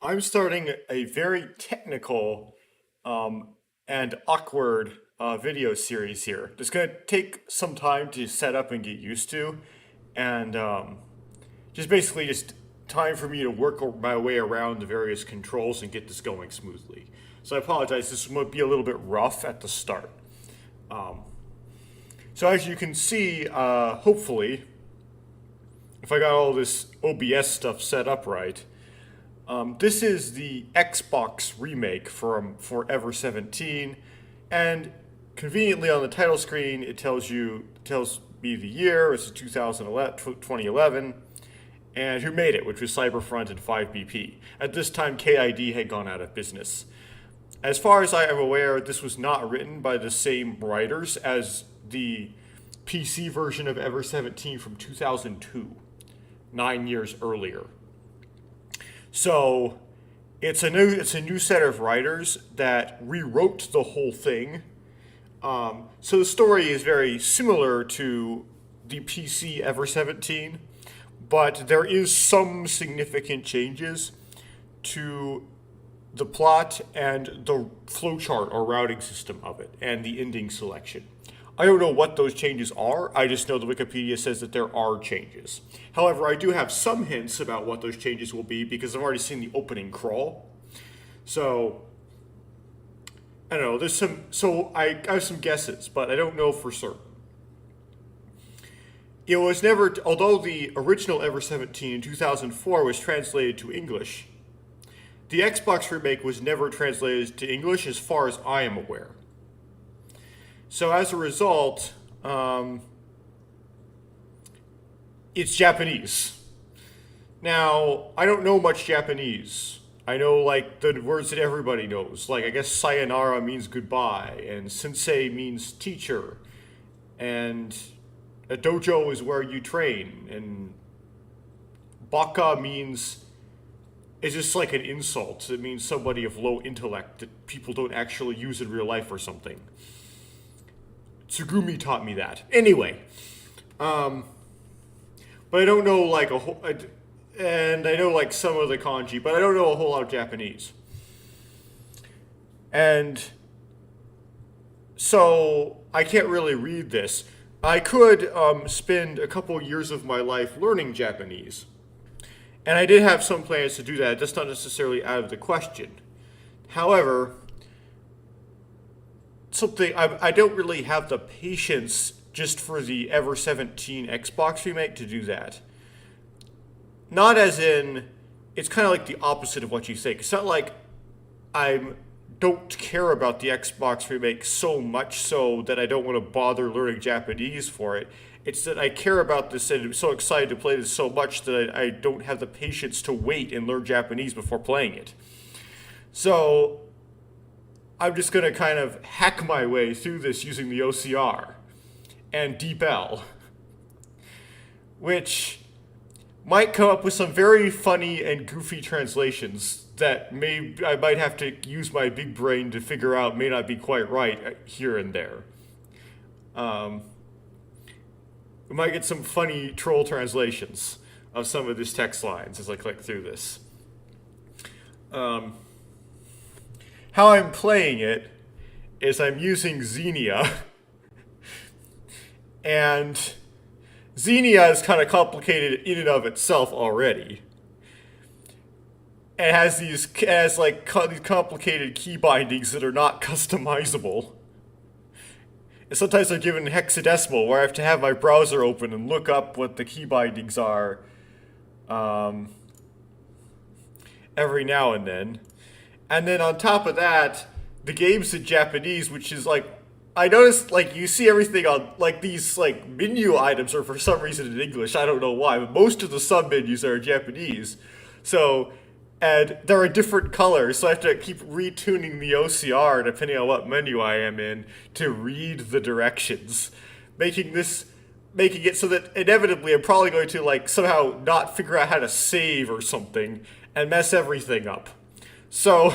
I'm starting a very technical and awkward video series here. It's going to take some time to set up and get used to, and just basically just time for me to work my way around the various controls and get this going smoothly. So I apologize, this might be a little bit rough at the start. So as you can see, hopefully, if I got all this OBS stuff set up right, this is the Xbox remake for Ever 17, and conveniently on the title screen it tells me the year. It's 2011, and who made it, which was Cyberfront and 5BP. At this time, KID had gone out of business. As far as I am aware, this was not written by the same writers as the PC version of Ever 17 from 2002, 9 years earlier. So it's a new set of writers that rewrote the whole thing. So the story is very similar to the PC Ever 17, but there is some significant changes to the plot and the flowchart or routing system of it and the ending selection. I don't know what those changes are. I just know the Wikipedia says that there are changes. However, I do have some hints about what those changes will be because I've already seen the opening crawl. So, I don't know. I have some guesses, but I don't know for certain. It was never, although the original Ever 17 in 2004 was translated to English, the Xbox remake was never translated to English as far as I am aware. So as a result, it's Japanese. Now, I don't know much Japanese. I know like the words that everybody knows. Like I guess sayonara means goodbye, and sensei means teacher, and a dojo is where you train, and baka means it's just like an insult. It means somebody of low intellect that people don't actually use in real life or something. Tsugumi taught me that. Anyway, but I don't know like and I know like some of the kanji, but I don't know a whole lot of Japanese. And so I can't really read this. I could spend a couple years of my life learning Japanese, and I did have some plans to do that. That's not necessarily out of the question. However, I don't really have the patience just for the Ever 17 Xbox remake to do that. Not as in, it's kind of like the opposite of what you think. It's not like I don't care about the Xbox remake so much so that I don't want to bother learning Japanese for it. It's that I care about this and I'm so excited to play this so much that I don't have the patience to wait and learn Japanese before playing it. So I'm just going to kind of hack my way through this using the OCR and DeepL, which might come up with some very funny and goofy translations that I might have to use my big brain to figure out may not be quite right here and there. We might get some funny troll translations of some of these text lines as I click through this. How I'm playing it is I'm using Xenia, and Xenia is kind of complicated in and of itself already. It has these complicated key bindings that are not customizable. And sometimes I'm given hexadecimal, where I have to have my browser open and look up what the key bindings are every now and then. And then on top of that, the game's in Japanese, which is like, I noticed like you see everything on like these like menu items are for some reason in English. I don't know why, but most of the sub menus are in Japanese. So, and they're a different color, so I have to keep retuning the OCR depending on what menu I am in to read the directions, making it so that inevitably I'm probably going to like somehow not figure out how to save or something and mess everything up. So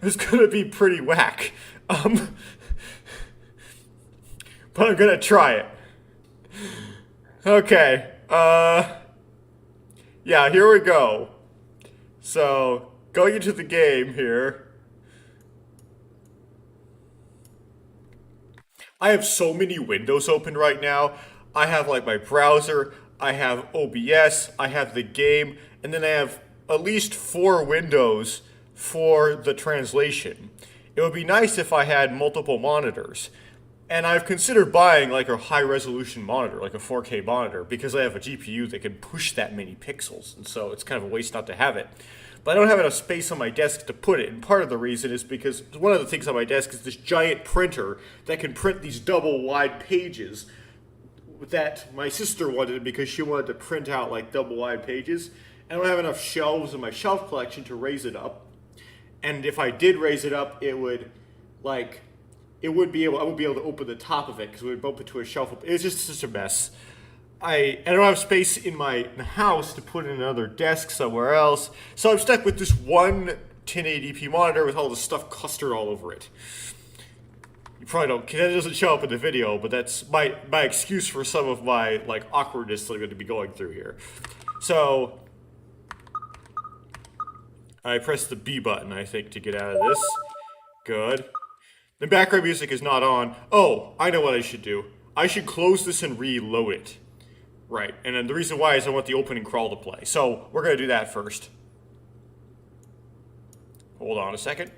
it's gonna be pretty whack. But I'm gonna try it. Okay. Yeah, here we go. So, going into the game here, I have so many windows open right now. I have like my browser, I have OBS, I have the game, and then I have at least 4 windows for the translation. It would be nice if I had multiple monitors. And I've considered buying like a high resolution monitor, like a 4K monitor, because I have a GPU that can push that many pixels. And so it's kind of a waste not to have it. But I don't have enough space on my desk to put it. And part of the reason is because one of the things on my desk is this giant printer that can print these double wide pages that my sister wanted because she wanted to print out like double wide pages. And I don't have enough shelves in my shelf collection to raise it up. And if I did raise it up, it would like I would be able to open the top of it because it would bump into a shelf. It's just such a mess. I don't have space in my house to put in another desk somewhere else, so I'm stuck with this one 1080p monitor with all the stuff clustered all over it. You probably don't, that doesn't show up in the video, but that's my excuse for some of my like awkwardness that I'm going to be going through here. So I press the B button, I think, to get out of this. Good. The background music is not on. Oh, I know what I should do. I should close this and reload it. Right, and then the reason why is I want the opening crawl to play. So we're going to do that first. Hold on a second.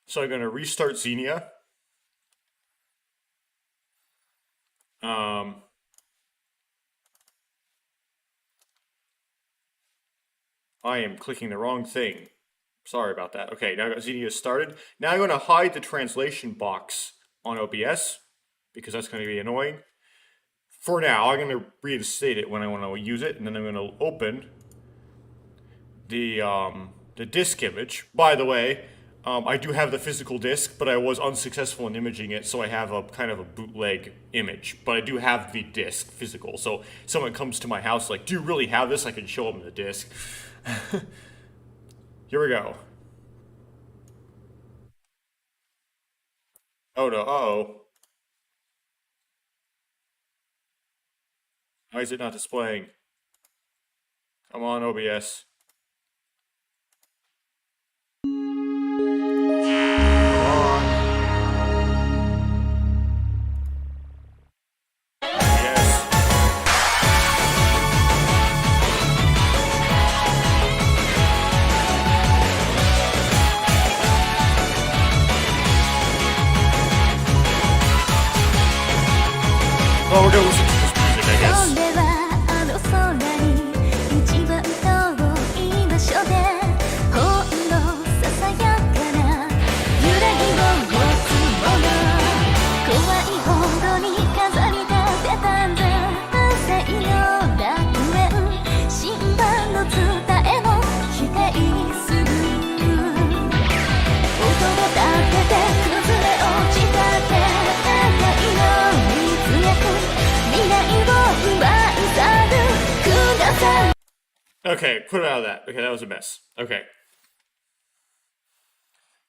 So I'm going to restart Xenia. I am clicking the wrong thing. Sorry about that. Okay, now Xenia started. Now I'm going to hide the translation box on OBS because that's going to be annoying. For now, I'm going to reinstate it when I want to use it, and then I'm going to open the disk image. By the way, I do have the physical disk, but I was unsuccessful in imaging it, so I have a kind of a bootleg image. But I do have the disk physical, so if someone comes to my house like, do you really have this? I can show them the disk. Here we go. Oh no, uh-oh. Why is it not displaying? Come on, OBS. Well, we're gonna listen to this music, I guess. あの空に一番遠い場所でほんのささやかな揺らぎを持つもの怖いほどに飾り立てたんだ正の楽園神話の伝えを否定する音を立てて崩れ落ちたって赤いの水脈未来を奪い去るください Okay, put it out of that. Okay, that was a mess. Okay.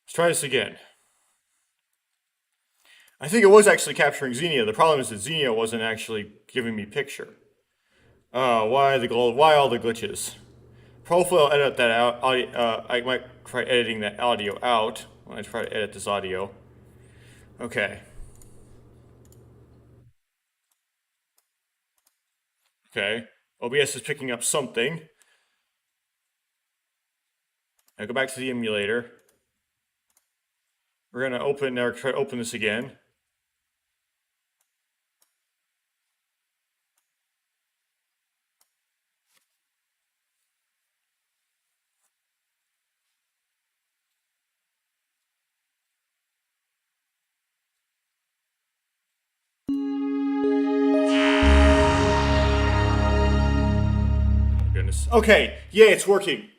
Let's try this again. I think it was actually capturing Xenia. The problem is that Xenia wasn't actually giving me picture. Why all the glitches? Hopefully I'll edit that out. I might try editing that audio out when I try to edit this audio. Okay. Okay. OBS is picking up something. Now go back to the emulator. We're gonna try to open this again. Oh, goodness. Okay, yeah, it's working.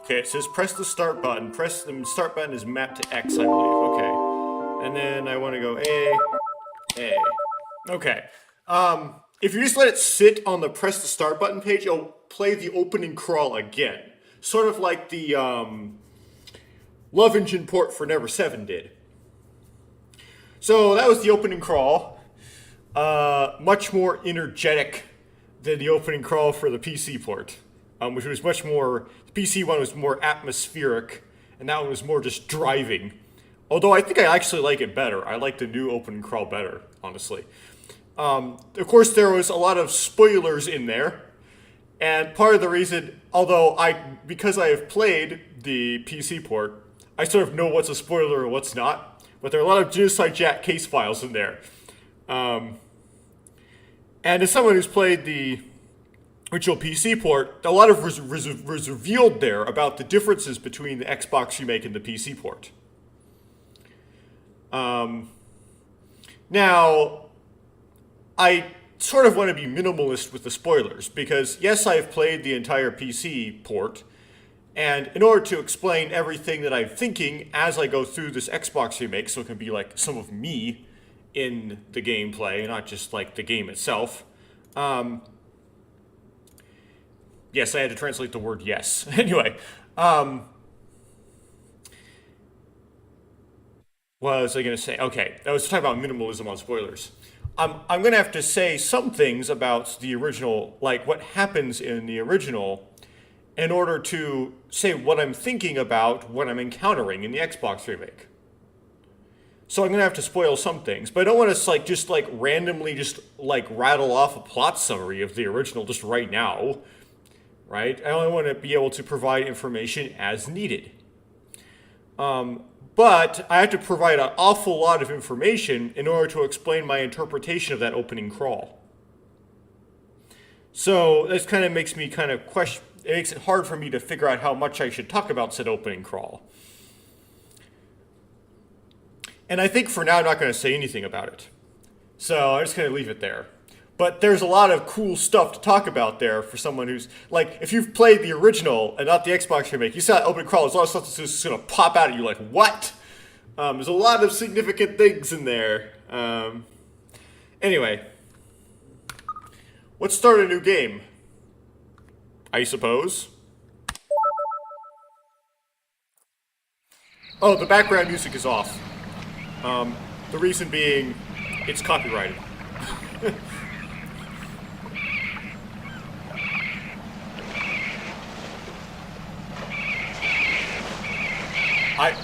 Okay, it says press the start button. Press the start button is mapped to X, I believe. Okay. And then I want to go A. Okay. If you just let it sit on the press the start button page, it'll play the opening crawl again. Sort of like the Love Engine port for Never 7 did. So that was the opening crawl. Much more energetic than the opening crawl for the PC port, which was much more. The PC one was more atmospheric, and that one was more just driving. Although I think I actually like it better. I like the new opening crawl better, honestly. Of course, there was a lot of spoilers in there, and part of the reason, because I have played the PC port, I sort of know what's a spoiler and what's not. But there are a lot of Genocide Jack case files in there. And as someone who's played the original PC port, a lot of was revealed there about the differences between the Xbox remake and the PC port. Now, I sort of want to be minimalist with the spoilers, because yes, I've played the entire PC port, and in order to explain everything that I'm thinking as I go through this Xbox remake, so it can be like some of me in the gameplay, not just like the game itself. Yes, I had to translate the word yes. Anyway, what was I going to say? Okay, I was talking about minimalism on spoilers. I'm going to have to say some things about the original, like what happens in the original, in order to say what I'm thinking about what I'm encountering in the Xbox remake. So I'm going to have to spoil some things, but I don't want to just randomly rattle off a plot summary of the original just right now, right? I only want to be able to provide information as needed. But I have to provide an awful lot of information in order to explain my interpretation of that opening crawl. So this kind of makes me question. It makes it hard for me to figure out how much I should talk about said opening crawl. And I think for now I'm not going to say anything about it. So I'm just going to leave it there. But there's a lot of cool stuff to talk about there for someone who's, if you've played the original and not the Xbox remake, you saw that opening crawl, there's a lot of stuff that's just going to pop out at you like, what? There's a lot of significant things in there. Anyway. Let's start a new game, I suppose. Oh, the background music is off. The reason being, it's copyrighted.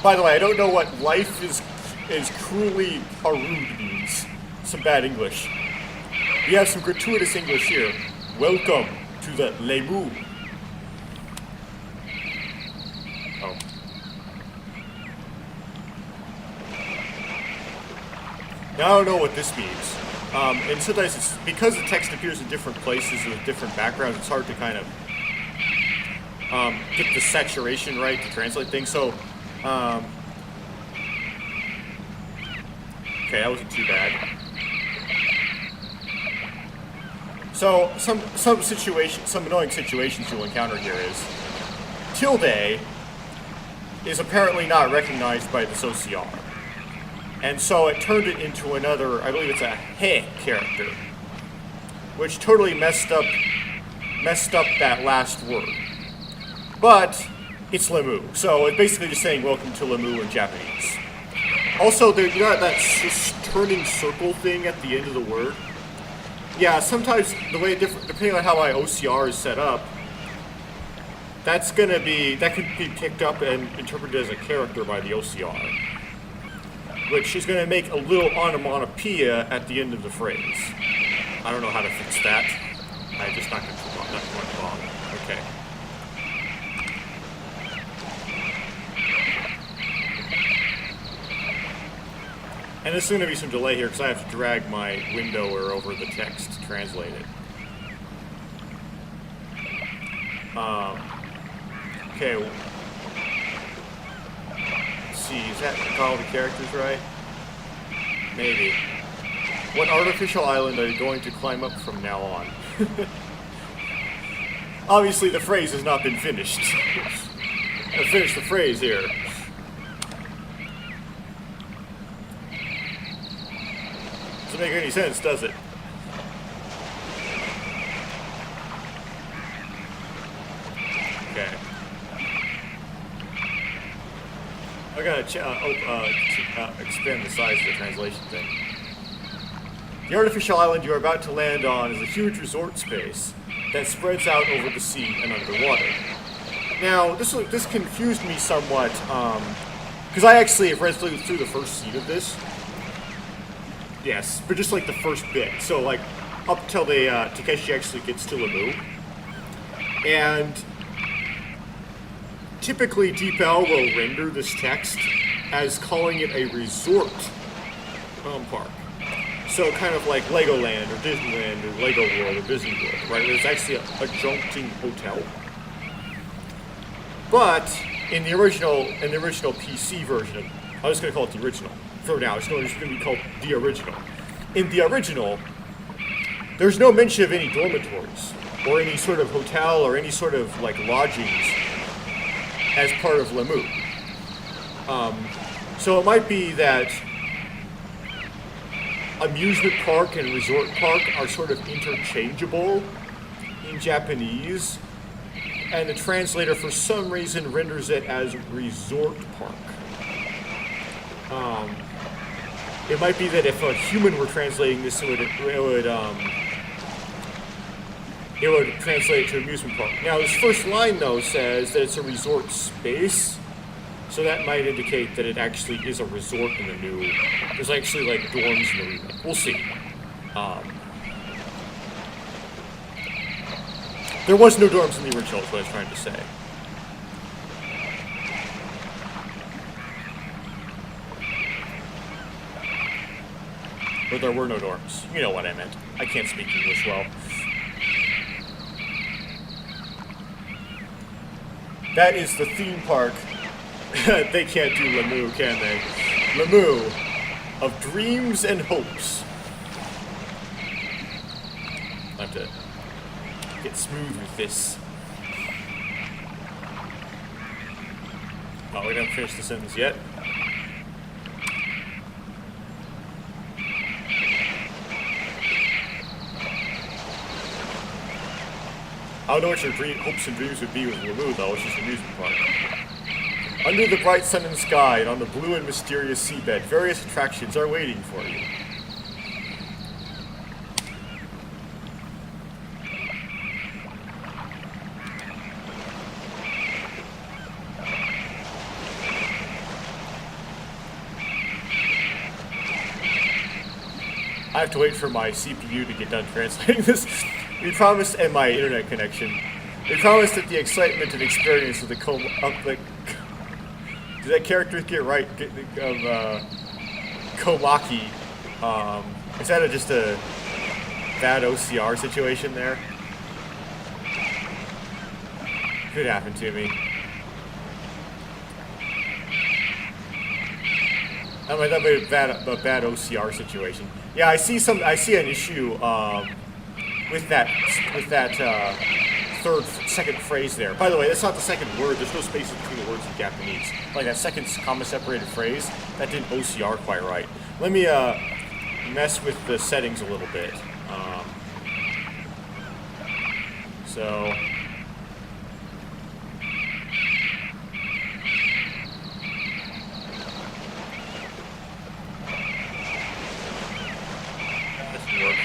By the way, I don't know what life is cruelly harued means. Some bad English. We have some gratuitous English here. Welcome to the Lemu. Oh. Now I don't know what this means. And sometimes it's because the text appears in different places with different backgrounds, it's hard to kind of get the saturation right to translate things. So, okay, that wasn't too bad. So some annoying situations you'll encounter here is tilde is apparently not recognized by this OCR. And so it turned it into another, I believe it's a he character, which totally messed up that last word. But it's Lemu, so it's basically just saying welcome to Lemu in Japanese. Also, you got that turning circle thing at the end of the word. Yeah, sometimes the way depending on how my OCR is set up, that could be picked up and interpreted as a character by the OCR, which is going to make a little onomatopoeia at the end of the phrase. I don't know how to fix that. I just knocked it wrong. Okay. And there's going to be some delay here because I have to drag my windowr over the text to translate it. Okay. Let's see, is that all the characters right? Maybe. What artificial island are you going to climb up from now on? Obviously the phrase has not been finished. Let's finish the phrase here. Doesn't make any sense, does it? Okay. I gotta expand the size of the translation thing. The artificial island you are about to land on is a huge resort space that spreads out over the sea and underwater. Now, this confused me somewhat, because I actually have read through the first scene of this. Yes, but just like the first bit. So like up till Takeshi actually gets to Lamu. And typically DeepL will render this text as calling it a resort park. So kind of like Legoland or Disneyland or Lego World or Disney World, right? It's actually a adjuncting hotel. But in the original PC version, I'm just going to call it the original for now. It's going to be called the original. In the original, there's no mention of any dormitories or any sort of hotel or any sort of like lodgings as part of Lamu. So it might be that amusement park and resort park are sort of interchangeable in Japanese, and the translator for some reason renders it as resort park. It might be that if a human were translating this, it would translate it to amusement park. Now, this first line, though, says that it's a resort space, so that might indicate that it actually is a resort in the new. There's actually, like, dorms in the remake. We'll see. There was no dorms in the original, is what I was trying to say. But there were no dorms. You know what I meant. I can't speak English well. That is the theme park. They can't do Lamu, can they? Lamu of dreams and hopes. I have to get smooth with this. Oh, we haven't finished the sentence yet. I don't know what your hopes and dreams would be with Lamu, though. It's just an amusement park. Under the bright sun and sky and on the blue and mysterious seabed, various attractions are waiting for you. I have to wait for my CPU to get done translating this. We promised, and my internet connection. We promised that the excitement and experience of the did that character get right? Komaki. Is that just a bad OCR situation there? Could happen to me. That might be a bad OCR situation. Yeah, I see an issue with that second phrase there. By the way, that's not the second word. There's no spaces between the words in Japanese. Like that second comma-separated phrase, that didn't OCR quite right. Let me mess with the settings a little bit. So. That doesn't work.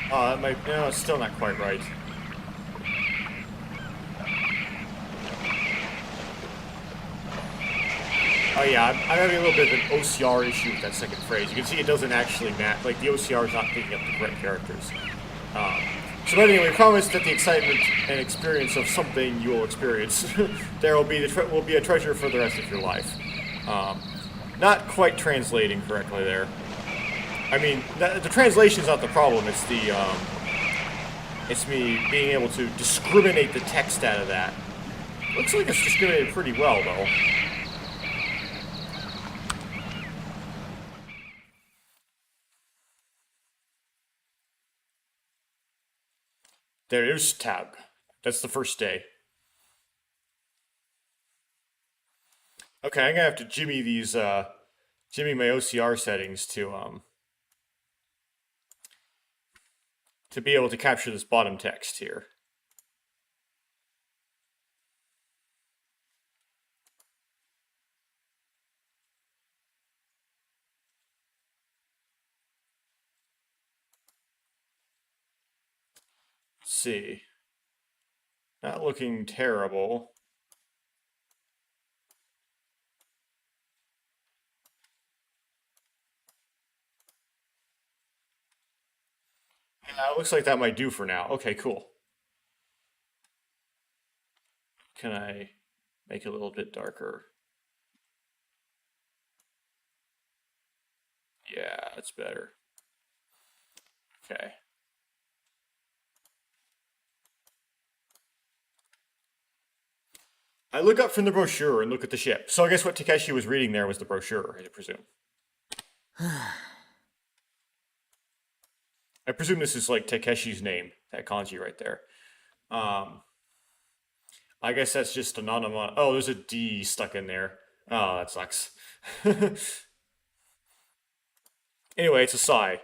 That might, no, it's still not quite right. Oh yeah, I'm having a little bit of an OCR issue with that second phrase. You can see it doesn't actually match, like the OCR is not picking up the correct characters. But anyway, we promise that the excitement and experience of something you will experience, there will be a treasure for the rest of your life. Not quite translating correctly there. I mean, the translation's not the problem. It's it's me being able to discriminate the text out of that. Looks like it's discriminated pretty well, though. There is Tag. That's the first day. Okay, I'm gonna have to jimmy my OCR settings to be able to capture this bottom text here. Let's see. Not looking terrible. Looks like that might do for now. Okay, cool. Can I make it a little bit darker? Yeah, that's better. Okay. I look up from the brochure and look at the ship. So I guess what Takeshi was reading there was the brochure, I presume. I presume this is like Takeshi's name, that kanji right there. I guess that's just an onomatopoeia. Oh, there's a D stuck in there. Oh, that sucks. Anyway, it's a sigh.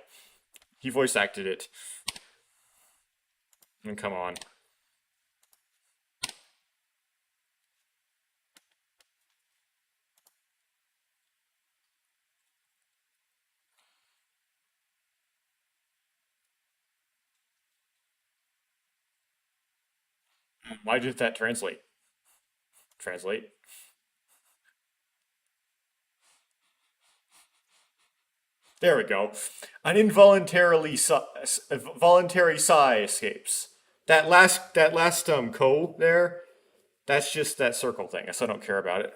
He voice acted it. And come on. Why did that translate? Translate. There we go. An voluntary sigh escapes. That last ko there, that's just that circle thing. So I don't care about it.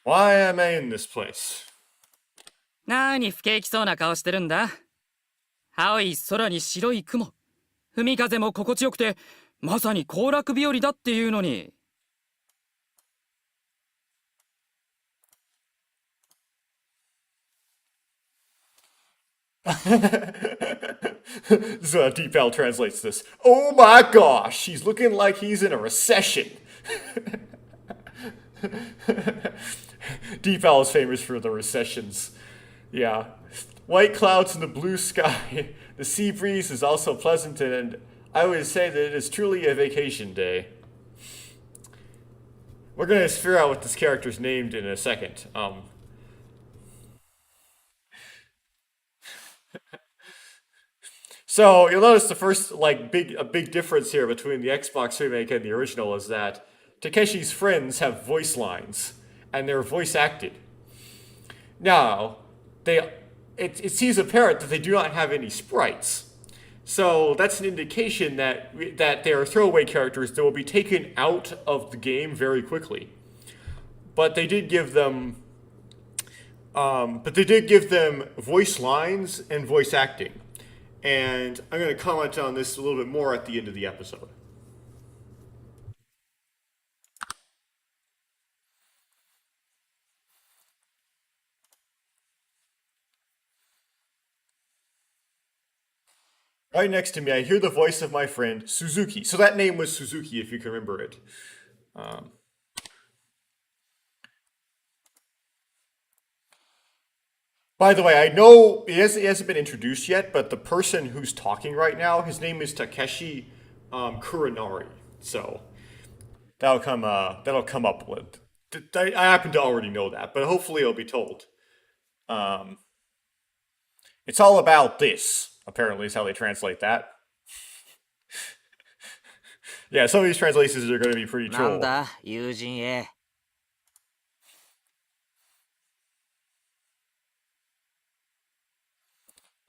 Why am I in this place? なに不景気そうな顔してるんだ。青い空に白い雲。海風も心地よくて、まさに行楽日和だっていうのに。So Deep L translates this. Oh my gosh, he's looking like he's in a recession. Deep L is famous for the recessions. Yeah. White clouds in the blue sky. The sea breeze is also pleasant, and I would say that it is truly a vacation day. We're going to figure out what this character's named in a second. So you'll notice the first big difference here between the Xbox remake and the original is that Takeshi's friends have voice lines, and they're voice acted. Now, it seems apparent that they do not have any sprites. So that's an indication that they are throwaway characters that will be taken out of the game very quickly. But they did give them voice lines and voice acting. And I'm going to comment on this a little bit more at the end of the episode. Right next to me, I hear the voice of my friend Suzuki. So that name was Suzuki, if you can remember it. By the way, I know it hasn't been introduced yet, but the person who's talking right now, his name is Takeshi Kuranari. So that'll come up with. I happen to already know that, but hopefully it'll be told. It's all about this. Apparently, is how they translate that. Yeah, some of these translations are going to be pretty なん troll. だ友人へ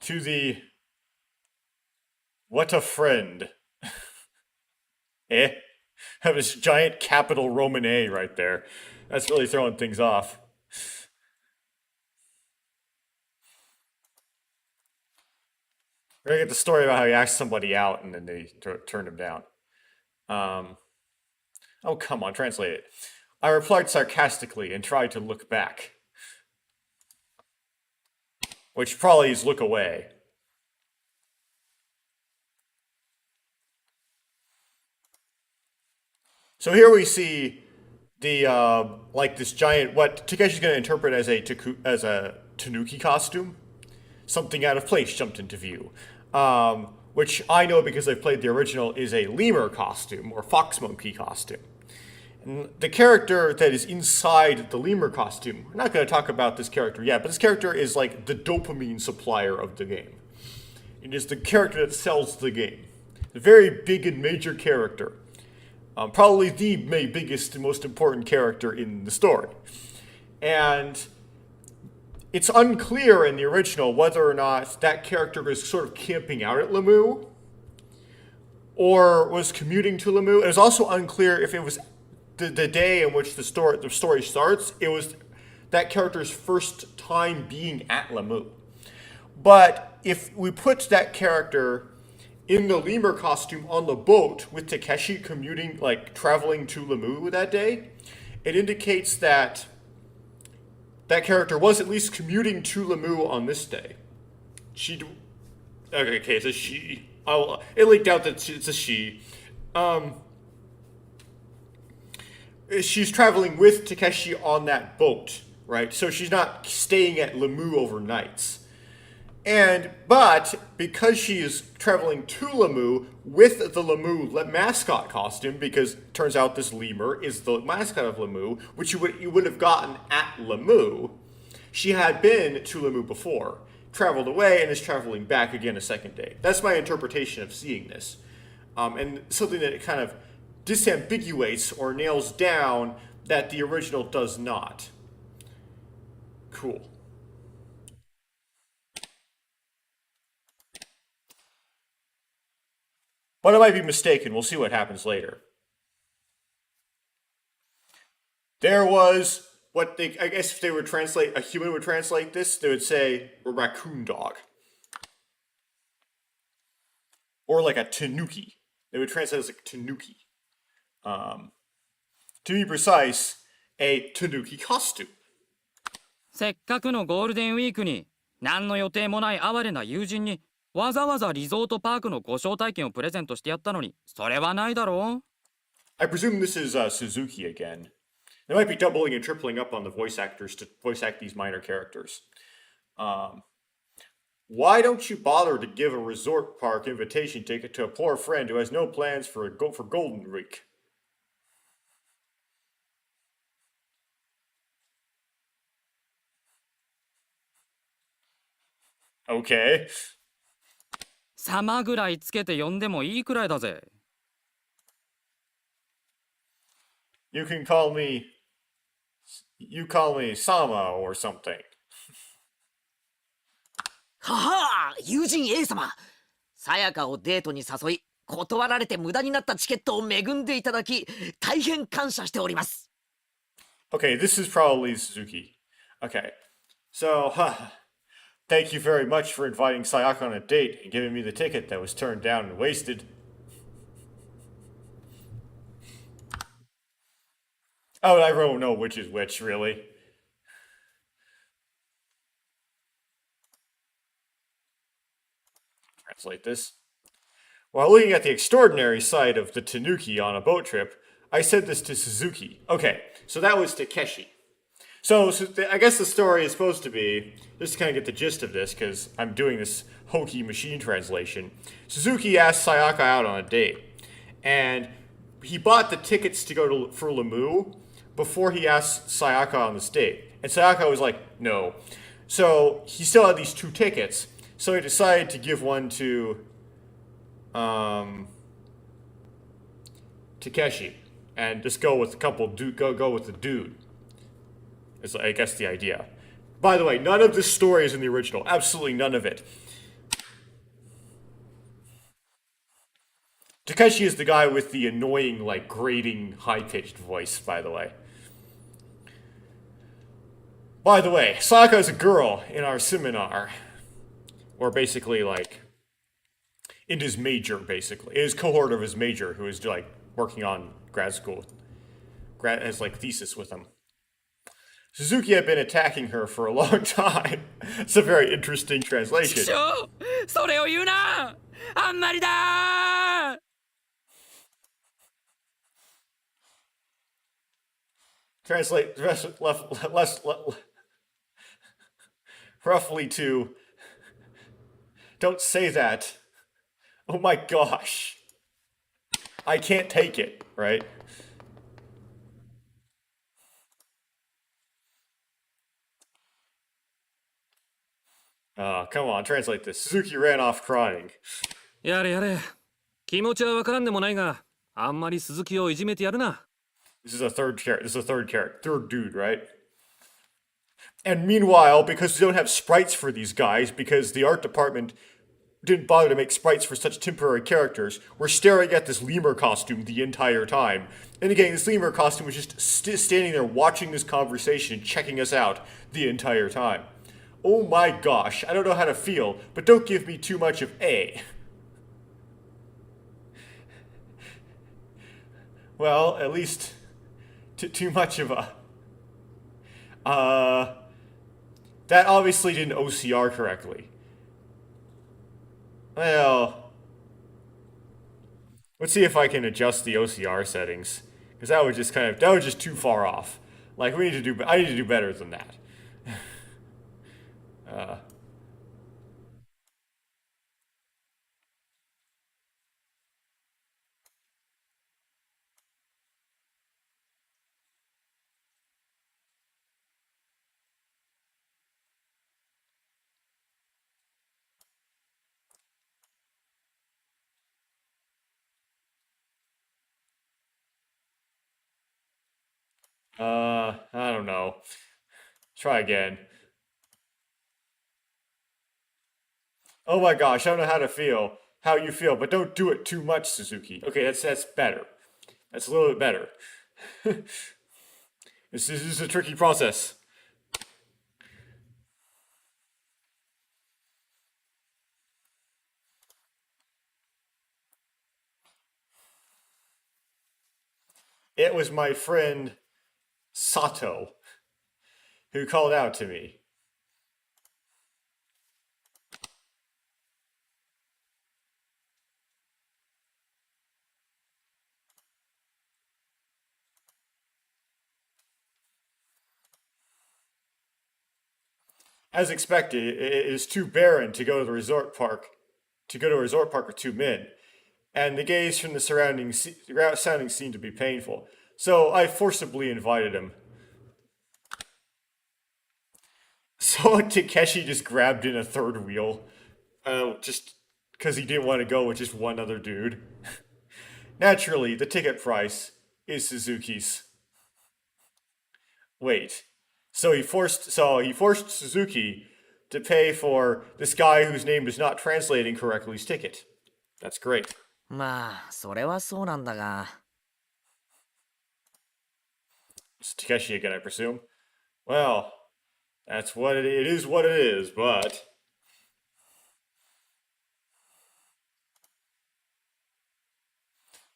To the what a friend. Have this giant capital Roman A right there. That's really throwing things off. We're gonna get the story about how he asked somebody out and then they turned him down. Oh, come on, translate it. I replied sarcastically and tried to look back. which probably is look away. So here we see the like this giant, what Takeshi's going to interpret as a tanuki costume, something out of place jumped into view, which I know because I've played the original is a lemur costume or fox monkey costume. And the character that is inside the lemur costume, we're not going to talk about this character yet, but this character is like the dopamine supplier of the game. It is the character that sells the game. A very big and major character. Probably the biggest and most important character in the story. And it's unclear in the original whether or not that character was sort of camping out at Lemu or was commuting to Lemu. It was also unclear if it was the day in which the story starts, it was that character's first time being at Lemu. But if we put that character in the lemur costume on the boat with Takeshi commuting, like traveling to Lemu that day, it indicates that that character was at least commuting to Lemu on this day. Okay, it's a she. It leaked out that it's a she. She's traveling with Takeshi on that boat, right? So she's not staying at Lemu overnights. But because she is traveling to Lemu with the Lemu mascot costume, because it turns out this lemur is the mascot of Lemu, which you would have gotten at Lemu, she had been to Lemu before, traveled away, and is traveling back again a second day. That's my interpretation of seeing this. And something that it kind of disambiguates or nails down that the original does not. Cool. But I might be mistaken. We'll see what happens later. There was what I guess if they would translate, a human would translate this, they would say a raccoon dog. Or like a tanuki. They would translate it as like tanuki. To be precise, a tanuki costume. せっかくのゴールデンウィークに何の予定もない哀れな友人にわざわざリゾートパークのご招待券をプレゼントしてやったのにそれはないだろう I presume this is Suzuki again. They might be doubling and tripling up on the voice actors to voice act these minor characters. Why don't you bother to give a resort park invitation ticket to a poor friend who has no plans for Golden Week? Okay. 様ぐらいつけて呼んでもいいくらいだぜ。You call me Sama or something. はは友人 A 様、さやかをデートに誘い断られて無駄になったチケットを恵んでいただき大変感謝しております。 Okay, this is probably Suzuki. Okay, so, thank you very much for inviting Sayaka on a date and giving me the ticket that was turned down and wasted. Oh, I don't know which is which, really. Translate this. While looking at the extraordinary sight of the tanuki on a boat trip, I said this to Suzuki. Okay, so that was Takeshi. So I guess the story is supposed to be, just to kind of get the gist of this, because I'm doing this hokey machine translation. Suzuki asked Sayaka out on a date, and he bought the tickets to go for Lemu before he asked Sayaka on this date. And Sayaka was like, no. So he still had these two tickets, so he decided to give one to Takeshi, and just go with go with the dude. Is I guess the idea. By the way, none of this story is in the original. Absolutely none of it. Takeshi is the guy with the annoying, like, grating, high-pitched voice, by the way. By the way, Sayaka is a girl in our seminar. Or basically, like, in his major, basically. In his cohort of his major, who is, like, working on grad school. As, like, thesis with him. Suzuki had been attacking her for a long time. It's a very interesting ちく translation. しょうそれを言うなあんまりだー Translate roughly to, don't say that. Oh my gosh. I can't take it, right? Come on, translate this. Suzuki ran off crying. やれやれ。気持ちはわからんでもないが、あんまり鈴木をいじめてやるな。This is a third character. This is a third dude, right? And meanwhile, because we don't have sprites for these guys, because the art department didn't bother to make sprites for such temporary characters, we're staring at this lemur costume the entire time. And again, this lemur costume was just standing there watching this conversation, checking us out the entire time. Oh my gosh, I don't know how to feel, but don't give me too much of A. Well, at least too much of a... That obviously didn't OCR correctly. Well... Let's see if I can adjust the OCR settings. Because that was just too far off. Like, I need to do better than that. I don't know. Try again. Oh my gosh, I don't know how you feel, but don't do it too much, Suzuki. Okay, that's better. That's a little bit better. This is a tricky process. It was my friend Sato who called out to me. As expected, it is too barren to go to the resort park, with two men, and the gaze from the surroundings seemed to be painful. So I forcibly invited him. So Takeshi just grabbed in a third wheel, just because he didn't want to go with just one other dude. Naturally, the ticket price is Suzuki's. Wait. So he forced Suzuki to pay for this guy whose name is not translating correctly's ticket. That's great. まあ、それはそうなんだが。It's Takeshi again, I presume. Well, that's what it is. What it is, but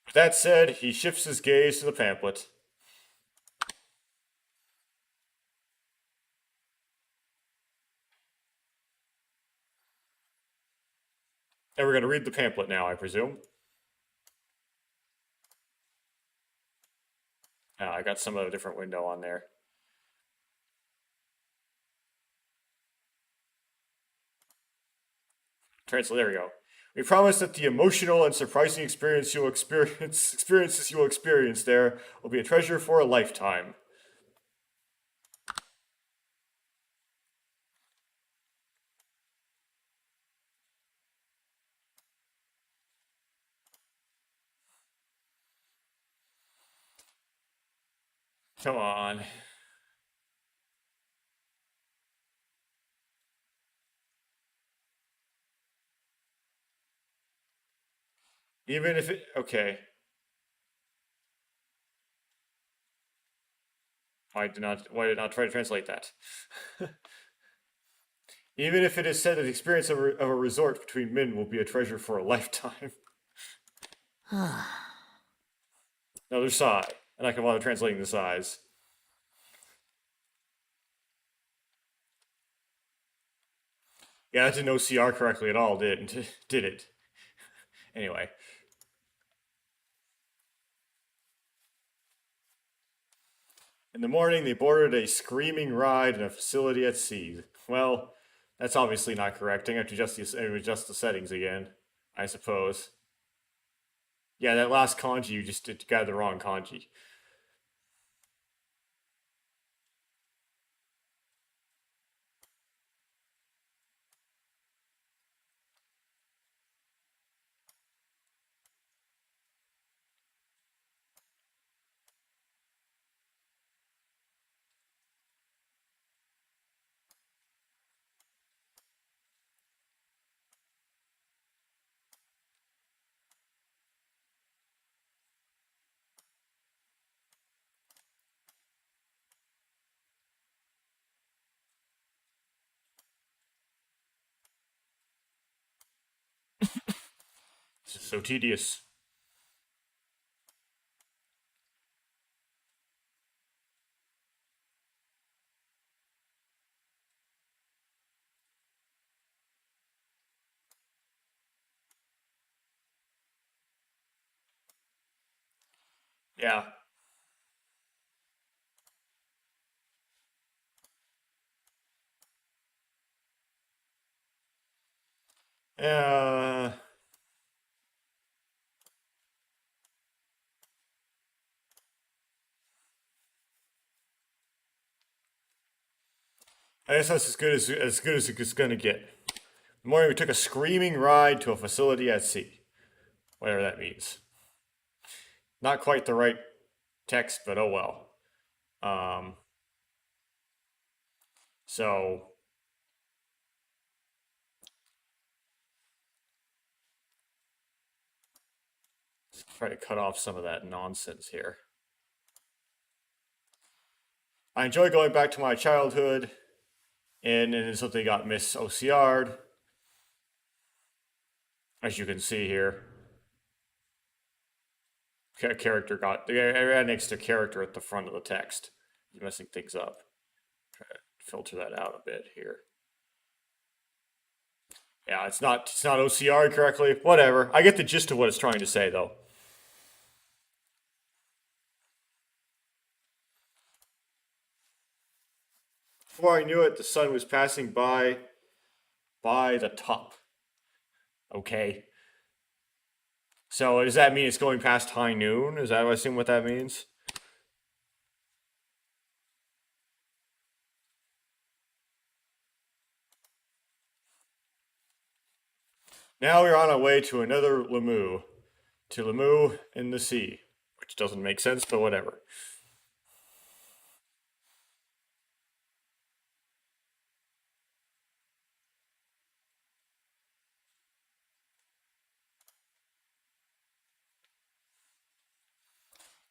with that said, he shifts his gaze to the pamphlet. And we're going to read the pamphlet now, I presume. I got some of a different window on there. Translate, there we go. We promise that the emotional and surprising experiences you will experience there will be a treasure for a lifetime. Come on. Even if it... Okay. Why did not try to translate that? Even if it is said that the experience of a resort between men will be a treasure for a lifetime. Another sigh. And I can bother translating the sighs. Yeah, that didn't OCR correctly at all, did it? Anyway. In the morning, they boarded a screaming ride in a facility at sea. Well, that's obviously not correct. I have to adjust the settings again, I suppose. Yeah, that last kanji, you just got the wrong kanji. This is so tedious. Yeah. Uh, I guess that's as it's gonna get. In the morning, we took a screaming ride to a facility at sea. Whatever that means. Not quite the right text, but oh well. So let's try to cut off some of that nonsense here. I enjoy going back to my childhood, and then something got miss OCR'd, as you can see here. Character got an extra character at the front of the text. You're messing things up. Try to filter that out a bit here. Yeah, it's not OCR correctly. Whatever. I get the gist of what it's trying to say, though. Before I knew it, the sun was passing by the top. Okay. So does that mean it's going past high noon? Is that, I assume, what that means? Now we're on our way to another Lemu. To Lemu in the sea. Which doesn't make sense, but whatever.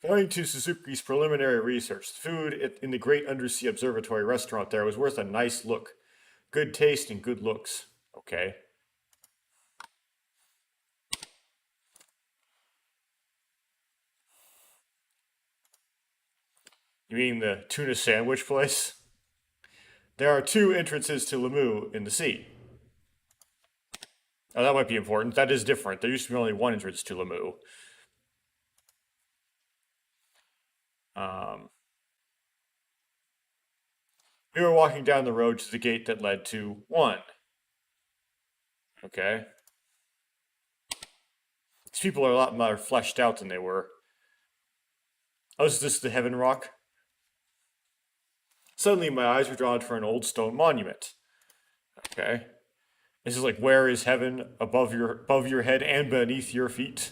According to Suzuki's preliminary research, the food in the Great Undersea Observatory restaurant there was worth a nice look. Good taste and good looks. Okay. You mean the tuna sandwich place? There are 2 entrances to Lemu in the sea. Oh, that might be important. That is different. There used to be only 1 entrance to Lemu. We were walking down the road to the gate that led to 1. Okay. These people are a lot more fleshed out than they were. Oh, is this the Heaven Rock? Suddenly my eyes were drawn to an old stone monument. Okay. This is like, where is heaven? Above your head and beneath your feet.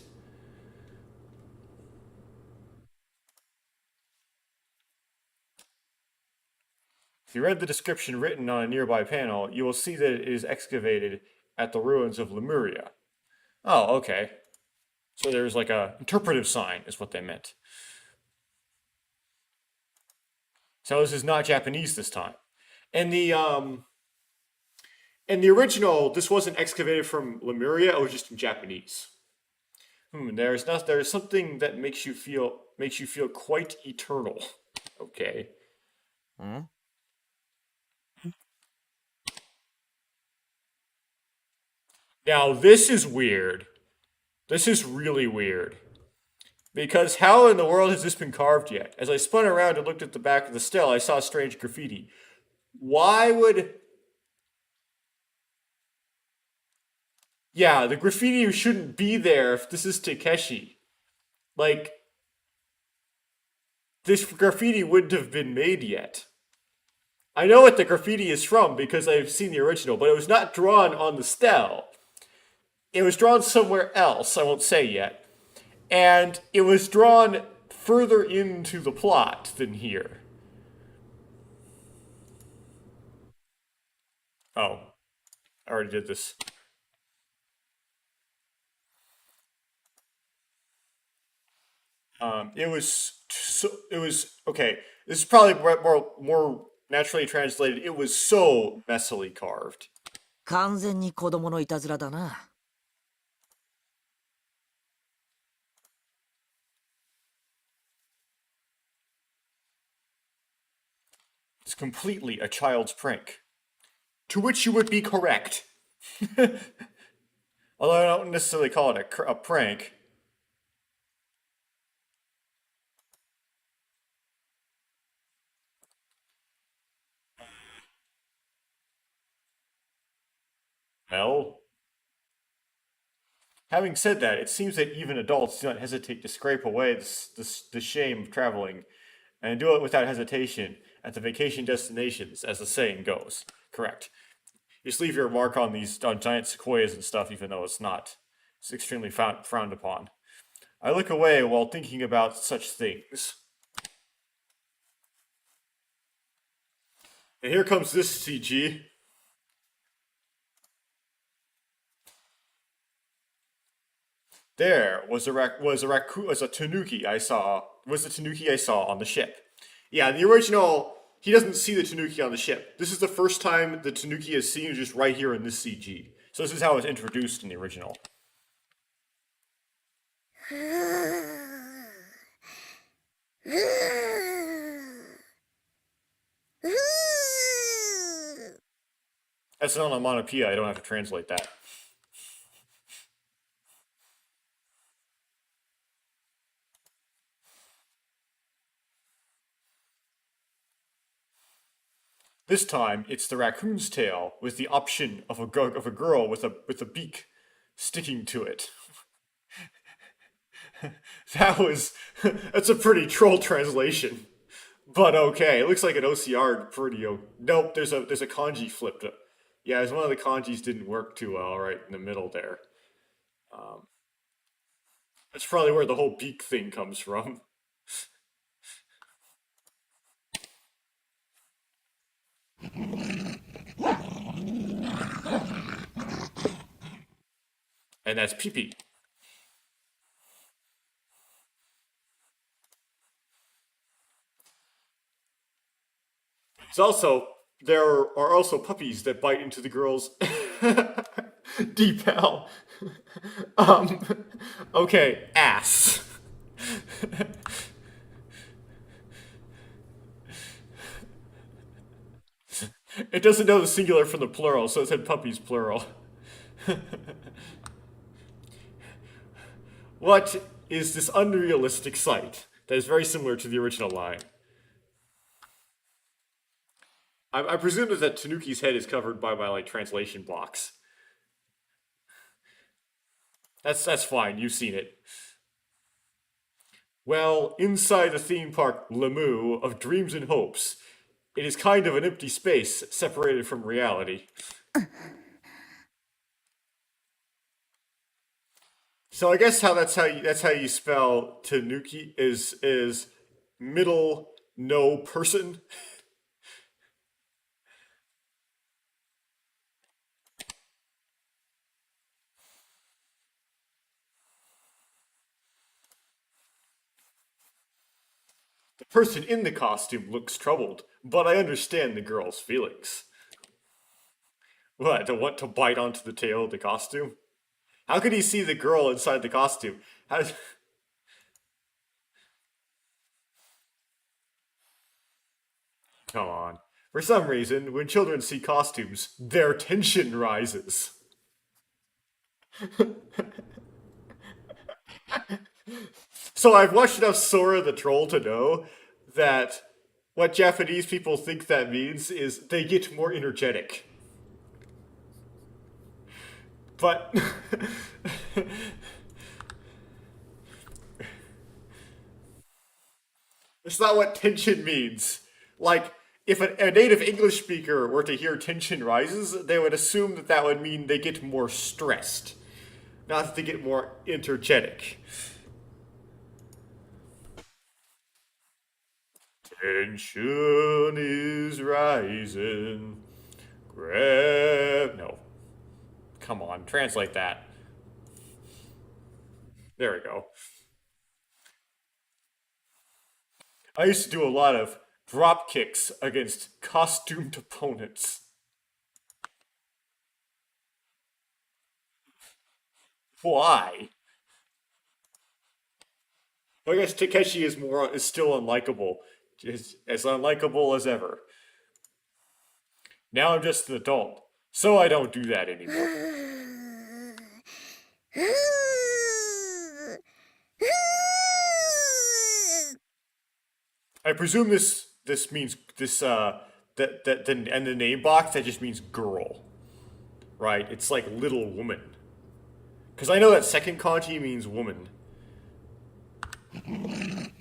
If you read the description written on a nearby panel, you will see that it is excavated at the ruins of Lemuria. Oh, okay. So there's like a interpretive sign, is what they meant. So this is not Japanese this time. And the original, this wasn't excavated from Lemuria, it was just in Japanese. There's something that makes you feel quite eternal. Okay. Now, this is weird. This is really weird. Because how in the world has this been carved yet? As I spun around and looked at the back of the stele, I saw strange graffiti. Why would... Yeah, the graffiti shouldn't be there if this is Takeshi. Like, this graffiti wouldn't have been made yet. I know what the graffiti is from because I've seen the original, but it was not drawn on the stele. It was drawn somewhere else, I won't say yet. And it was drawn further into the plot than here. Oh, I already did this. It was okay. This is probably more naturally translated. It was so messily carved. 完全に子供のいたずらだな。It's completely a child's prank. To which you would be correct. Although I don't necessarily call it a prank. Well, having said that, it seems that even adults do not hesitate to scrape away the shame of traveling, and do it without hesitation at the vacation destinations, as the saying goes. Correct. You just leave your mark on these giant sequoias and stuff, even though it's not. It's extremely frowned upon. I look away while thinking about such things. And here comes this CG. There was a tanuki I saw. Was the tanuki I saw on the ship? Yeah, in the original, he doesn't see the tanuki on the ship. This is the first time the tanuki is seen, just right here in this CG. So this is how it's introduced in the original. That's an onomatopoeia. I don't have to translate that. This time, it's the raccoon's tail with the option of a girl with a beak sticking to it. That's a pretty troll translation, but okay. It looks like an OCR pretty. Nope, there's a kanji flipped. Yeah, one of the kanjis didn't work too well right in the middle there. That's probably where the whole beak thing comes from. And that's pee-pee. There are also puppies that bite into the girl's decal. Okay, ass. It doesn't know the singular from the plural, so it said puppies plural. What is this unrealistic sight that is very similar to the original line? I presume that Tanuki's head is covered by my translation box. That's fine. You've seen it. Well, inside the theme park Lemu of dreams and hopes, it is kind of an empty space separated from reality. So I guess that's how you spell Tanuki is middle no person. The person in the costume looks troubled, but I understand the girl's feelings. What, to want to bite onto the tail of the costume? How could he see the girl inside the costume? Come on. For some reason, when children see costumes, their tension rises. So I've watched enough Sora the Troll to know that what Japanese people think that means is they get more energetic. But it's not what tension means. Like, if a native English speaker were to hear tension rises, they would assume that that would mean they get more stressed, not that they get more energetic. Tension is rising. No. Come on, translate that. There we go. I used to do a lot of drop kicks against costumed opponents. Why? I guess Takeshi is still unlikable. Just as unlikable as ever. Now I'm just an adult, so I don't do that anymore. I presume this means and the name box that just means girl, right? It's like little woman, because I know that second kanji means woman. I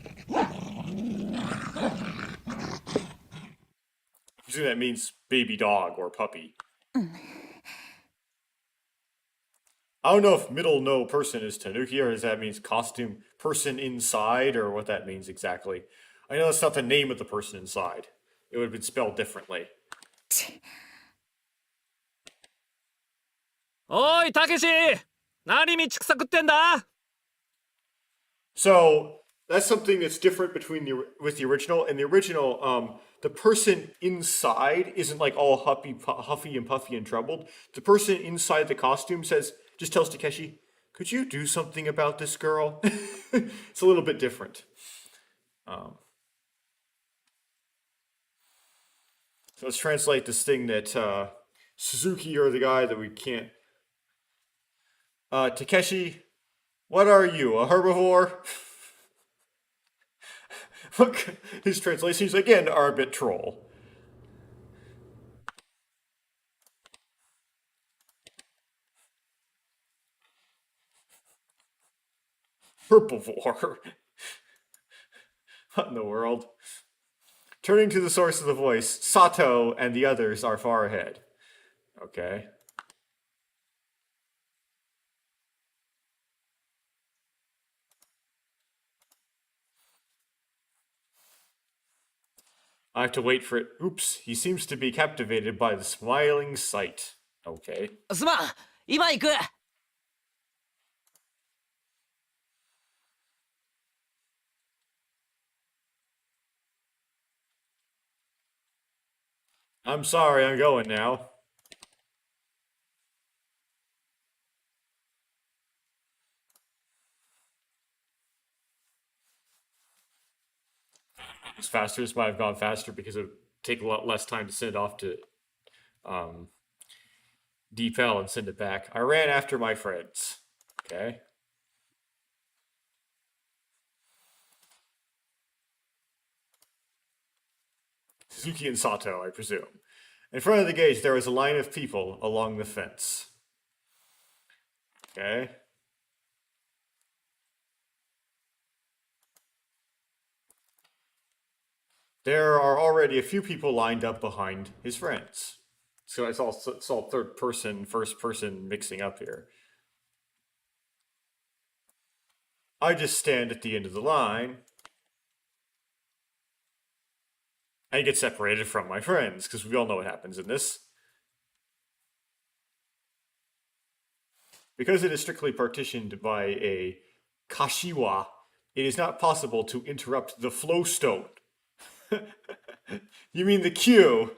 presume that means baby dog or puppy. I don't know if middle no person is tanuki or if that means costume person inside or what that means exactly. I know that's not the name of the person inside. It would have been spelled differently. おい、たけし何道草食ってんだ So that's something that's different with the original. In the original, the person inside isn't like all huffy and puffy and troubled. The person inside the costume just tells Takeshi, "Could you do something about this girl?" It's a little bit different. So let's translate this thing that Suzuki, you're the guy that we can't. Takeshi, what are you, a herbivore? Look, his translations again are a bit troll. Herbivore. What in the world? Turning to the source of the voice, Sato and the others are far ahead. Okay. I have to wait for it. Oops, he seems to be captivated by the smiling sight. Okay. すまん、今行く。I'm sorry, I'm going now. It's faster. This might have gone faster because it would take a lot less time to send it off to DeepL and send it back. I ran after my friends. Okay. Suzuki and Sato, I presume. In front of the gate, there was a line of people along the fence. Okay. There are already a few people lined up behind his friends. So it's all third person, first person mixing up here. I just stand at the end of the line and get separated from my friends, because we all know what happens in this. Because it is strictly partitioned by a kashiwa, it is not possible to interrupt the flow stone. You mean the queue?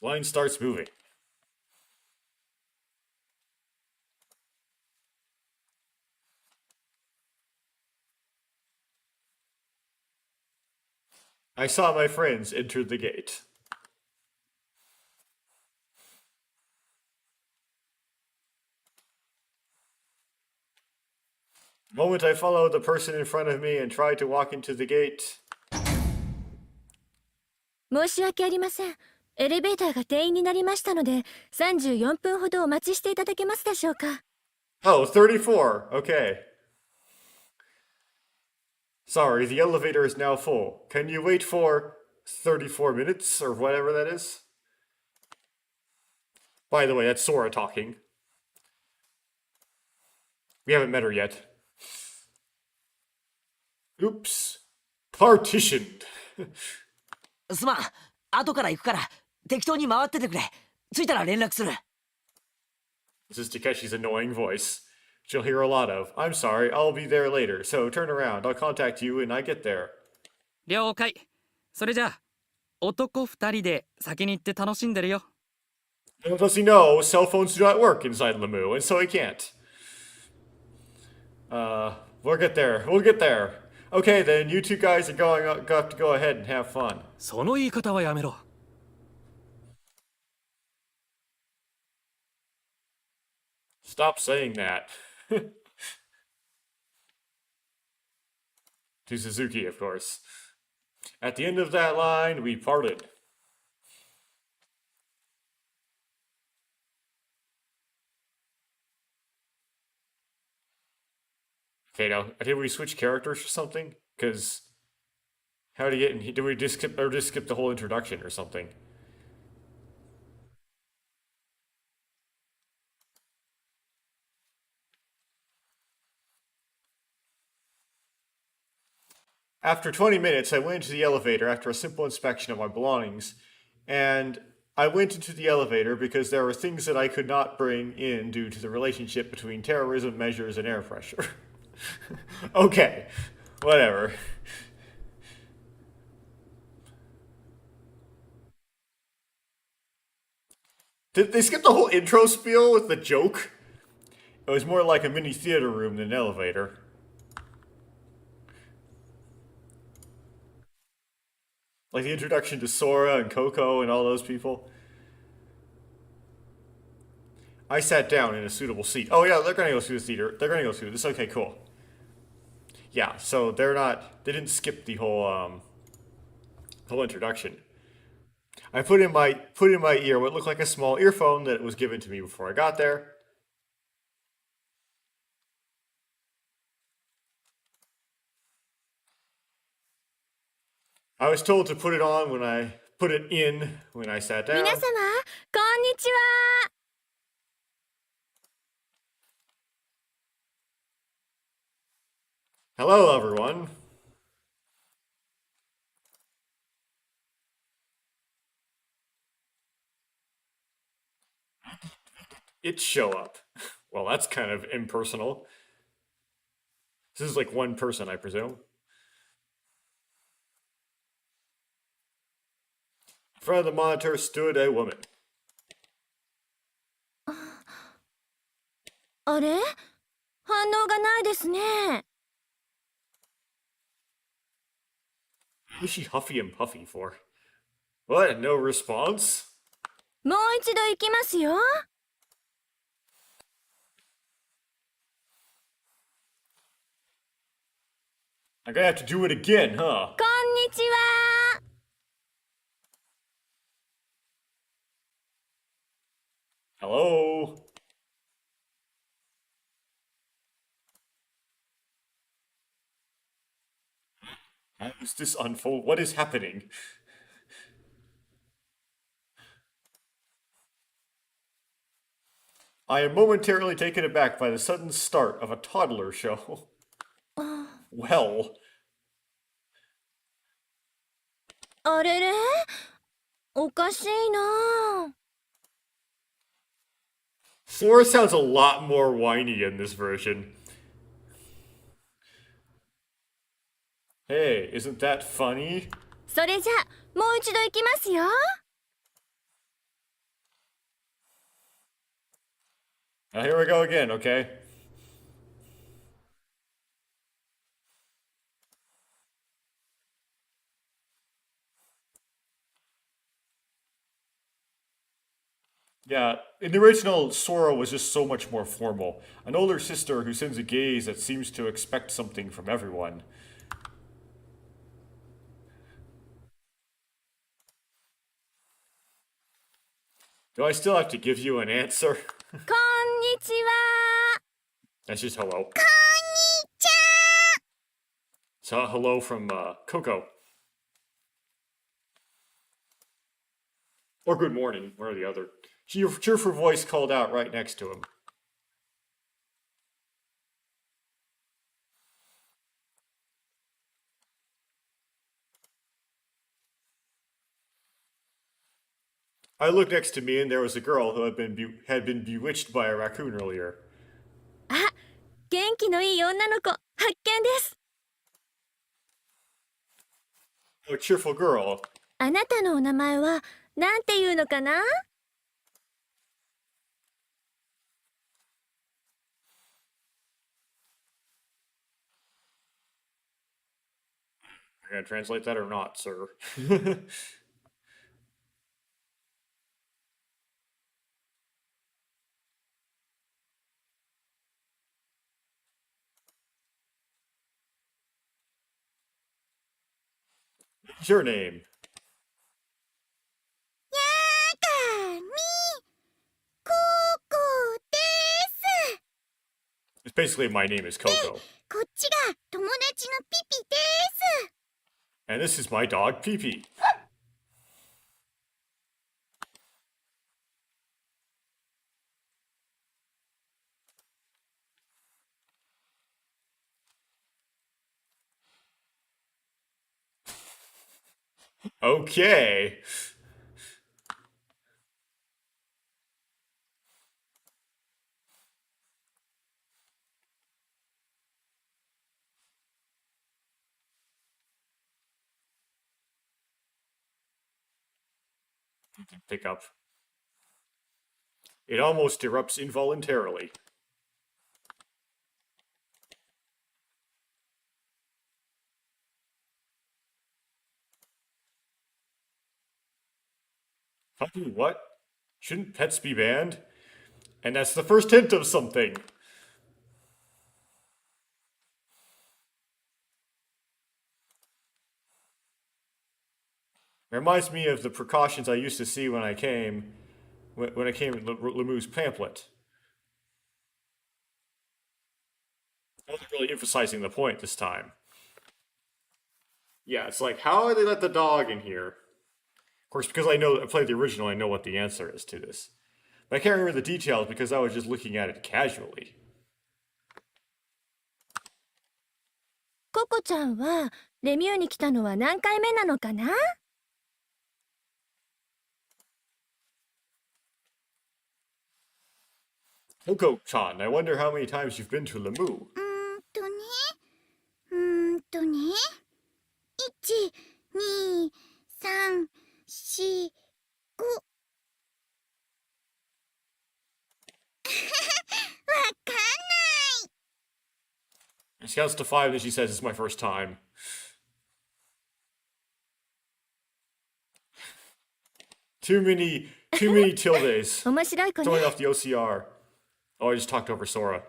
Line starts moving. I saw my friends enter the gate. The moment I followed the person in front of me and tried to walk into the gate. 申し訳ありません。エレベーターが定員になりましたので、34分ほどお待ちしていただけますでしょうか。Oh, 34. Okay. Sorry, the elevator is now full. Can you wait for 34 minutes or whatever that is? By the way, that's Sora talking. We haven't met her yet. Oops. Partitioned. すまん、後から行くから適当に回っててくれ。着いたら連絡する。This is Takeshi's annoying voice. She'll hear a lot of, I'm sorry, I'll be there later, so turn around, I'll contact you when I get there. 了解。それじゃあ、男二人で先に行って楽しんでるよ。Does he know cell phones do not work inside Lamu, and so he can't. We'll get there. We'll get there. Okay, then you two guys are got to go ahead and have fun. その言い方はやめろ。Stop saying that. To Suzuki, of course. At the end of that line, we parted. Okay, now, did we switch characters or something? Because, how did he get in? Did we just skip the whole introduction or something? After 20 minutes, I went into the elevator after a simple inspection of my belongings, and I went into the elevator because there were things that I could not bring in due to the relationship between terrorism measures and air pressure. Okay, whatever. Did they skip the whole intro spiel with the joke? It was more like a mini theater room than an elevator. Like the introduction to Sora and Coco and all those people. I sat down in a suitable seat. Oh yeah, they're gonna go through the theater. They're gonna go through this. Okay, cool. Yeah, so they didn't skip the whole introduction. I put in my ear what looked like a small earphone that was given to me before I got there. I was told to put it on when I sat down. 皆様、こんにちは。Hello, everyone. It show up. Well, that's kind of impersonal. This is like one person, I presume. In front of the monitor stood a woman. あれ？反応がないですね。Who's she huffy and puffy for? What? No response? もう一度行きますよ。I'm gonna have to do it again, huh? こんにちは。Hello? How does this unfold? What is happening? I am momentarily taken aback by the sudden start of a toddler show. Well, あれれ？おかしいな。Sora sounds a lot more whiny in this version. Hey, isn't that funny? それじゃあ、もう一度行きますよ。Now here we go again, okay? Yeah, in the original, Sora was just so much more formal. An older sister who sends a gaze that seems to expect something from everyone. Do I still have to give you an answer? こんにちは That's just hello. こんにちは So hello from Coco. Or good morning, one or the other. Your cheerful voice called out right next to him. I looked next to me and there was a girl who had been bewitched by a raccoon earlier. あ、元気のいい女の子発見です A cheerful girl. あなたのお名前はなんていうのかな Am I gonna translate that or not, sir? What's your name? やーかみここです It's basically my name is Coco. こっちが友達のピピです And this is my dog, Pee Pee. Okay. Pick up. It almost erupts involuntarily. Puppy, what? Shouldn't pets be banned? And that's the first hint of something. It reminds me of the precautions I used to see when I came in Lemu's pamphlet. I wasn't really emphasizing the point this time. Yeah, it's like, how did they let the dog in here? Of course, because I played the original, I know what the answer is to this. But I can't remember the details because I was just looking at it casually. ココちゃんはレミューに来たのは何回目なのかな Coco-chan, I wonder how many times you've been to Lemu. 1、2、3、4、5わかんない She counts to 5 and then she says, it's my first time. Too many tildes. 面白い子ね Throwing off the OCR. Oh, I just talked over Sora.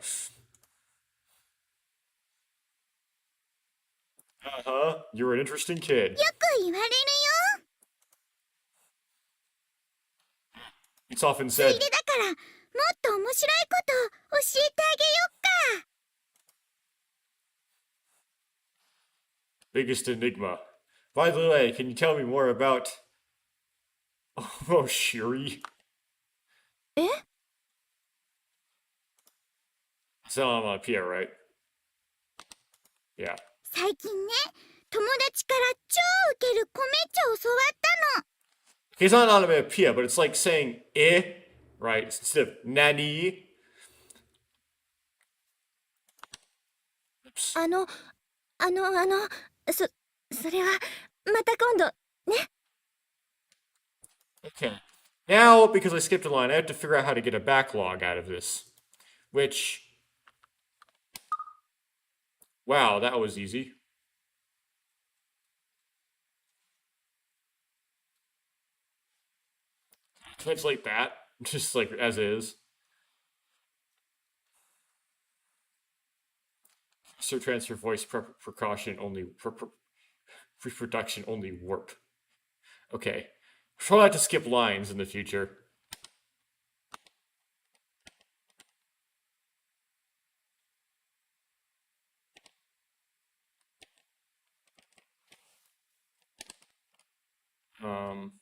Uh-huh. You're an interesting kid. よく言われるよ It's often つい said, でだからもっと面白いこと教えてあげよっか biggest enigma. By the way, can you tell me more about... Oh, Shiri. え It's not Pia, right? Yeah. 最近ね友達から超ウケる米茶教わったの It's not onomatopoeia, but it's like saying right? Instead of nani. Oops. それはまた今度ね Okay. Now, because I skipped a line, I have to figure out how to get a backlog out of this. Which... Wow, that was easy. Translate that. just like as is. So transfer voice precaution only reproduction only warp. Okay, try not to skip lines in the future. Um.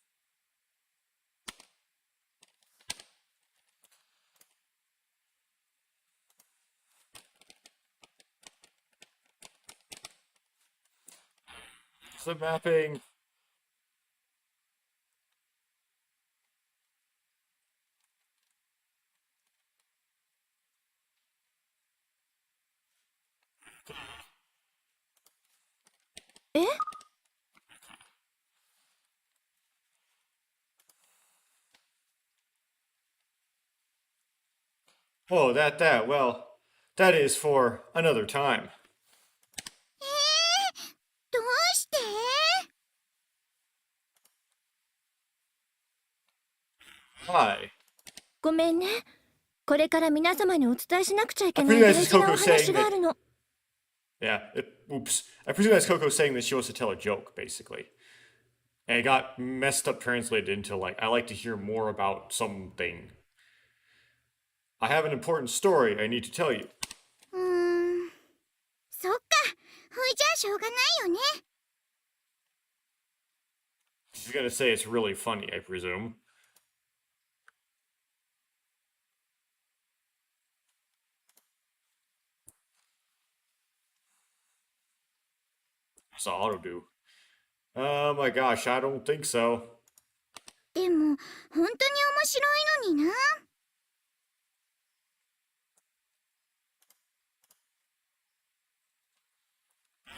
The mapping.え Oh, that. Well, that is for another time. どうして Hi. ごめんね。これから皆様にお伝えしなくちゃいけ I ない presume 大 that's 事なお Coco saying 話があるの。 Yeah. Oops. I presume that's Coco saying that she wants to tell a joke, basically. And it got messed up translated into like, I like to hear more about something. I have an important story I need to tell you. そっか。ほいじゃあしょうがないよね。 She's gonna say it's really funny, I presume. What's auto do? Oh my gosh, I don't think so. でも、本当に面白いのにな。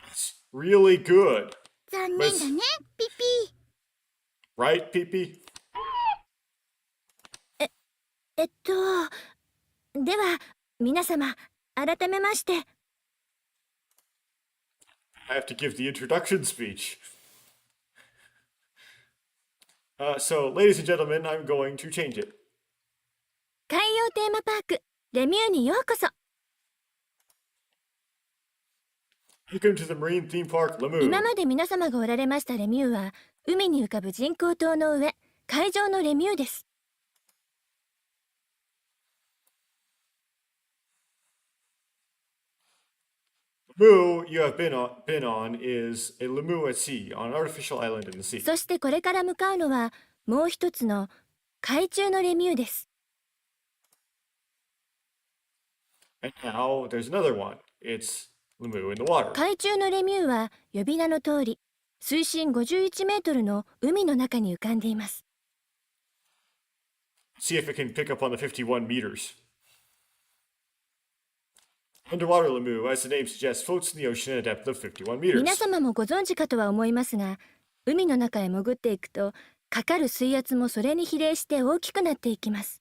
It's really good. 残念だね、ピピ。 Right, Pee-Pee? では、皆様、改めまして。 I have to give the introduction speech. So, ladies and gentlemen, I'm going to change it. 海洋テーマパーク、レミューにようこそ。 Welcome to the Marine Theme Park, Lamu. 今まで皆様がおられましたレミューは、海に浮かぶ人工島の上、海上のレミューです。 Lamu you have been on is a Lamu at sea, on an artificial island in the sea. そしてこれから向かうのは、もう一つの海中のレミューです。 And now there's another one. It's Lamu in the water. 海中のレミューは呼び名の通り、水深51メートルの海の中に浮かんでいます。 See if it can pick up on the 51 meters. Underwater Lamu, as the name suggests, floats in the ocean at a depth of 51 meters. 皆様もご存知かとは思いますが、海の中へ潜っていくと、かかる水圧もそれに比例して大きくなっていきます。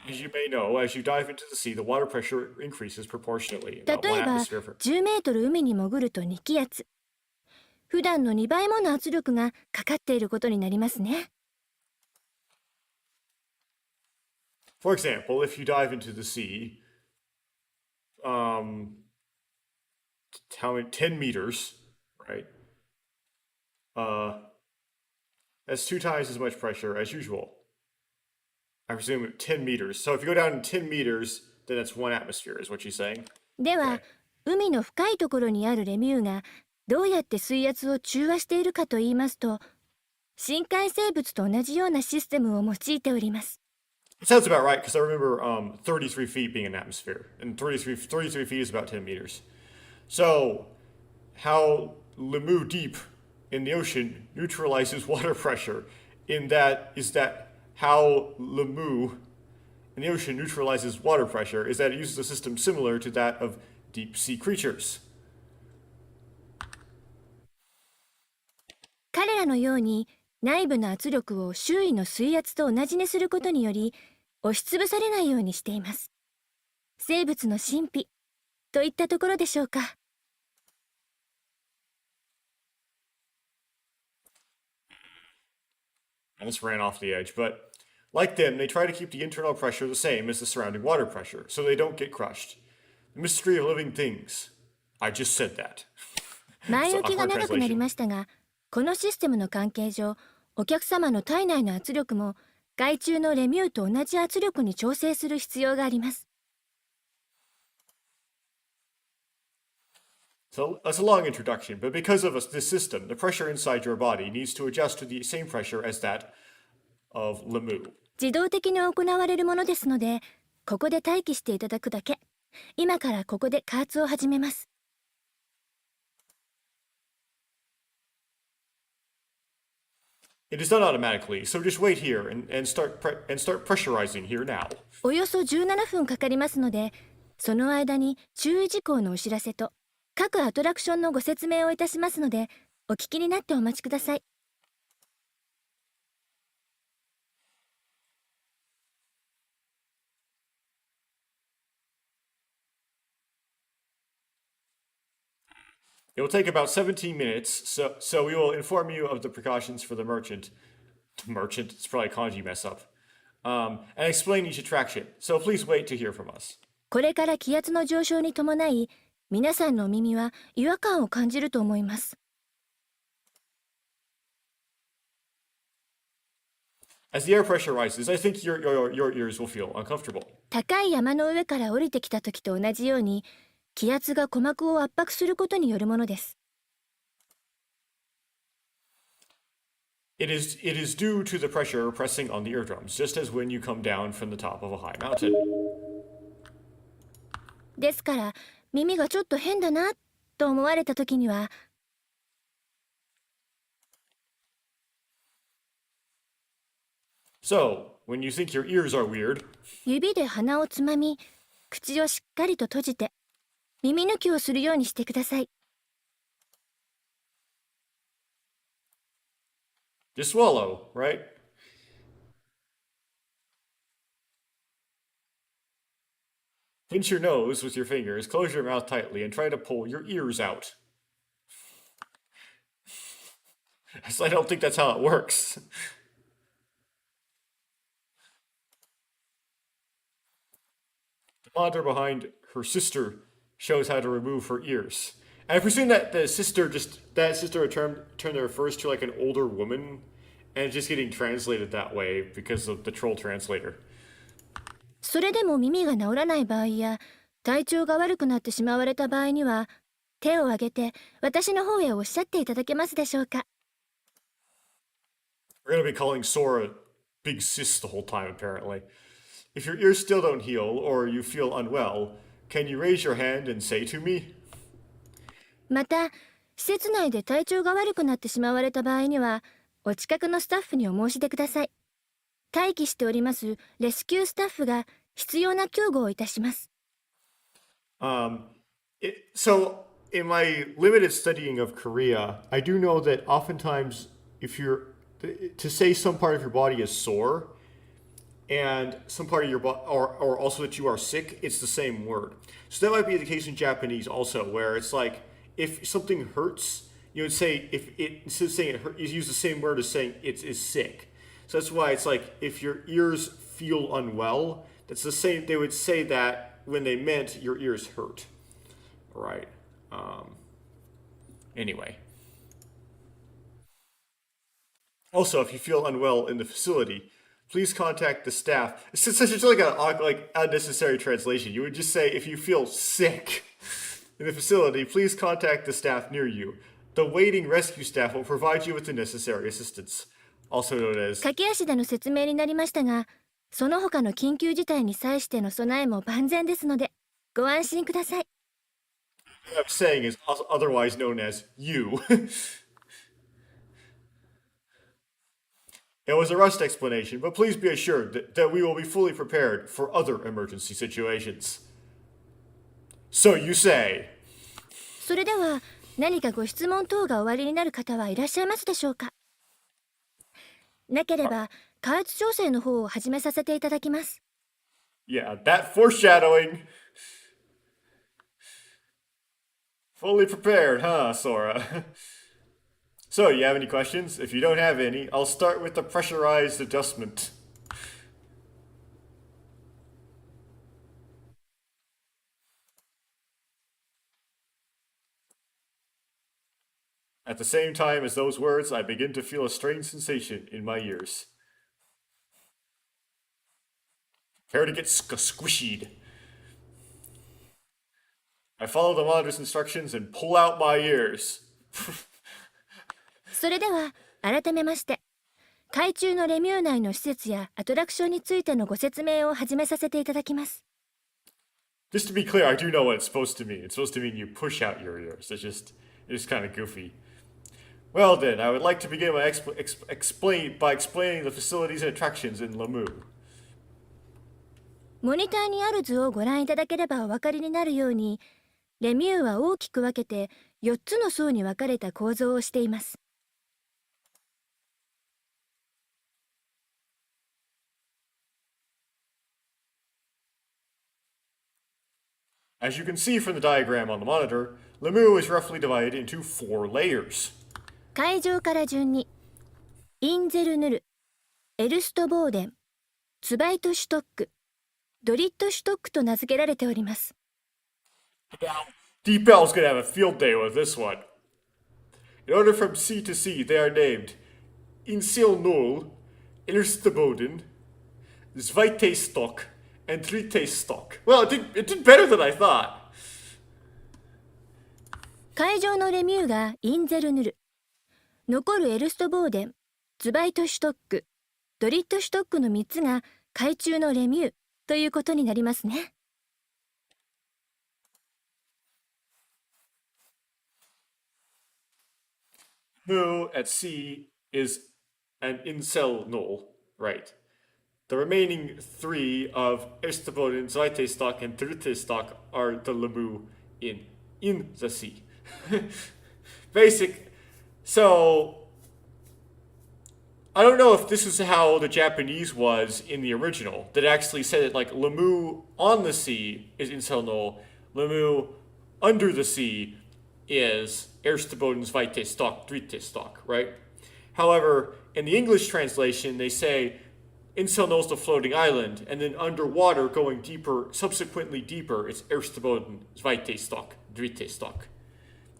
As you may know, as you dive into the sea, the water pressure increases proportionately. 例 About え one ば atmosphere for 10メートル海に潜ると2気圧。普段の2倍もの圧力がかかっていることになりますね。 For example, if you dive into the sea, how many 10 meters, right? That's 2 times as much pressure as usual. I presume 10 meters. So if you go down 10 meters, then that's 1 atmosphere, is what she's saying. では、海の深いところにあるレミューがどうやって水圧を中和しているかと言いますと、深海生物と同じようなシステムを用いております。 It sounds about right, because I remember 33 feet being an atmosphere, and 33 feet is about 10 meters. So, how Lamu deep in the ocean neutralizes water pressure, is that how Lamu in the ocean neutralizes water pressure is that it uses a system similar to that of deep sea creatures. 彼らのように内部の圧力を周囲の水圧と同じにすることにより押しつぶされないようにしています。生物の神秘といったところでしょうか。and just ran off the edge. But like them, they try to keep the internal pressure the same as the surrounding water pressure, so they don't get crushed. The mystery of living things. I just said that. 前置きが長くなりましたが、このシステムの関係上、お客様の体内の圧力も外注のレミューと同じ圧力に調整する必要があります。So that's a long introduction, but because of this system, the pressure inside your body needs to adjust to the same pressure as that of Lemieux. 自動的に行われるものですので、ここで待機していただくだけ。今からここで加圧を始めます。It is done automatically, so just wait here and start pressurizing here now. およそ17分かかりますので、その間に注意事項のお知らせと各アトラクションのご説明をいたしますので、お聞きになってお待ちください。It will take about 17 minutes, so we will inform you of the precautions for the merchant. Merchant, it's probably a kanji mess up. And explain each attraction. So please wait to hear from us. これから気圧の上昇に伴い、皆さんの耳は違和感を感じると思います。As the air pressure rises, I think your ears will feel uncomfortable. 高い山の上から降りてきた時と同じように、気圧が鼓膜を圧迫することによるものです。It is due to the pressure pressing on the eardrums, just as when you come down from the top of a high mountain. ですから、耳がちょっと変だなと思われた時には、So, when you think your ears are weird, 指で鼻をつまみ、口をしっかりと閉じて、耳抜きをするようにしてください。just swallow, right? Pinch your nose with your fingers, close your mouth tightly, and try to pull your ears out. I don't think that's how it works. The monitor behind her sister shows how to remove her ears. And I presume that that sister a term that refers to like an older woman, and it's just getting translated that way because of the troll translator. それでも耳が治らない場合や、体調が悪くなってしまわれた場合には、手を挙げて私の方へおっしゃっていただけますでしょうか。We're gonna be calling Sora Big Sis the whole time, apparently. If your ears still don't heal or you feel unwell, can you raise your hand and say to me? また、施設内で体調が悪くなってしまわれた場合には、お近くのスタッフにお申し出ください。待機しておりますレスキュースタッフが必要な救護をいたします。So in my limited studying of Korea, I do know that oftentimes if you're to say some part of your body is sore and some part of your body or also that you are sick, it's the same word. So that might be the case in Japanese also, where it's like if something hurts, you would say if it instead of saying it hurt, you use the same word as saying it is sick. So that's why it's like if your ears feel unwell, that's the same. They would say that when they meant your ears hurt. Right. Anyway. Also, if you feel unwell in the facility, please contact the staff. It's such like an unnecessary translation. You would just say if you feel sick in the facility, please contact the staff near you. The waiting rescue staff will provide you with the necessary assistance, also known as. 駆け足での説明になりましたが、その他の緊急事態に際しての備えも万全ですので、ご安心ください。What I'm saying is otherwise known as you. It was a rushed explanation, but please be assured that we will be fully prepared for other emergency situations. So you say. それでは何かご質問等がおありになる方はいらっしゃいますでしょうか。なければ加圧調整の方を始めさせていただきます。Yeah, that foreshadowing. Fully prepared, huh, Sora? So, you have any questions? If you don't have any, I'll start with the pressurized adjustment. At the same time as those words, I begin to feel a strange sensation in my ears. Prepare to get squishied. I follow the monitor's instructions and pull out my ears. それでは改めまして海中のレミュー内の施設やアトラクションについてのご説明を始めさせていただきます。 Just to be clear, I do know what it's supposed to mean. It's supposed to mean you push out your ears. It's kind of goofy. Well then, I would like to begin by explaining the facilities and attractions in Lamu. モニターにある図をご覧いただければお分かりになるように、レミューは大きく分けて4つの層に分かれた構造をしています。 As you can see from the diagram on the monitor, Lamu is roughly divided into 4 layers. 海上から順にインゼルヌル、エルストボーデン、ツバイトシュトック、ドリットシュトックと名付けられております。 Deep L's gonna have a field day with this one. In order from sea to sea, they are named Insil Null, Ilsterboden, Zweite Stock, and Dritte Stock. Well, it did better than I thought. 海上のレミューがインゼルヌル、残るエルストボーデン、ツバイトシュトック、ドリットシュトックの3つが海中のレミューということになりますね。 Mu at sea is an incel null, right? The remaining 3 of Ersteboden, Zweite Stock, and Dritte Stock are the Lamu in the sea. So, I don't know if this is how the Japanese was in the original, that actually said it like Lamu on the sea is incel null, Lamu under the sea is Ersteboden, Zweite Stock, Dritte Stock, right? However, in the English translation, they say incel null is the floating island, and then underwater, going deeper, subsequently deeper, it's Ersteboden, Zweite Stock, Dritte Stock.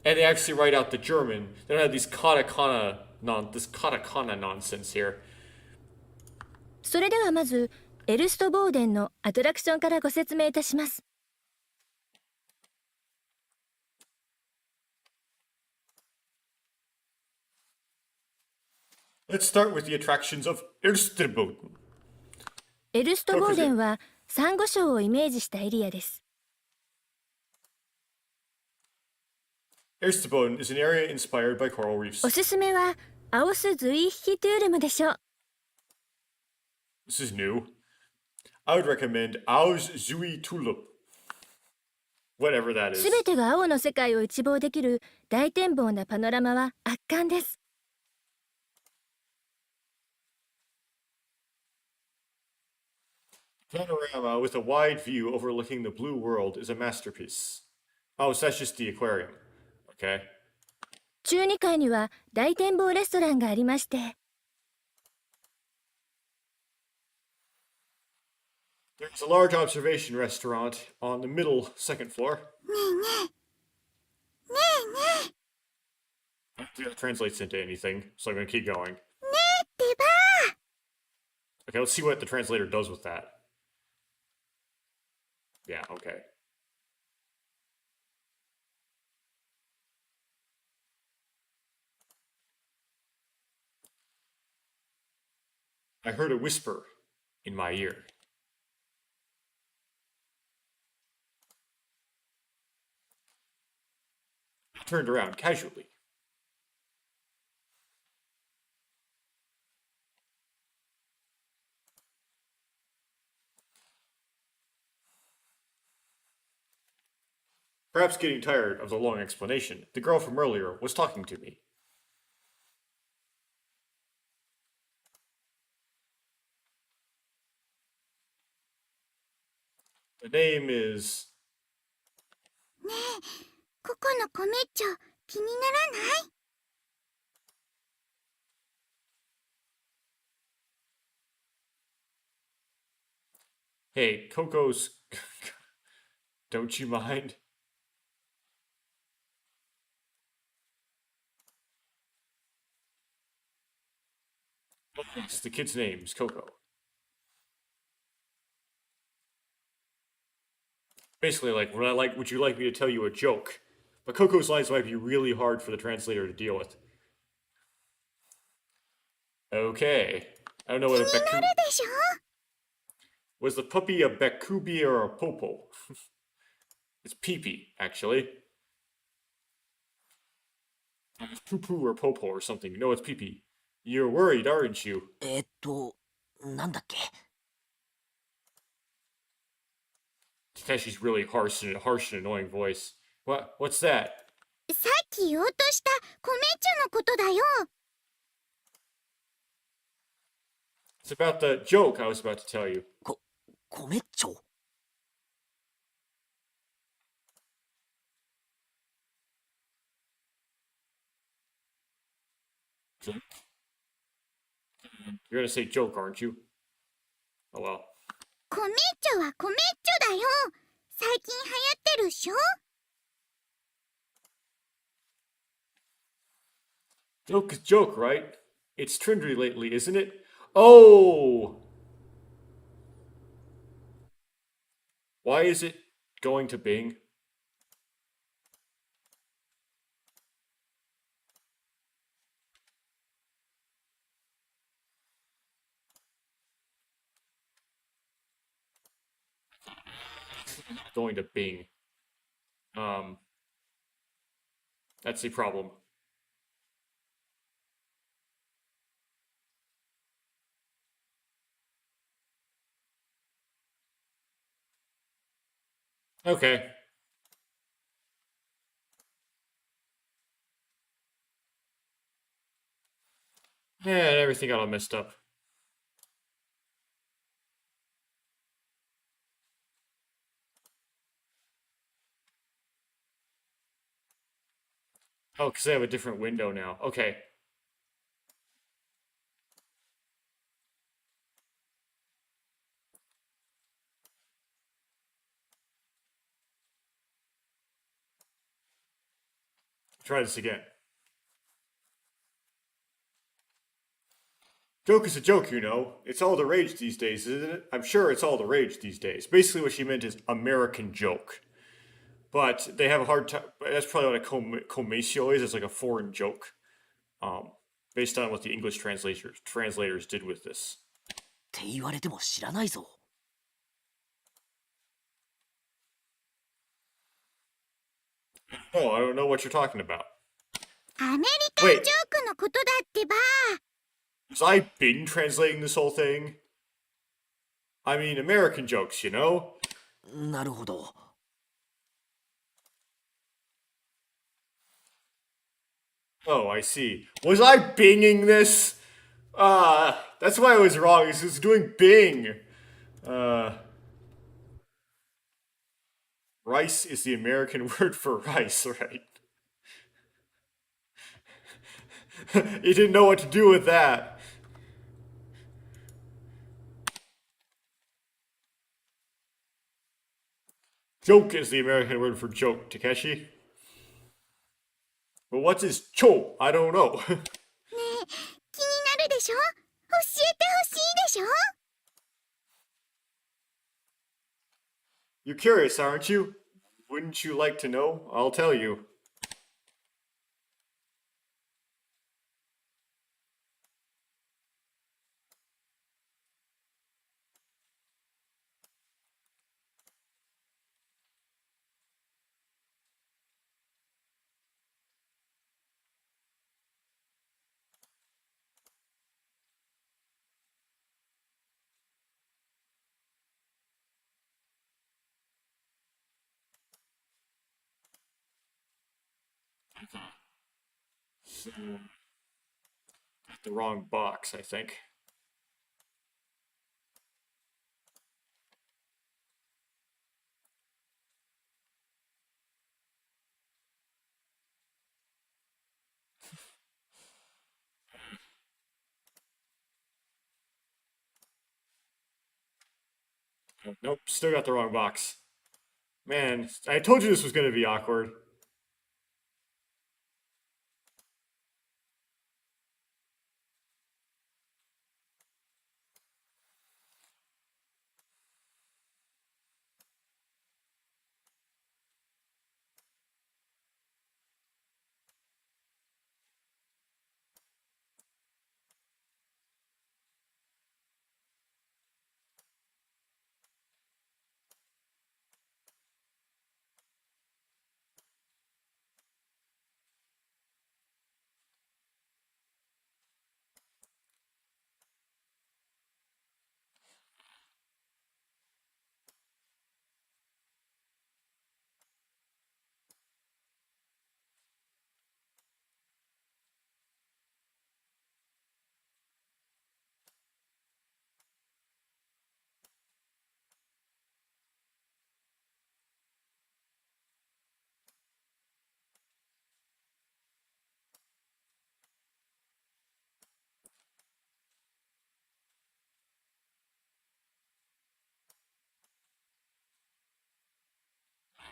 And they actually write out the German. They don't have this katakana nonsense here. それではまずエルストボーデンのアトラクションからご説明いたします。 Let's start with the attractions of Ersteboden. エルストボーデンはサンゴ礁をイメージしたエリアです。 Ersteboden is an area inspired by coral reefs. おすすめはアオスズイヒトゥールムでしょう。 This is new. I would recommend Aus Zui Tulip. Whatever that is. すべてが青の世界を一望できる大展望なパノラマは圧巻です。 Panorama with a wide view overlooking the blue world is a masterpiece. Oh, so that's just the aquarium. Okay. 中2階には大展望レストランがありまして、 There's a large observation restaurant on the middle second floor. I don't think that translates into anything, so I'm gonna keep going. Okay, let's see what the translator does with that. Yeah, okay. I heard a whisper in my ear. I turned around casually. Perhaps getting tired of the long explanation, the girl from earlier was talking to me. The name is... ここの米っちょ気にならない？ Hey, Coco's. Don't you mind? It's the kid's name is Coco. Basically, like, would you like me to tell you a joke? But Coco's lines might be really hard for the translator to deal with. Okay. I don't know what a 気にな Beku るでしょ？ was. The puppy a Bekubi or a Popo? It's Pee-Pee, actually. Poo-poo or Popo or something. No, it's Pee-Pee. You're worried, aren't you? なんだっけ？ Takeshi's really harsh and annoying voice. What's that? さっき言おうとしたコメッチョのことだよ。 It's about the joke I was about to tell you. 米っちょ？ You're gonna say joke, aren't you? Oh well. コメッチョはコメッチョだよ。最近流行ってるっしょ？ Joke is joke, right? It's trendy lately, isn't it? Oh! Why is it going to Bing? Going to Bing. That's the problem. Okay. Yeah, everything got all messed up. Oh, because they have a different window now. Okay. Try this again. Joke is a joke, you know. It's all the rage these days, isn't it? I'm sure it's all the rage these days. Basically, what she meant is American joke. But they have a hard time. That's probably what a comatio is. It's like a foreign joke, based on what the English translators did with this. って言われても知らないぞ。 Oh, I don't know what you're talking about. アメリカンジョークのことだってば。 Was I been translating this whole thing? I mean, American jokes, you know? なるほど。 Oh, I see. Was I binging this? That's why I was wrong. It was doing Bing. Rice is the American word for rice, right? You didn't know what to do with that. Joke is the American word for joke, Takeshi. But what is cho? I don't know. ねえ、気になるでしょ？教えてほしいでしょ？ You're curious, aren't you? Wouldn't you like to know? I'll tell you. So, the wrong box, I think. Nope, still got the wrong box. Man, I told you this was going to be awkward.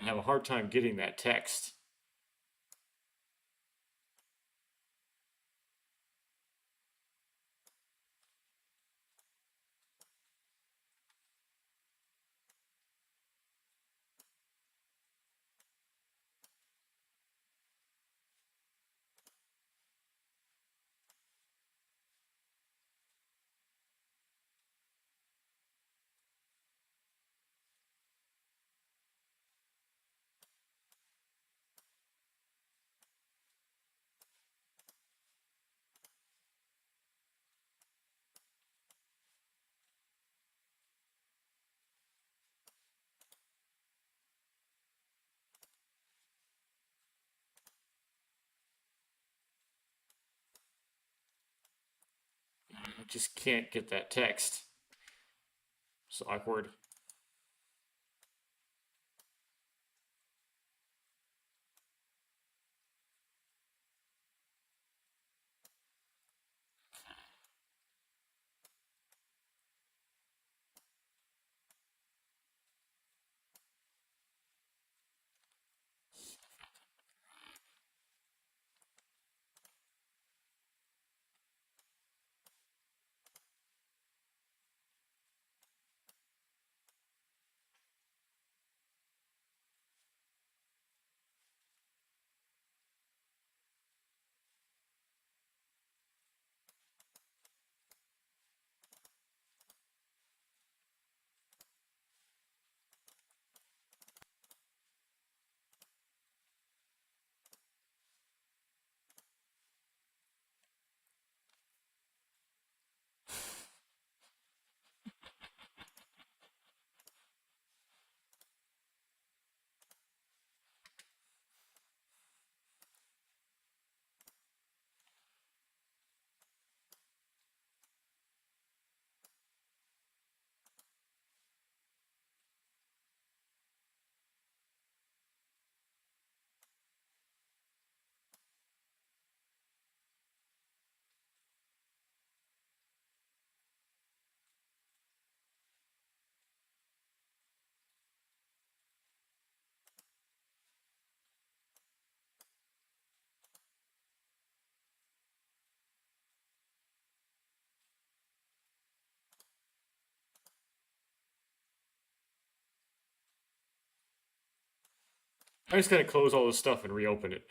I have a hard time getting that text. I just can't get that text. It's awkward. I just gotta close all this stuff and reopen it.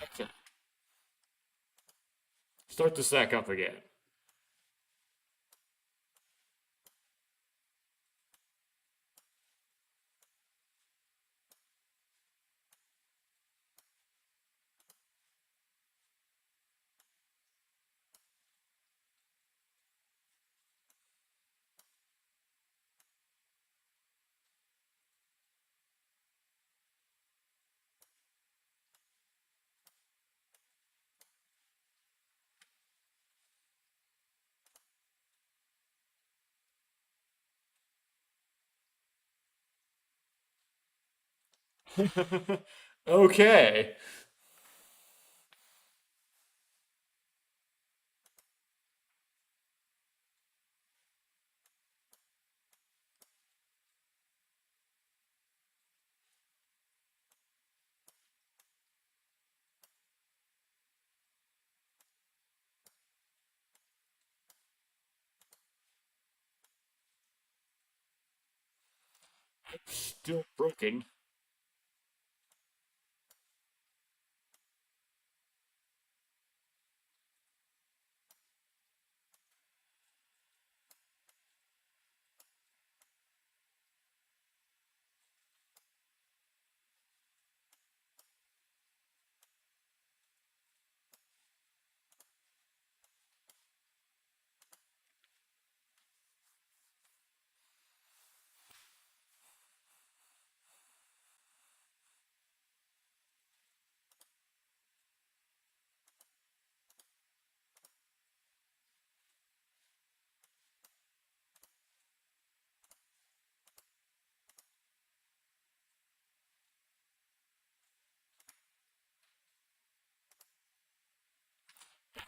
Okay. Start the stack up again. Okay. Still broken.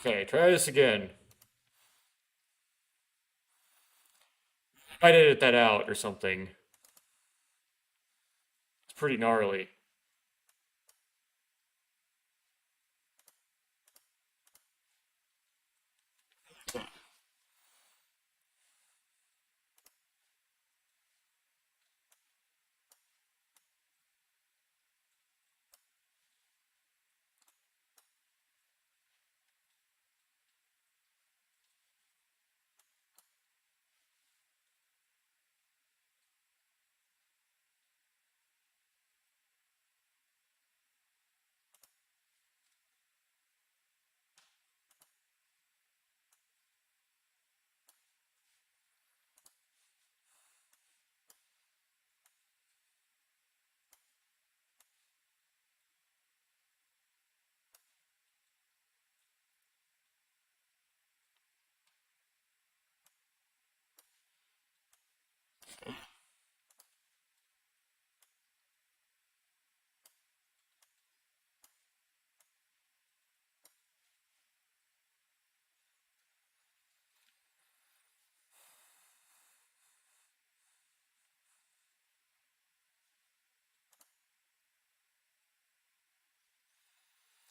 Okay, try this again. I'd edit that out or something. It's pretty gnarly.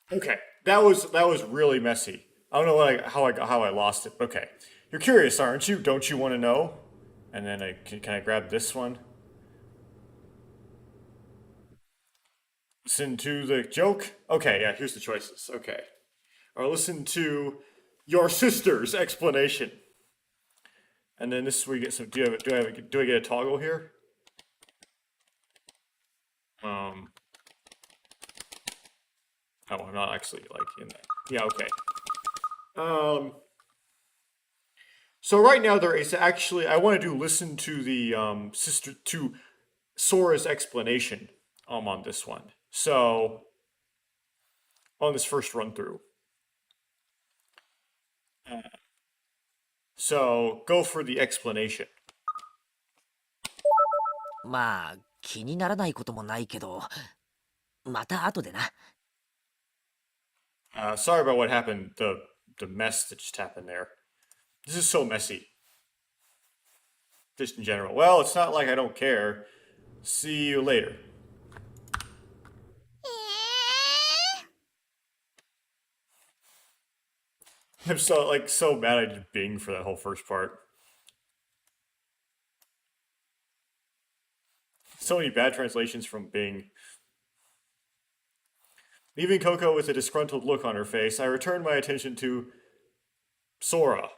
Okay, that was really messy. I don't know how I lost it. Okay, you're curious, aren't you? Don't you want to know? And then can I grab this one? Listen to the joke. Okay, yeah. Here's the choices. Okay, or listen to your sister's explanation. And then this is where you get some. Do I get a toggle here? Oh, I'm not actually like in that. Yeah, okay. So right now there is actually I want to do listen to the sister to Sora's explanation on this one. So on this first run through. So go for the explanation. まあ、気にならないこともないけど、また後でな。Sorry about what happened. The mess that just happened there. This is so messy. Just in general. Well, it's not like I don't care. See you later. I'm so mad I did Bing for that whole first part. So many bad translations from Bing. Leaving Coco with a disgruntled look on her face, I returned my attention to Sora.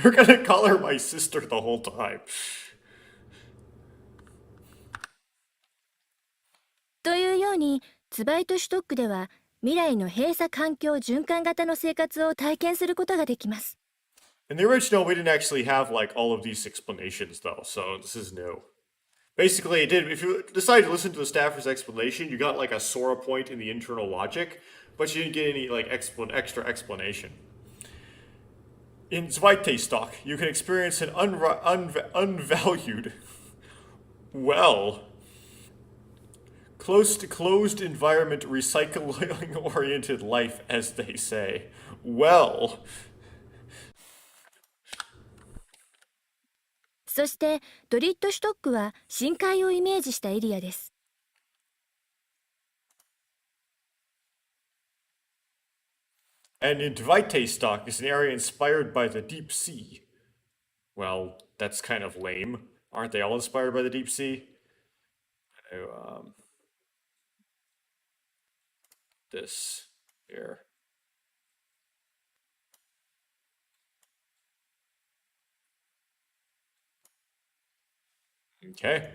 We're gonna call her my sister the whole time. というようにツバイトシュトックでは未来の閉鎖環境循環型の生活を体験することができます。 In the original, we didn't actually have like all of these explanations though, so this is new. Basically, it did. If you decided to listen to the staffer's explanation, you got like a Sora point in the internal logic, but you didn't get any like extra explanation. In Zweite stock, you can experience an unvalued, well, Closed environment recycling oriented life, as they say. Well, そしてドリットシュトックは深海をイメージしたエリアです。and Dvite is an area inspired by the deep sea. Well, that's kind of lame. Aren't they all inspired by the deep sea? This here. Okay.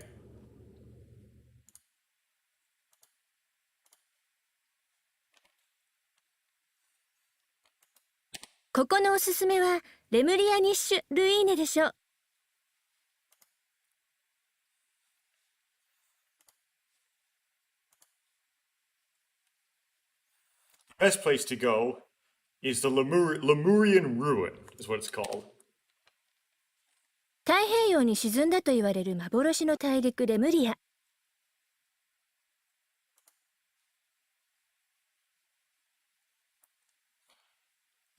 ここのおすすめはレムリアニッシュ・ルイーネでしょう。Best place to go is the Lemurian Ruin, is what it's called. 太平洋に沈んだと言われる幻の大陸レムリア。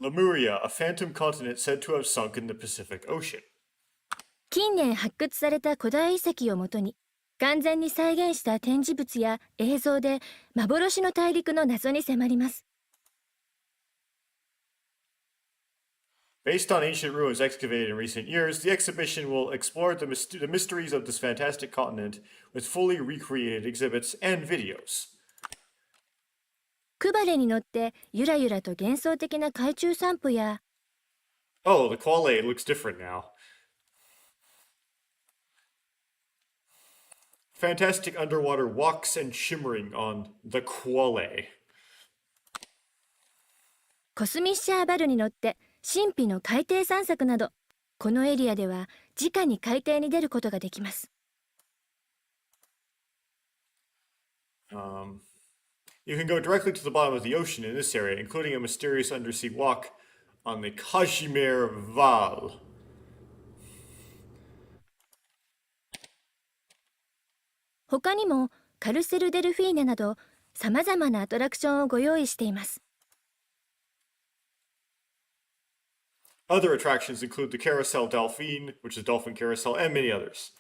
Lemuria, a phantom continent said to have sunk in the Pacific Ocean. 近年発掘された古代遺跡をもとに完全に再現した展示物や映像で幻の大陸の謎に迫ります。Based on ancient ruins excavated in recent years, the exhibition will explore the mysteries of this fantastic continent with fully recreated exhibits and videos. クバレに乗ってゆらゆらと幻想的な海中散歩や Oh, the Quale looks different now. Fantastic underwater walks and shimmering on the Quale. コスミッシャーバルに乗って神秘の海底散策など、このエリアでは直に海底に出ることができます。You can go directly to the bottom of the ocean in this area, including a mysterious undersea walk on the Kashmir Val. 他にもカルセル・デルフィーネなどさまざまなアトラクションをご用意しています。Other attractions include the Carousel Delphine, which is Dolphin Carousel, and many others.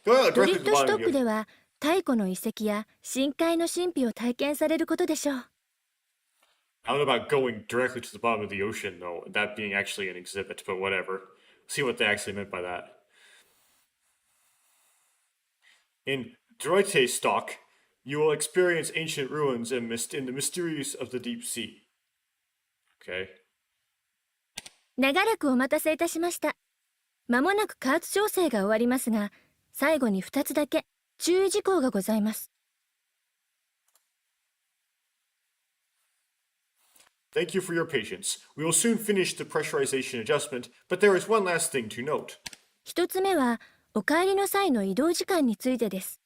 Go ドリ directly ッ to the トシュ bottom ト of ッ the ク ocean. では太古の遺跡や深海の神秘を体験されることでしょう。I don't know about going directly to the bottom of the ocean, though, that being actually an exhibit, but whatever. See what they actually meant by that. In Droite Stock, you will experience ancient ruins in the mysteries of the deep sea. Okay. 長らくお待たせいたしました。まもなく加圧調整が終わりますが、最後に2つだけ注意事項がございます。Thank you for your patience. We will soon finish the pressurization adjustment, but there is one last thing to note. 1つ目は、お帰りの際の移動時間についてです。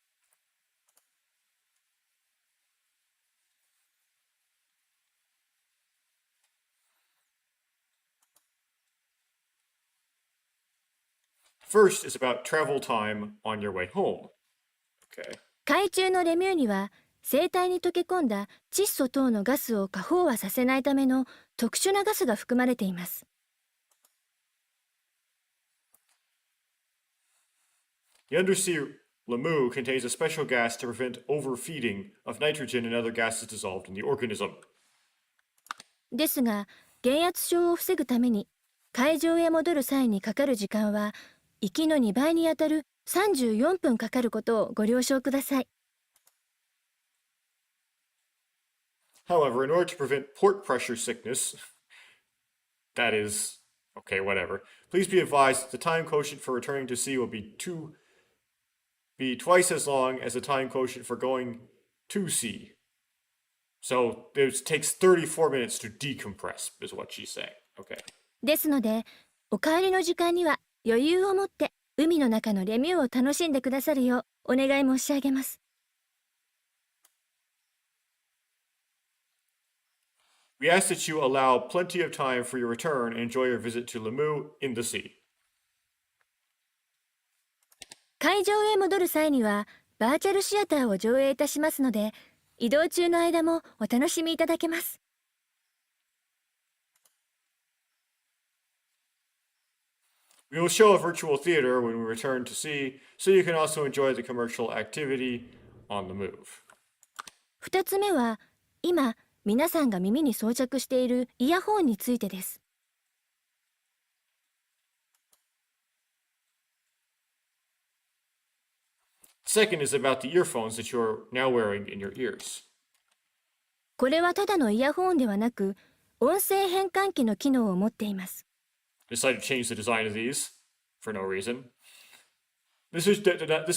First is about travel time on your way home. Okay. 海中のレミューには、生体に溶け込んだ窒素等のガスを過飽和させないための特殊なガスが含まれています。The undersea Lemu contains a special gas to prevent overfeeding of nitrogen and other gases dissolved in the organism. ですが、減圧症を防ぐために、海上へ戻る際にかかる時間は、行きの2倍にあたる34分かかることをご了承ください。However, in order to prevent port pressure sickness, that is, okay, whatever, please be advised that the time quotient for returning to sea will be twice as long as the time quotient for going to sea. So it takes 34 minutes to decompress, is what she's saying. Okay. ですので、お帰りの時間には余裕を持って海の中のレミューを楽しんでくださるようお願い申し上げます。We ask that you allow plenty of time for your return and enjoy your visit to Lemu in the sea. 海上へ戻る際にはバーチャルシアターを上映いたしますので、移動中の間もお楽しみいただけます。We will show a virtual theater when we return to sea, so you can also enjoy the commercial activity on the move. 2つ目は、今、皆さんが耳に装着しているイヤホンについてです。Second is about the earphones that you're now wearing in your ears. これはただのイヤホンではなく、音声変換器の機能を持っています。Decided to change the design of these for no reason. This is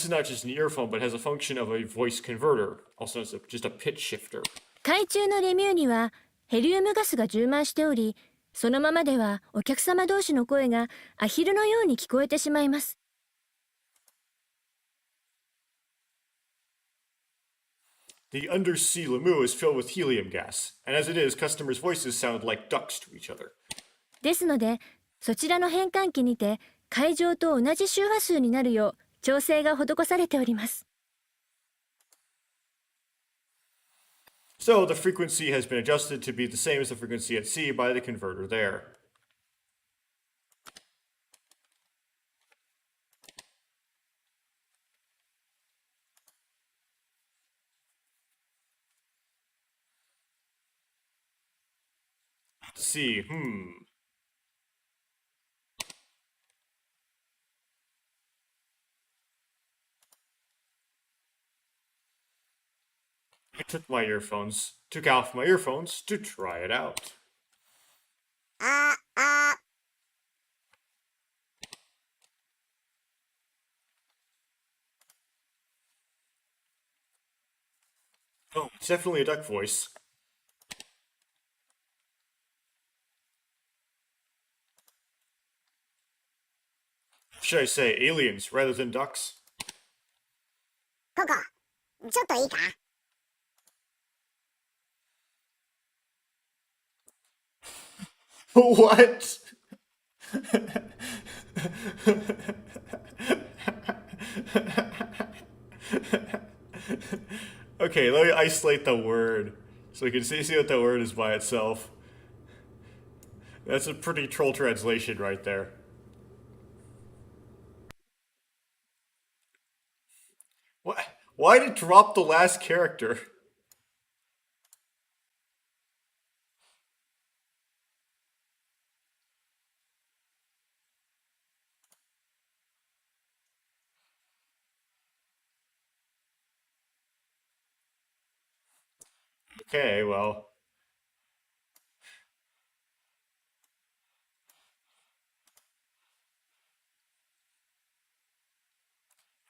not just an earphone, but has a function of a voice converter, also as just a pitch shifter. 海中のレミューにはヘリウムガスが充満しており、そのままではお客様同士の声がアヒルのように聞こえてしまいます。The undersea Lemu is filled with helium gas, and as it is, customers' voices sound like ducks to each other. ですので、そちらの変換器にて海上と同じ周波数になるよう調整が施されております。So the frequency has been adjusted to be the same as the frequency at sea by the converter there. Let's see, I took off my earphones to try it out. Oh, it's definitely a duck voice. Should I say aliens rather than ducks? ココ、ちょっといいか？ What? Okay, let me isolate the word so we can see what the word is by itself. That's a pretty troll translation right there. What? Why did it drop the last character? Okay, well.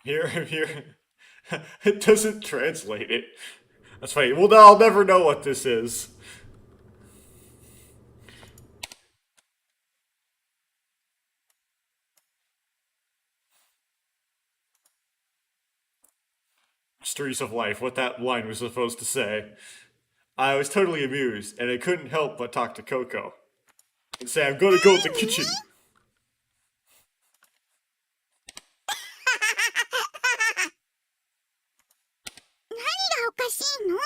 Here. It doesn't translate it. That's funny. Well, now I'll never know what this is. Mysteries of life, what that line was supposed to say. I was totally amused, and I couldn't help but talk to Coco and say, I'm gonna go to the kitchen. 何がおかしいの？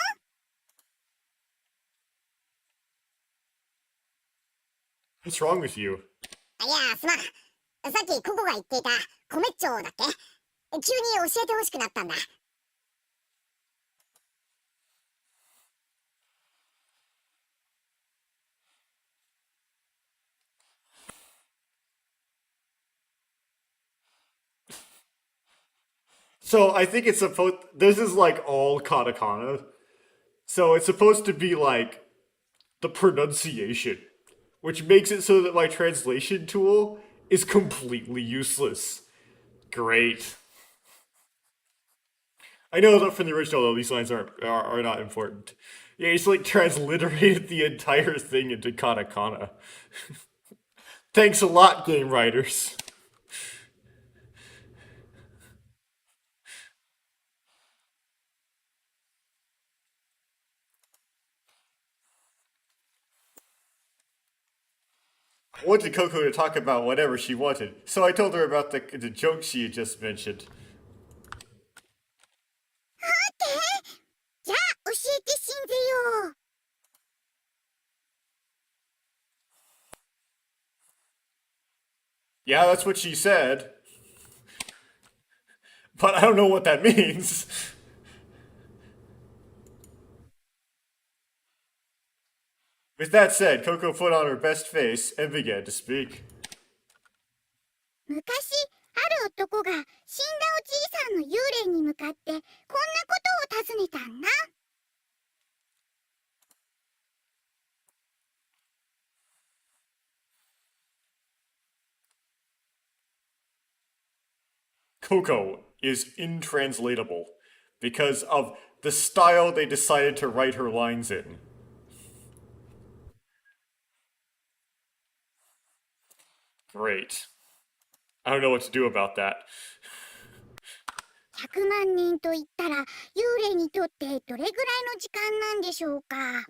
What's wrong with you? いや、すまん。さっきココが言っていた米っちょだっけ？急に教えてほしくなったんだ。So I think it's supposed. This is like all katakana. So it's supposed to be like the pronunciation, which makes it so that my translation tool is completely useless. Great. I know that from the original, though, these lines are not important. Yeah, he's like transliterated the entire thing into katakana. Thanks a lot, game writers. I wanted Coco to talk about whatever she wanted, so I told her about the joke she had just mentioned. Yeah, that's what she said. But I don't know what that means. With that said, Coco put on her best face and began to speak. 昔、ある男が死んだおじいさんの幽霊に向かってこんなことを尋ねたんだ。Coco is intranslatable because of the style they decided to write her lines in. Great. I don't know what to do about that. 100万年と言ったら幽霊にとってどれぐらいの時間なんでしょうか。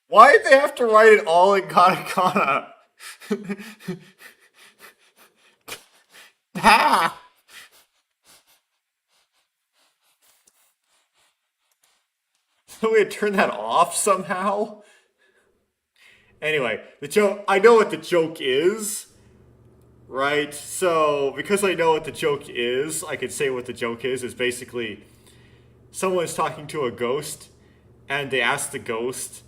Why did they have to write it all in katakana? Ah! So we had to turn that off somehow? Anyway, the joke, I know what the joke is, right? So, because I know what the joke is, I could say what the joke is basically someone's talking to a ghost, and they ask the ghost,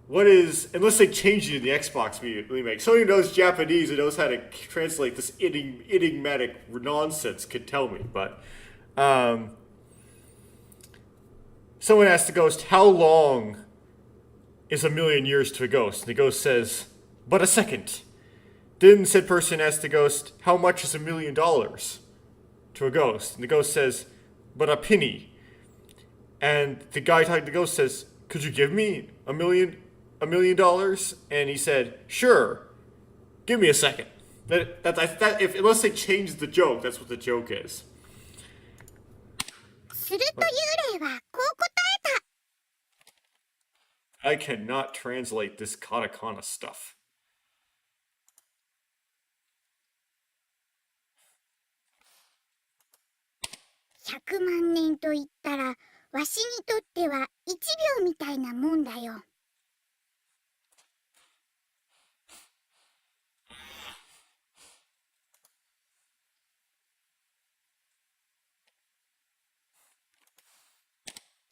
what is, unless they change it in the Xbox remake, somebody who knows Japanese and knows how to translate this enigmatic nonsense could tell me, but, someone asked the ghost, how long is 1,000,000 years to a ghost? And the ghost says, but a second. Then said person asked the ghost, how much is $1,000,000 to a ghost? And the ghost says, but a penny. And the guy talking to the ghost says, could you give me $1 million? And he said, sure. Give me a second. Unless they change the joke, that's what the joke is. すると幽霊はこう答えた。 I cannot translate this katakana stuff. 100万年と言ったらわしにとっては1秒みたいなもんだよ。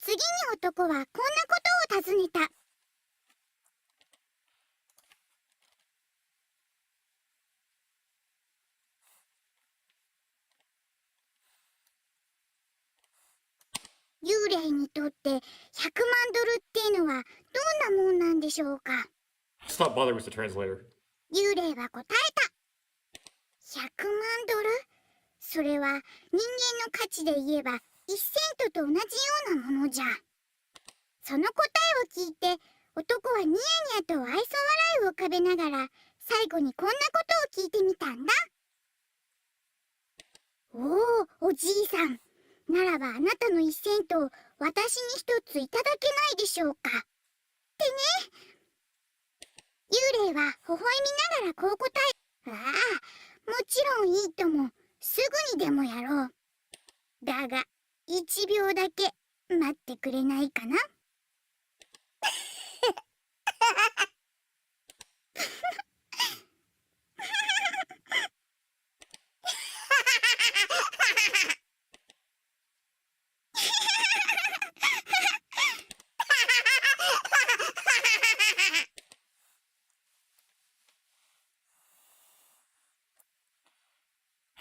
次に男はこんなことを尋ねた。幽霊にとって100万ドルっていうのはどんなもんなんでしょうか。 Let's not bother with the translator. 幽霊は答えた。100万ドル？それは人間の価値で言えば1セントと同じようなものじゃ。その答えを聞いて男はニヤニヤと愛想笑いを浮かべながら最後にこんなことを聞いてみたんだ。おお、おじいさん。ならばあなたの1セントを私に1ついただけないでしょうか。ってね。幽霊は微笑みながらこう答え、ああ、もちろんいいとも、すぐにでもやろう。だが、1秒だけ待ってくれないかな。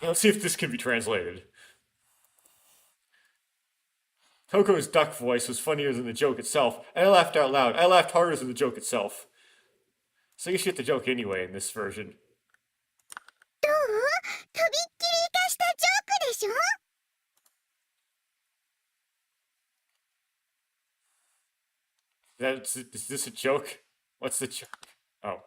Let's see if this can be translated. Coco's duck voice was funnier than the joke itself, and I laughed out loud. I laughed harder than the joke itself. So I guess you get the joke anyway in this version. どう？とびっきり生かしたジョークでしょ？ Is this a joke? What's the joke? Oh.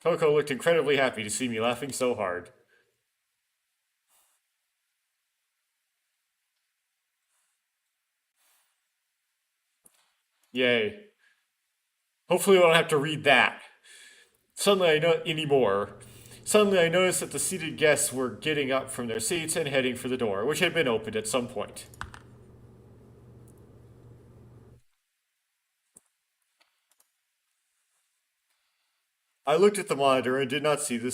Coco looked incredibly happy to see me laughing so hard. Yay. Hopefully I don't have to read that. Suddenly I know anymore. Suddenly I noticed that the seated guests were getting up from their seats and heading for the door, which had been opened at some point. I looked at the monitor and did not see the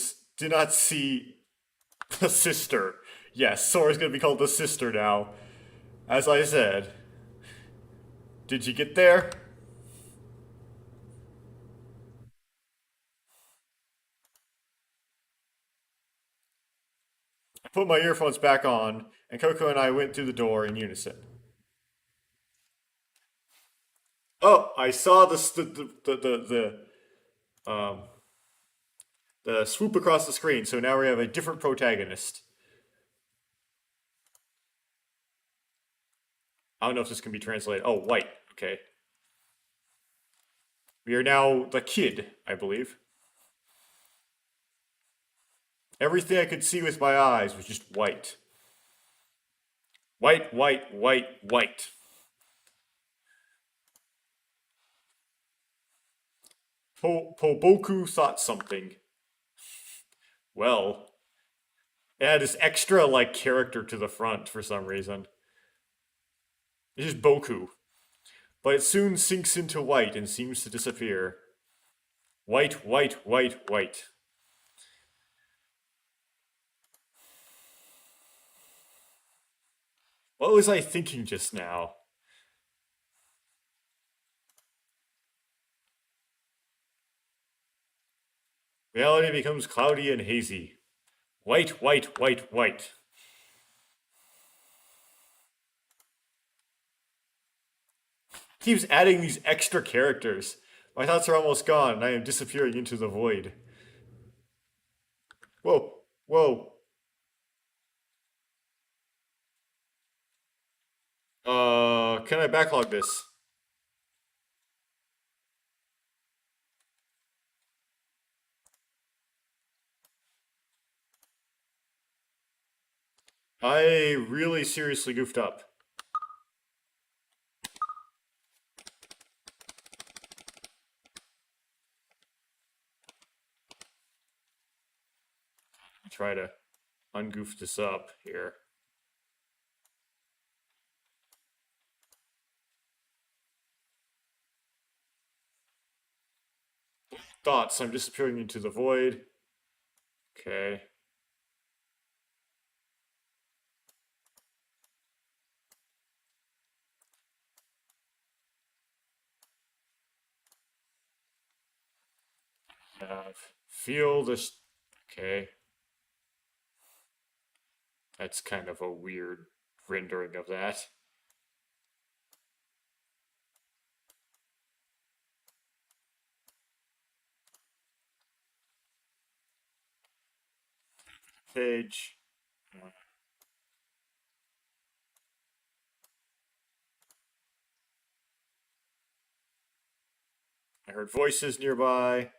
sister. Yes, Sora's gonna be called the sister now. As I said. Did you get there? I put my earphones back on, and Coco and I went through the door in unison. Oh, I saw the swoop across the screen. So now we have a different protagonist. I don't know if this can be translated. Oh, white. Okay. We are now the kid, I believe. Everything I could see with my eyes was just white. White, white, white, white. Poboku thought something. Well, it had this extra, like, character to the front for some reason. It's just Boku. But it soon sinks into white and seems to disappear. White, white, white, white. What was I thinking just now? Reality becomes cloudy and hazy. White, white, white, white. Keeps adding these extra characters. My thoughts are almost gone, and I am disappearing into the void. Whoa, whoa. Can I backlog this? I really seriously goofed up. Try to ungoof this up here. Thoughts. I'm disappearing into the void. Okay. Feel this. Okay. That's kind of a weird rendering of that. Page. I heard voices nearby.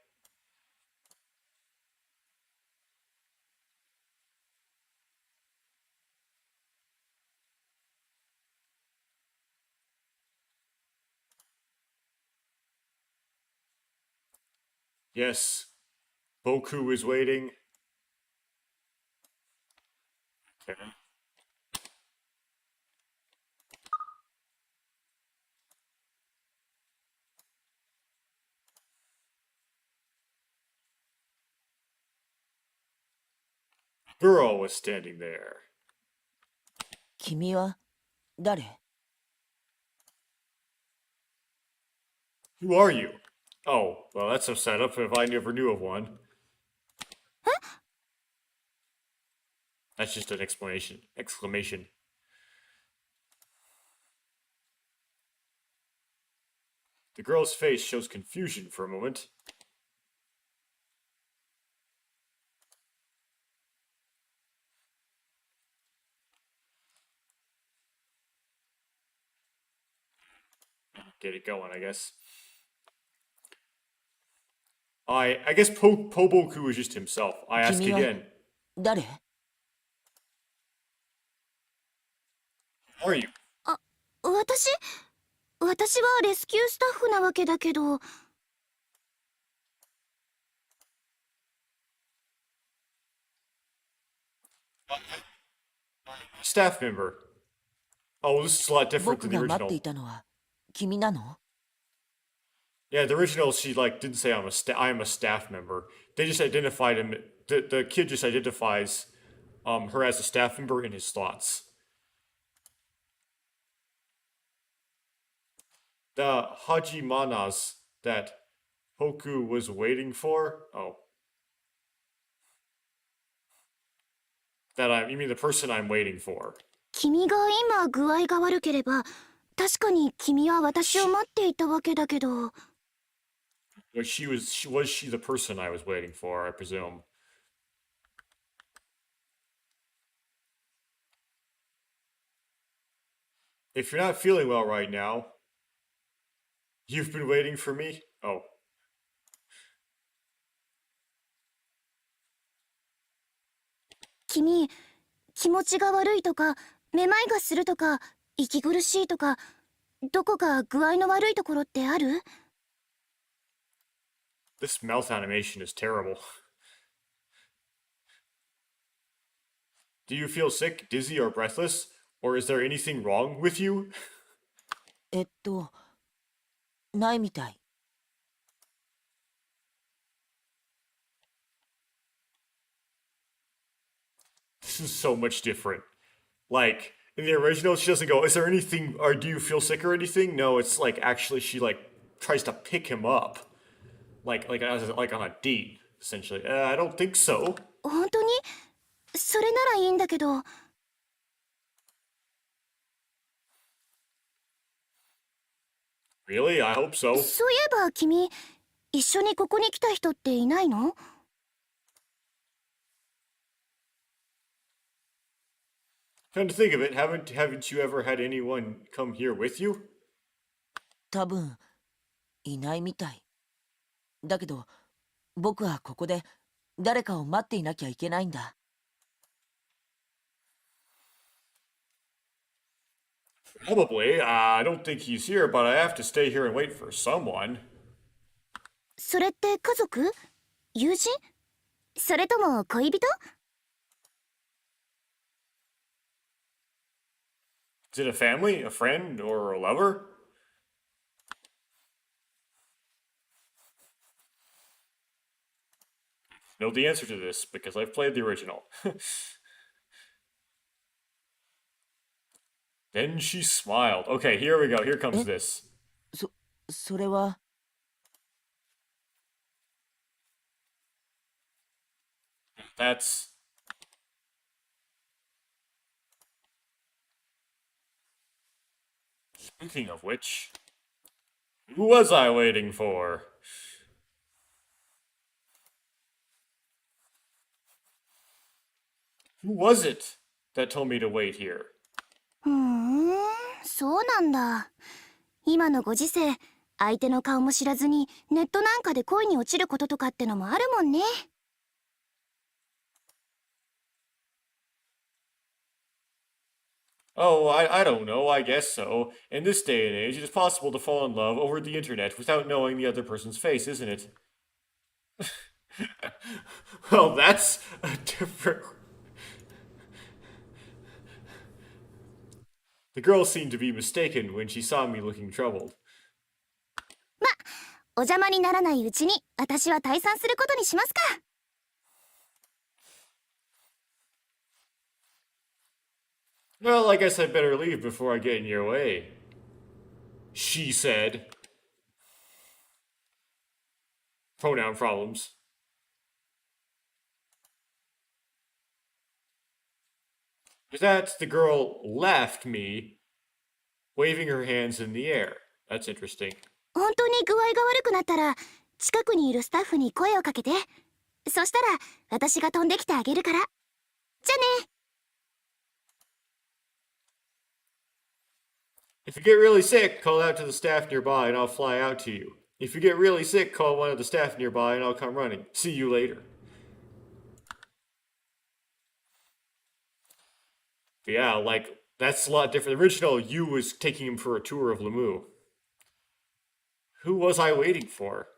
Yes, Boku is waiting. Okay. Burrow was standing there. 君は誰？ Who are you? Oh, well, that's a setup if I never knew of one. That's just an exclamation. The girl's face shows confusion for a moment. Get it going, I guess. I guess Poboku is just himself. I ask again. 誰？ Who are you? 私はレスキュースタッフなわけだけど。Staff member. Oh, this is a lot different 僕 than the が待って original. いたのは君なの？ Yeah, the original she like didn't say I am a staff member. They just identified him. The kid just identifies her as a staff member in his thoughts. The Hajimanas that Hoku was waiting for. Oh, you mean the person I'm waiting for? 君が今具合が悪ければ確かに君は私を待っていたわけだけど Was she the person I was waiting for? I presume. If you're not feeling well right now, you've been waiting for me? Oh. 君気持ちが悪いとかめまいがするとか息苦しいとかどこか具合の悪いところってある This mouth animation is terrible. Do you feel sick, dizzy, or breathless? Or is there anything wrong with you? ないみたい。This is so much different. Like, in the original, she doesn't go, is there anything, or do you feel sick or anything? No, it's like, actually, she, like, tries to pick him up. Like on a date, essentially. I don't think so. 本当にそれならいいんだけど Really? I hope so. そういえば君一緒にここに来た人っていないの Come to think of it, haven't you ever had anyone come here with you? 多分いないみたい。だけど僕はここで誰かを待っていなきゃいけないんだ。Probably. I don't think he's here, but I have to stay here and wait for someone. それって家族友人それとも恋人 Is it a family, a friend, or a lover? Know the answer to this because I've played the original. Then she smiled. Okay, here we go. Here comes this. それは That's... Speaking of which, who was I waiting for? Who was it that told me to wait here? ふーんそうなんだ今のご時世相手の顔も知らずにネットなんかで恋に落ちることとかってのもあるもんね Oh, I don't know, I guess so. In this day and age, it is possible to fall in love over the internet without knowing the other person's face, isn't it? Well, that's a different... The girl seemed to be mistaken when she saw me looking troubled. お邪魔にならないうちに私は退散することにしますか Well, I guess I'd better leave before I get in your way. She said. Pronoun problems. With that, the girl left me, waving her hands in the air. That's interesting. 本当に具合が悪くなったら近くにいるスタッフに声をかけてそしたら私が飛んできてあげるからじゃね If you get really sick, call out to the staff nearby and I'll fly out to you. If you get really sick, call one of the staff nearby and I'll come running. See you later. But yeah, like, that's a lot different. The original, you was taking him for a tour of Lemu. Who was I waiting for?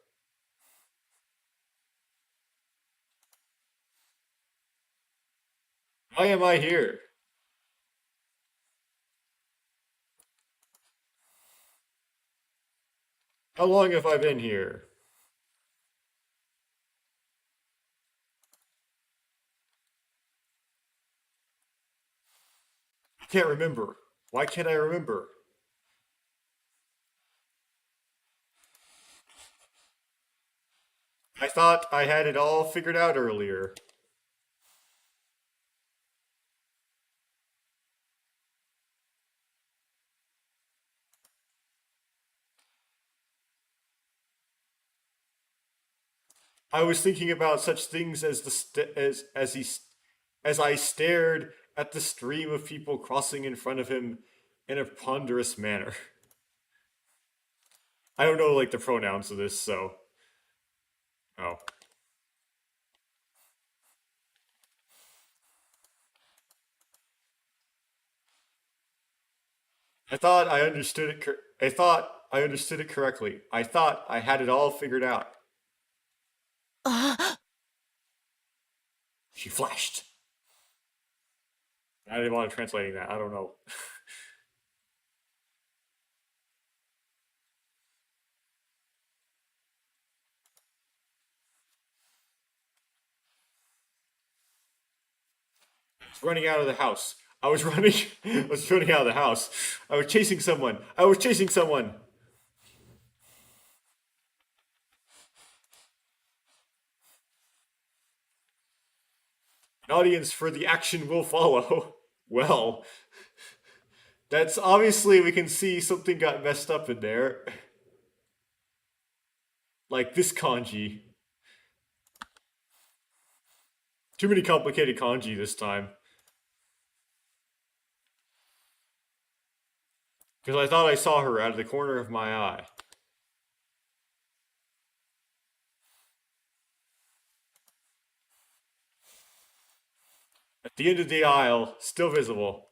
Why am I here? How long have I been here? I can't remember. Why can't I remember? I thought I had it all figured out earlier. I was thinking about such things as as I stared at the stream of people crossing in front of him in a ponderous manner. I don't know like the pronouns of this, so oh. I thought I understood it. I thought I understood it correctly. I thought I had it all figured out. She flashed. I didn't want to translating that. I don't know. I was running out of the house. I was running. I was running out of the house. I was chasing someone. I was chasing someone. An audience for the action will follow. Well, that's obviously we can see something got messed up in there. Like this kanji. Too many complicated kanji this time. Because I thought I saw her out of the corner of my eye. At the end of the aisle, still visible.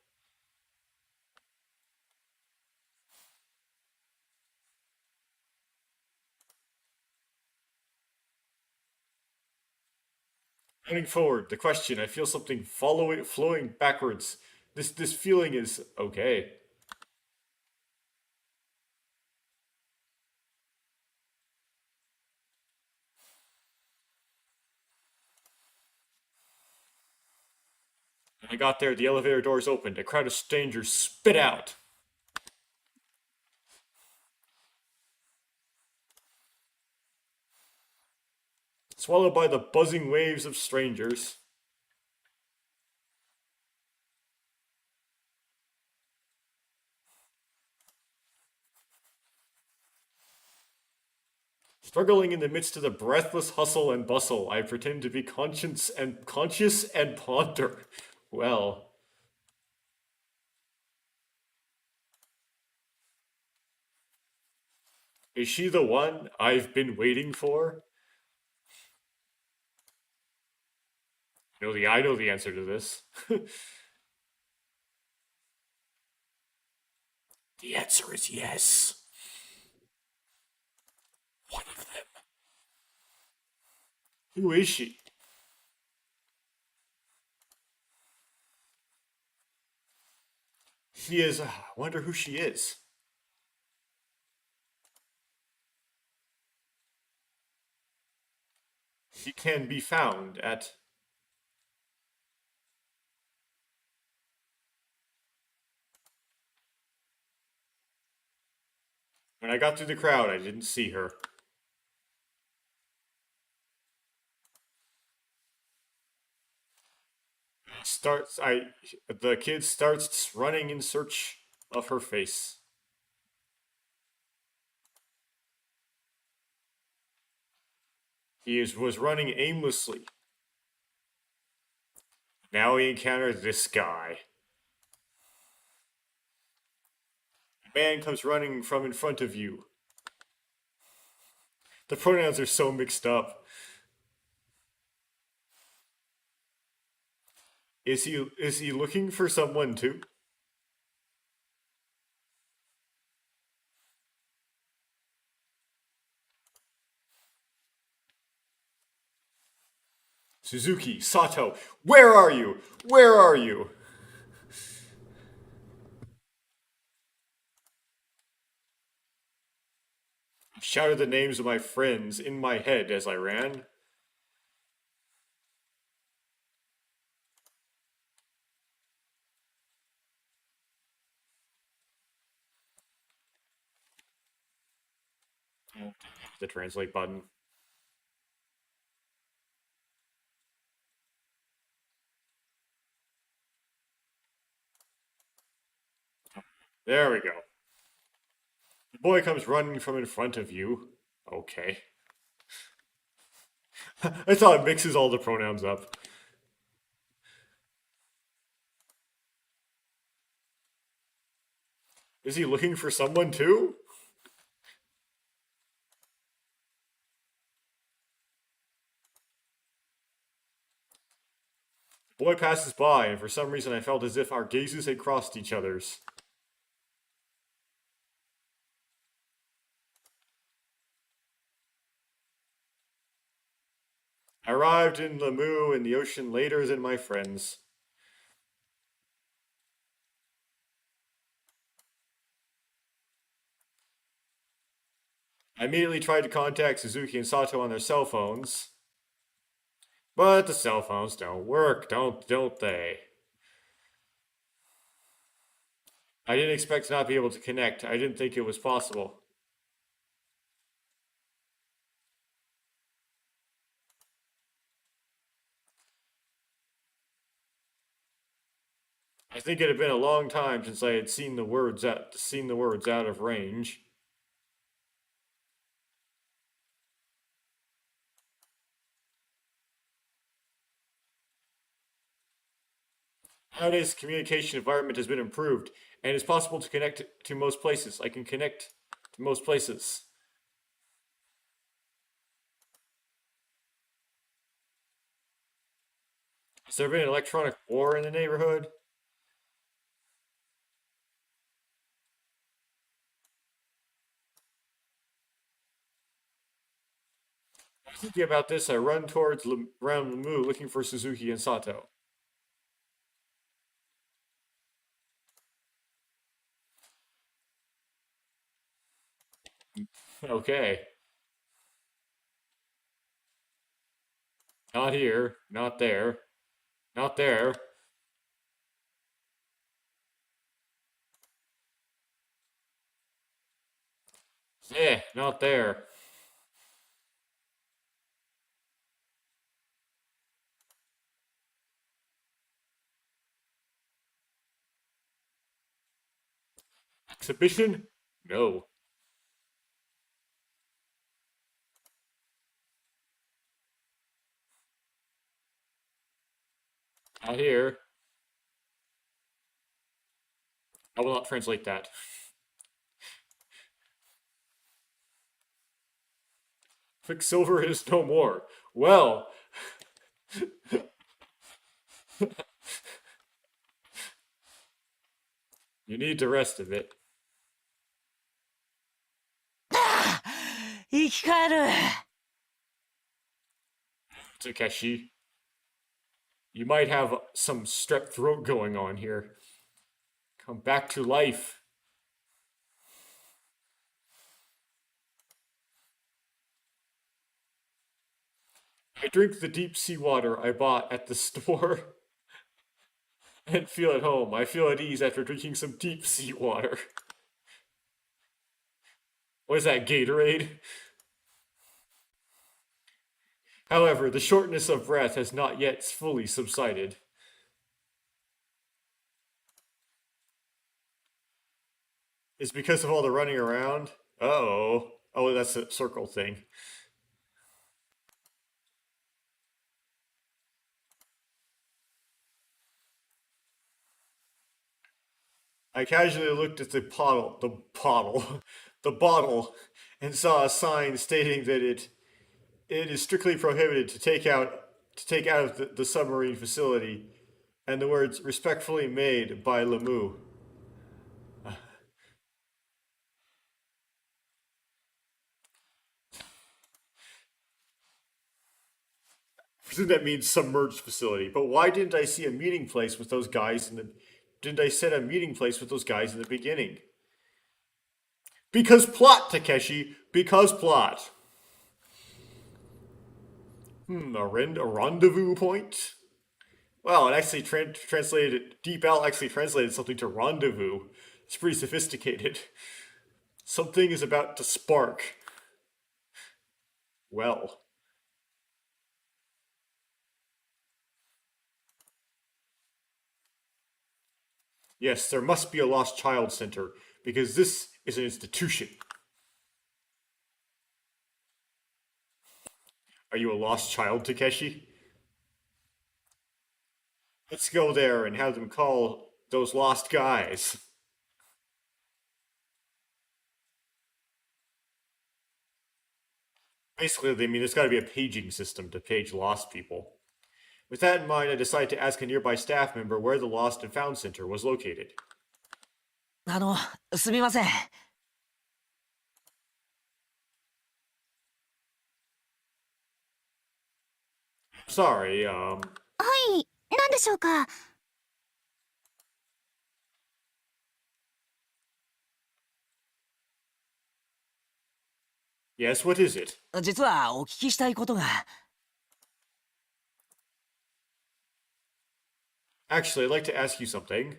Running forward, the question, I feel something flowing backwards. This feeling is okay. When I got there, the elevator doors opened. A crowd of strangers spit out. Swallowed by the buzzing waves of strangers. Struggling in the midst of the breathless hustle and bustle, I pretend to be conscious and ponder. Well. Is she the one I've been waiting for? I know the answer to this. The answer is yes. One of them. Who is she? She is. I wonder who she is. She can be found at. When I got through the crowd, I didn't see her. The kid starts running in search of her face. Was running aimlessly. Now he encountered this guy. A man comes running from in front of you. The pronouns are so mixed up. Is he looking for someone too? Suzuki, Sato, where are you? Where are you? shouted the names of my friends in my head as I ran. The translate button. There we go. The boy comes running from in front of you. Okay. I thought it mixes all the pronouns up. Is he looking for someone too? The boy passes by, and for some reason I felt as if our gazes had crossed each other's. I arrived in Lamu in the ocean later than my friends. I immediately tried to contact Suzuki and Sato on their cell phones. But the cell phones don't work, don't they? I didn't expect to not be able to connect. I didn't think it was possible. I think it had been a long time since I had seen the words out of range. Nowadays, the communication environment has been improved, and it's possible to connect to most places. I can connect to most places. Has there been an electronic war in the neighborhood? Thinking about this, I run towards around Lamu looking for Suzuki and Sato. Okay. Not here, not there, not there. Yeah, not there. Exhibition? No. Not here. I will not translate that. Quicksilver is no more. Well. You need to rest a bit. 生き返る。 Takeshi. You might have some strep throat going on here. Come back to life. I drink the deep sea water I bought at the store and feel at home. I feel at ease after drinking some deep sea water. What is that, Gatorade? However, the shortness of breath has not yet fully subsided. It's because of all the running around? Uh-oh. Oh, that's a circle thing. I casually looked at the bottle, and saw a sign stating that it is strictly prohibited to take out of the submarine facility, and the words "respectfully made by Lamu." I presume that means submerged facility. But why didn't I see a meeting place with those guys in the? Didn't I set a meeting place with those guys in the beginning? Because plot, Takeshi. Because plot. A rendezvous point? Well, it actually translated. Deep L actually translated something to rendezvous. It's pretty sophisticated. Something is about to spark. Well. Yes, there must be a lost child center, because this is an institution. Are you a lost child, Takeshi? Let's go there and have them call those lost guys. Basically, they mean there's got to be a paging system to page lost people. With that in mind, I decided to ask a nearby staff member where the Lost and Found Center was located. すみません。 Sorry, はい、何でしょうか。 yes, what is it? 実はお聞きしたいことが。 Actually, I'd like to ask you something.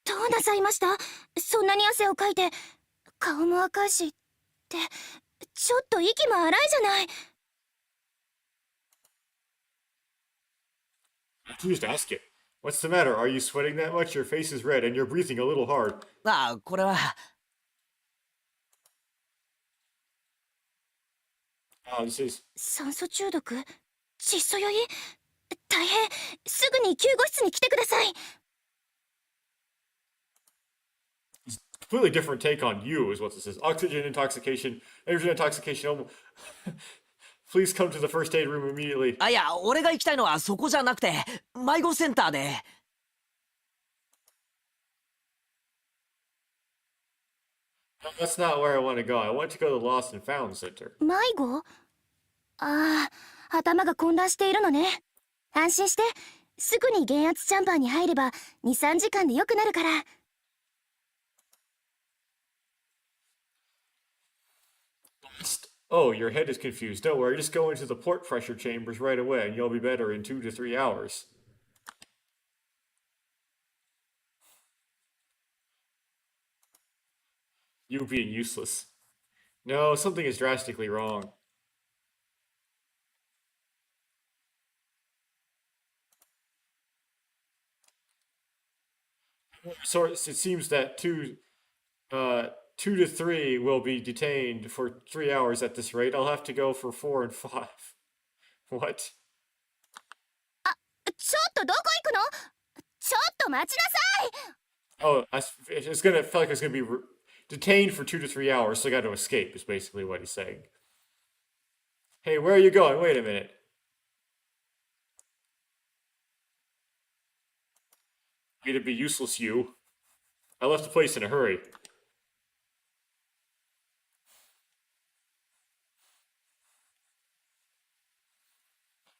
どうなさいました？そんなに汗をかいて、顔も赤いし、ってちょっと息も荒いじゃない。 Just ask it. What's the matter? Are you sweating that much? Your face is red and you're breathing a little hard. ああ、これは。 This is 酸素中毒？窒素酔い？大変！すぐに救護室に来てください。 completely different take on you, is what this is. Oxygen intoxication, nitrogen intoxication. Please come to the first aid room immediately. あ、いや、俺が行きたいのはそこじゃなくて、迷子センターで。 That's not where I want to go. I want to go to the Lost and Found Center. 迷子？ああ、頭が混乱しているのね。安心して、すぐに減圧チャンバーに入れば2、3時間で良くなるから。 Oh, your head is confused. Don't worry, just go into the port pressure chambers right away and you'll be better in 2 to 3 hours. You being useless. No, something is drastically wrong. So it seems that 2 to 3 will be detained for 3 hours at this rate. I'll have to go for 4 and 5. What? ちょっとどこ行くの？ちょっと待ちなさい。 Oh, it's gonna feel like it's gonna be detained for 2 to 3 hours, so I got to escape. Is basically what he's saying. Hey, where are you going? Wait a minute. Me to be useless, you. I left the place in a hurry.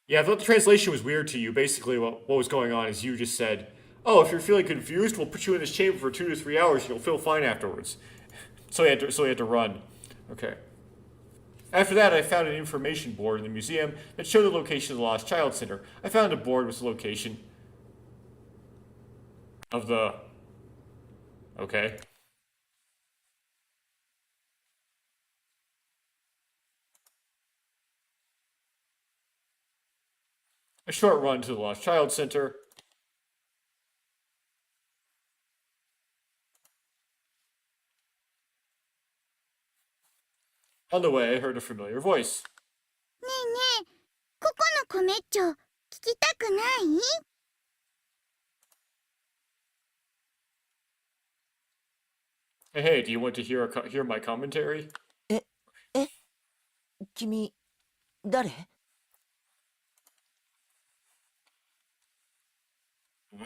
Yeah, I thought the translation was weird to you. Basically, what was going on is you just said, "Oh, if you're feeling confused, we'll put you in this chamber for 2 to 3 hours, and you'll feel fine afterwards." So he had to run. Okay. After that, I found an information board in the museum that showed the location of the Lost Child Center. I found a board with the location of the... Okay. A short run to the Lost Child Center. On the way, I heard a familiar voice. ねえねえ、ここのコメッチョ聞きたくない？ Hey, hey, do you want to hear my commentary? 君、誰？ じ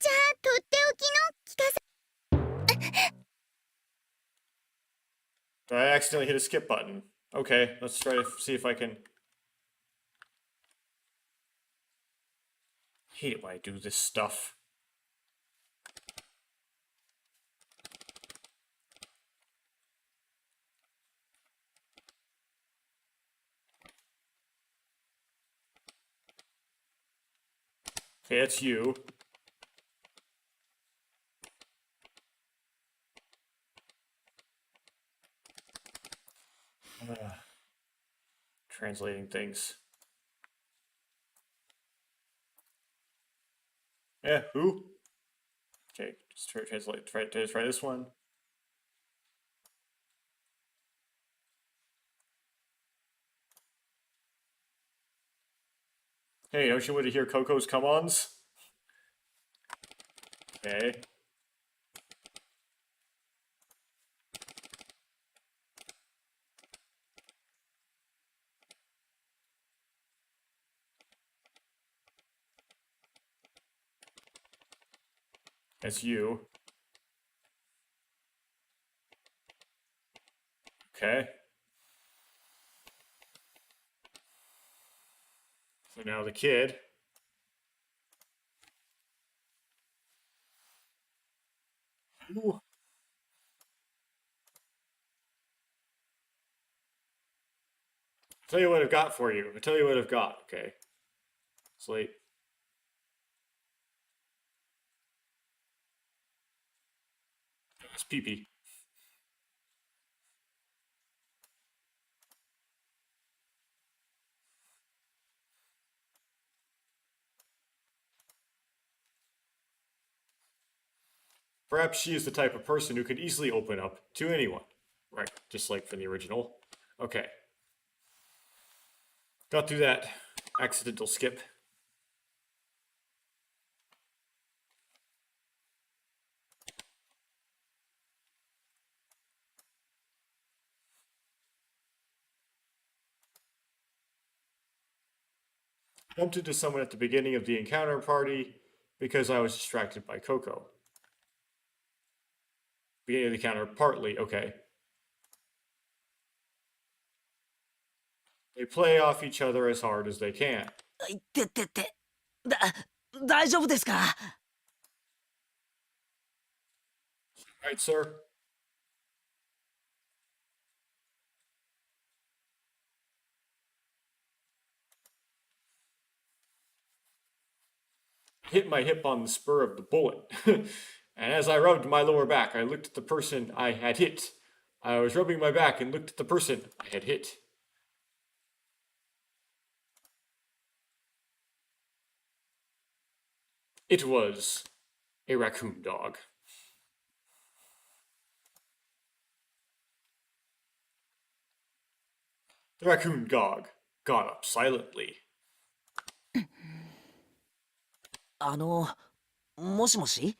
ゃあとっておきの聞かせ。 I accidentally hit a skip button. Okay, let's try to see if I can... Hate it when I do this stuff. Okay, that's you. Translating things. Yeah, who? Okay, just translate. Try this one. Hey, don't you want to hear Coco's come-ons? Okay. That's you. Okay. So now the kid. Ooh. Tell you what I've got for you. I'll tell you what I've got, okay? Slate. It's pee-pee. Perhaps she is the type of person who could easily open up to anyone. Right, just like from the original. Okay. Got through that accidental skip. Bumped into someone at the beginning of the encounter party because I was distracted by Coco. Beginning of the encounter, partly, okay. They play off each other as hard as they can. いってってって。大丈夫ですか？ Right, sir? Hit my hip on the spur of the bullet. And as I rubbed my lower back, I looked at the person I had hit. I was rubbing my back and looked at the person I had hit. It was a raccoon dog. The raccoon dog got up silently. もしもし？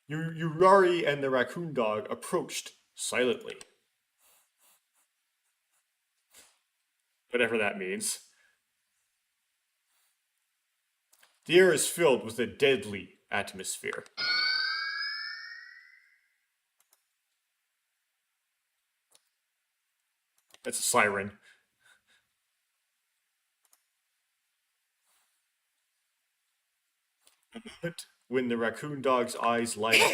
Yurari and the raccoon dog approached silently. Whatever that means. The air is filled with a deadly atmosphere. That's a siren. When the raccoon dog's eyes light up.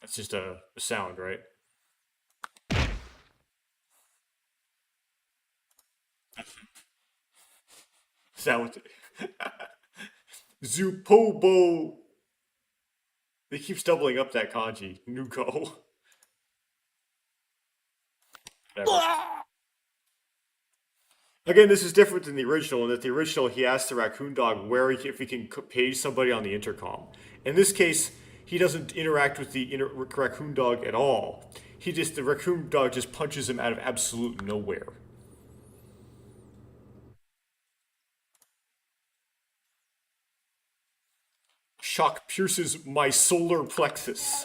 That's just a sound, right? Is that what Zupobo. They keep doubling up that kanji. Nuko. Again, this is different than the original in that the original he asks the raccoon dog if he can page somebody on the intercom. In this case, he doesn't interact with the raccoon dog at all. The raccoon dog just punches him out of absolute nowhere. Shock pierces my solar plexus.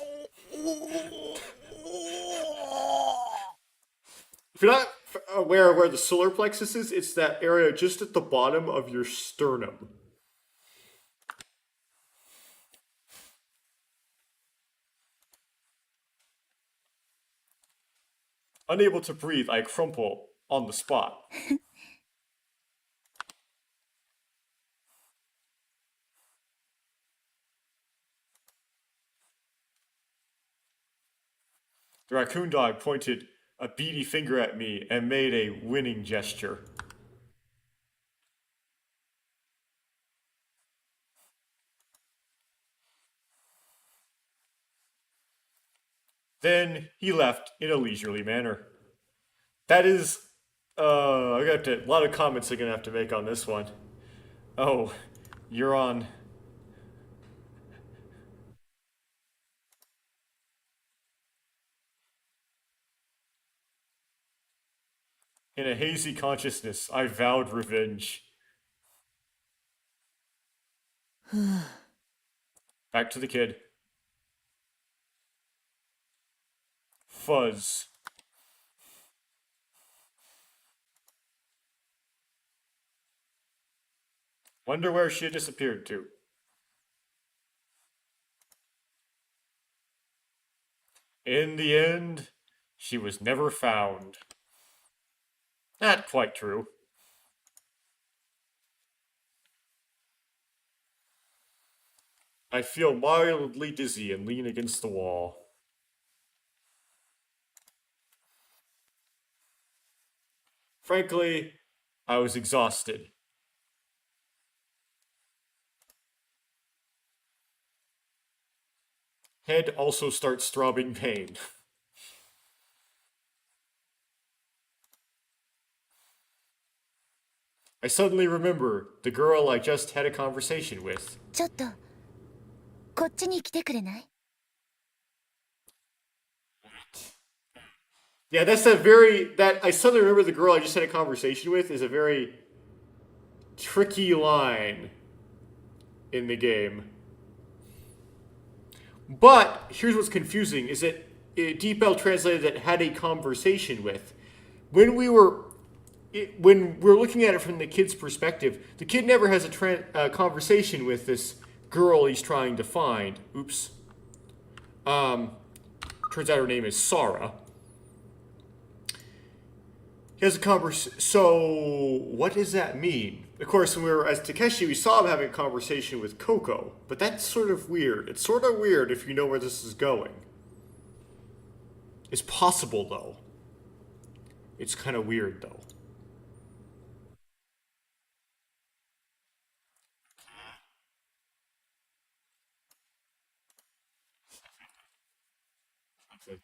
If you're not aware of where the solar plexus is, it's that area just at the bottom of your sternum. Unable to breathe, I crumple on the spot. The raccoon dog pointed a beady finger at me and made a winning gesture. Then he left in a leisurely manner. That is, I got a lot of comments I'm gonna have to make on this one. Oh, you're on. In a hazy consciousness, I vowed revenge. Back to the kid. Fuzz. Wonder where she had disappeared to. In the end, she was never found. Not quite true. I feel mildly dizzy and lean against the wall. Frankly, I was exhausted. Head also starts throbbing pain. I suddenly remember the girl I just had a conversation with. ちょっとこっちに来てくれない？ Yeah, that I suddenly remember the girl I just had a conversation with is a very tricky line in the game. But here's what's confusing: is that DeepL translated that had a conversation with. When we're looking at it from the kid's perspective, the kid never has a conversation with this girl he's trying to find. Oops. Turns out her name is Sarah. He has a conversation. So, what does that mean? Of course, when we were as Takeshi, we saw him having a conversation with Coco, but that's sort of weird. It's sort of weird if you know where this is going. It's possible, though. It's kind of weird, though.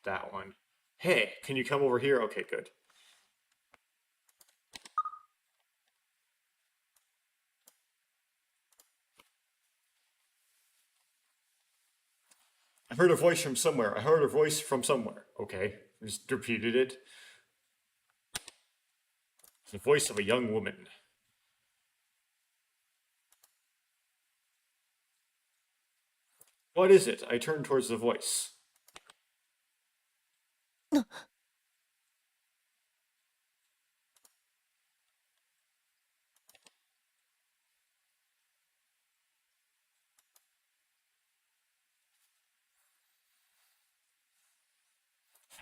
That one. Hey, can you come over here? Okay, good. I heard a voice from somewhere. I heard a voice from somewhere. Okay, just repeated it. It's the voice of a young woman. What is it? I turn towards the voice.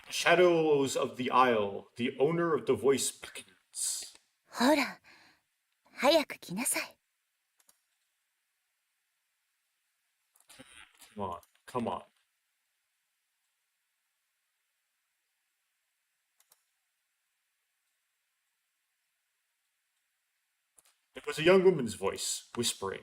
Shadows of the Isle, the owner of the voice beckons. ほら早く来なさい。 Come on, come on. It was a young woman's voice, whispering.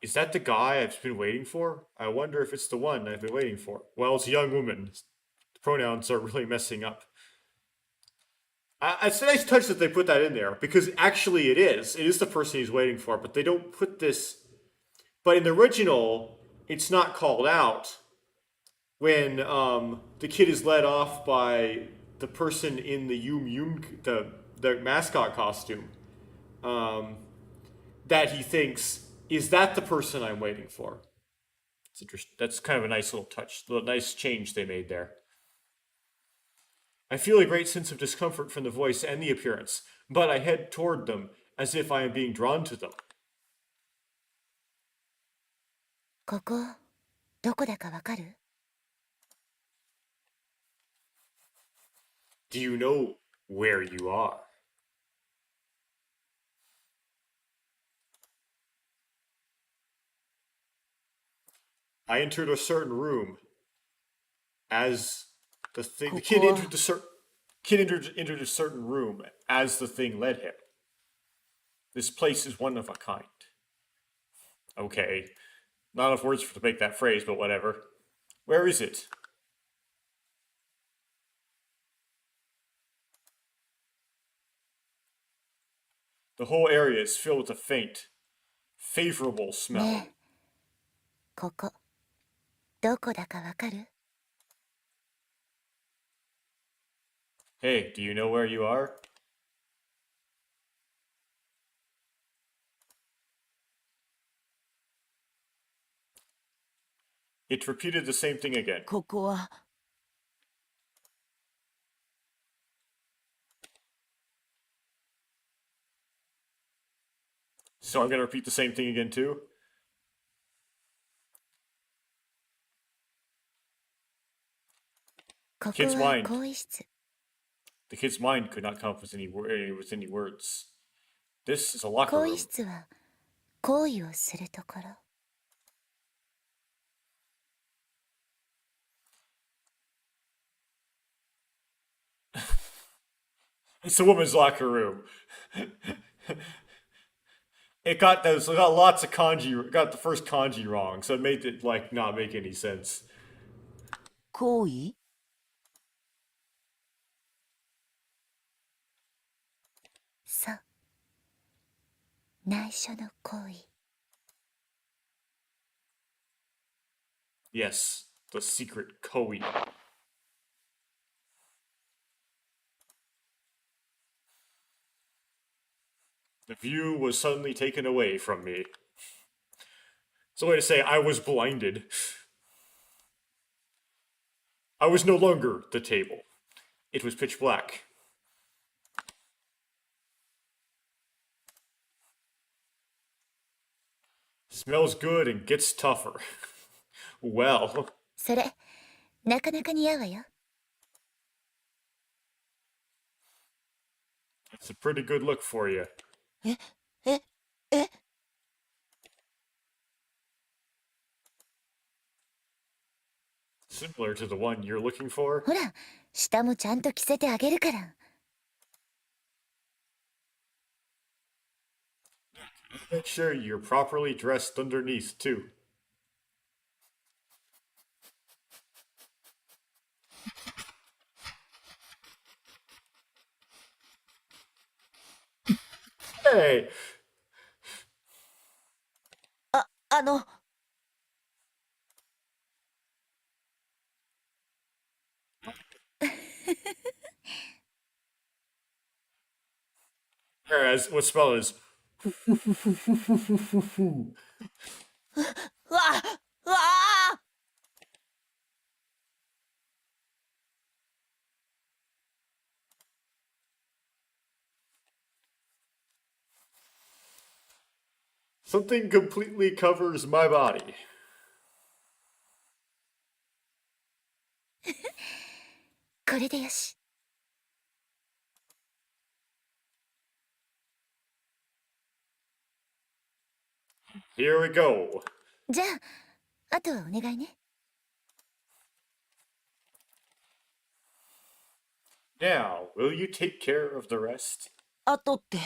Is that the guy I've been waiting for? I wonder if it's the one I've been waiting for. Well, it's a young woman. The pronouns are really messing up. It's a nice touch that they put that in there, because actually it is. It is the person he's waiting for, but they don't put this... But in the original, it's not called out when the kid is led off by the person in the the mascot costume, that he thinks, is that the person I'm waiting for? It's interesting. That's kind of a nice little touch, a nice change they made there. I feel a great sense of discomfort from the voice and the appearance, but I head toward them as if I am being drawn to them. ここどこだかわかる？ Do you know where you are? I entered a certain room as the thing. The こ kid こは entered the kid entered a certain room as the thing led him. This place is one of a kind. Okay, not enough words to make that phrase, but whatever. Where is it? The whole area is filled with a faint, favorable smell. ねえここどこだかわかる？ Hey, do you know where you are? It repeated the same thing again. ここは So I'm gonna repeat the same thing again too? ここ Kid's は mind. 更衣室。 The kid's mind could not come up with any words. This is a locker 更 room. 衣室は行為をするところ。 It's a woman's locker room. It got lots of kanji. Got the first kanji wrong, so it made it like not make any sense. 行為そう内緒の行為。 Yes, the secret koi. The view was suddenly taken away from me. It's a way to say I was blinded. I was no longer the table. It was pitch black. Smells good and gets tougher. Well, それなかなか似合うわよ。 it's a pretty good look for you. えええ Similar to the one you're looking for. ほら下もちゃんと着せてあげるから。 Make sure you're properly dressed underneath, too. Hey! あの Whereas, what spell is... うわうわあ Something completely covers my body. これでよし。 Here we go. じゃああとはお願いね。 Now, will you take care of the rest? あとって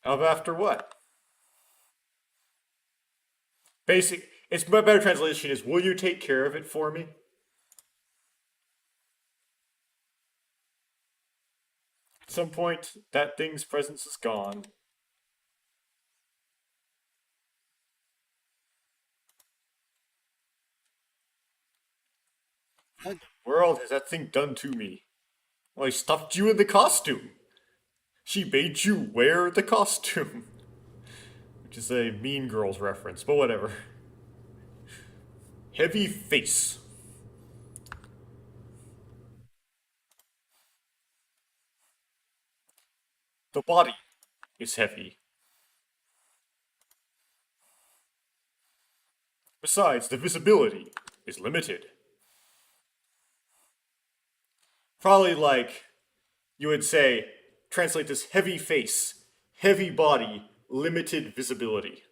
Of after what? My better translation is, will you take care of it for me? At some point, that thing's presence is gone. What in the world has that thing done to me? Well, I stuffed you in the costume. She made you wear the costume. Which is a Mean Girls reference, but whatever. Heavy face. The body is heavy. Besides, the visibility is limited. Probably like you would say, translate this heavy face, heavy body, limited visibility.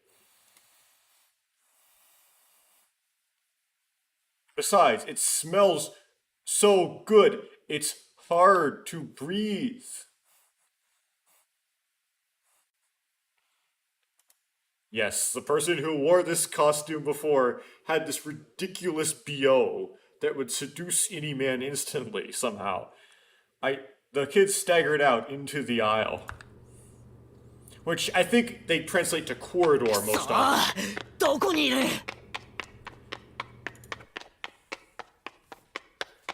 Besides, it smells so good, it's hard to breathe. Yes, the person who wore this costume before had this ridiculous BO that would seduce any man instantly, somehow. The kids staggered out into the aisle. Which I think they translate to corridor most あ often. あ、どこにいる？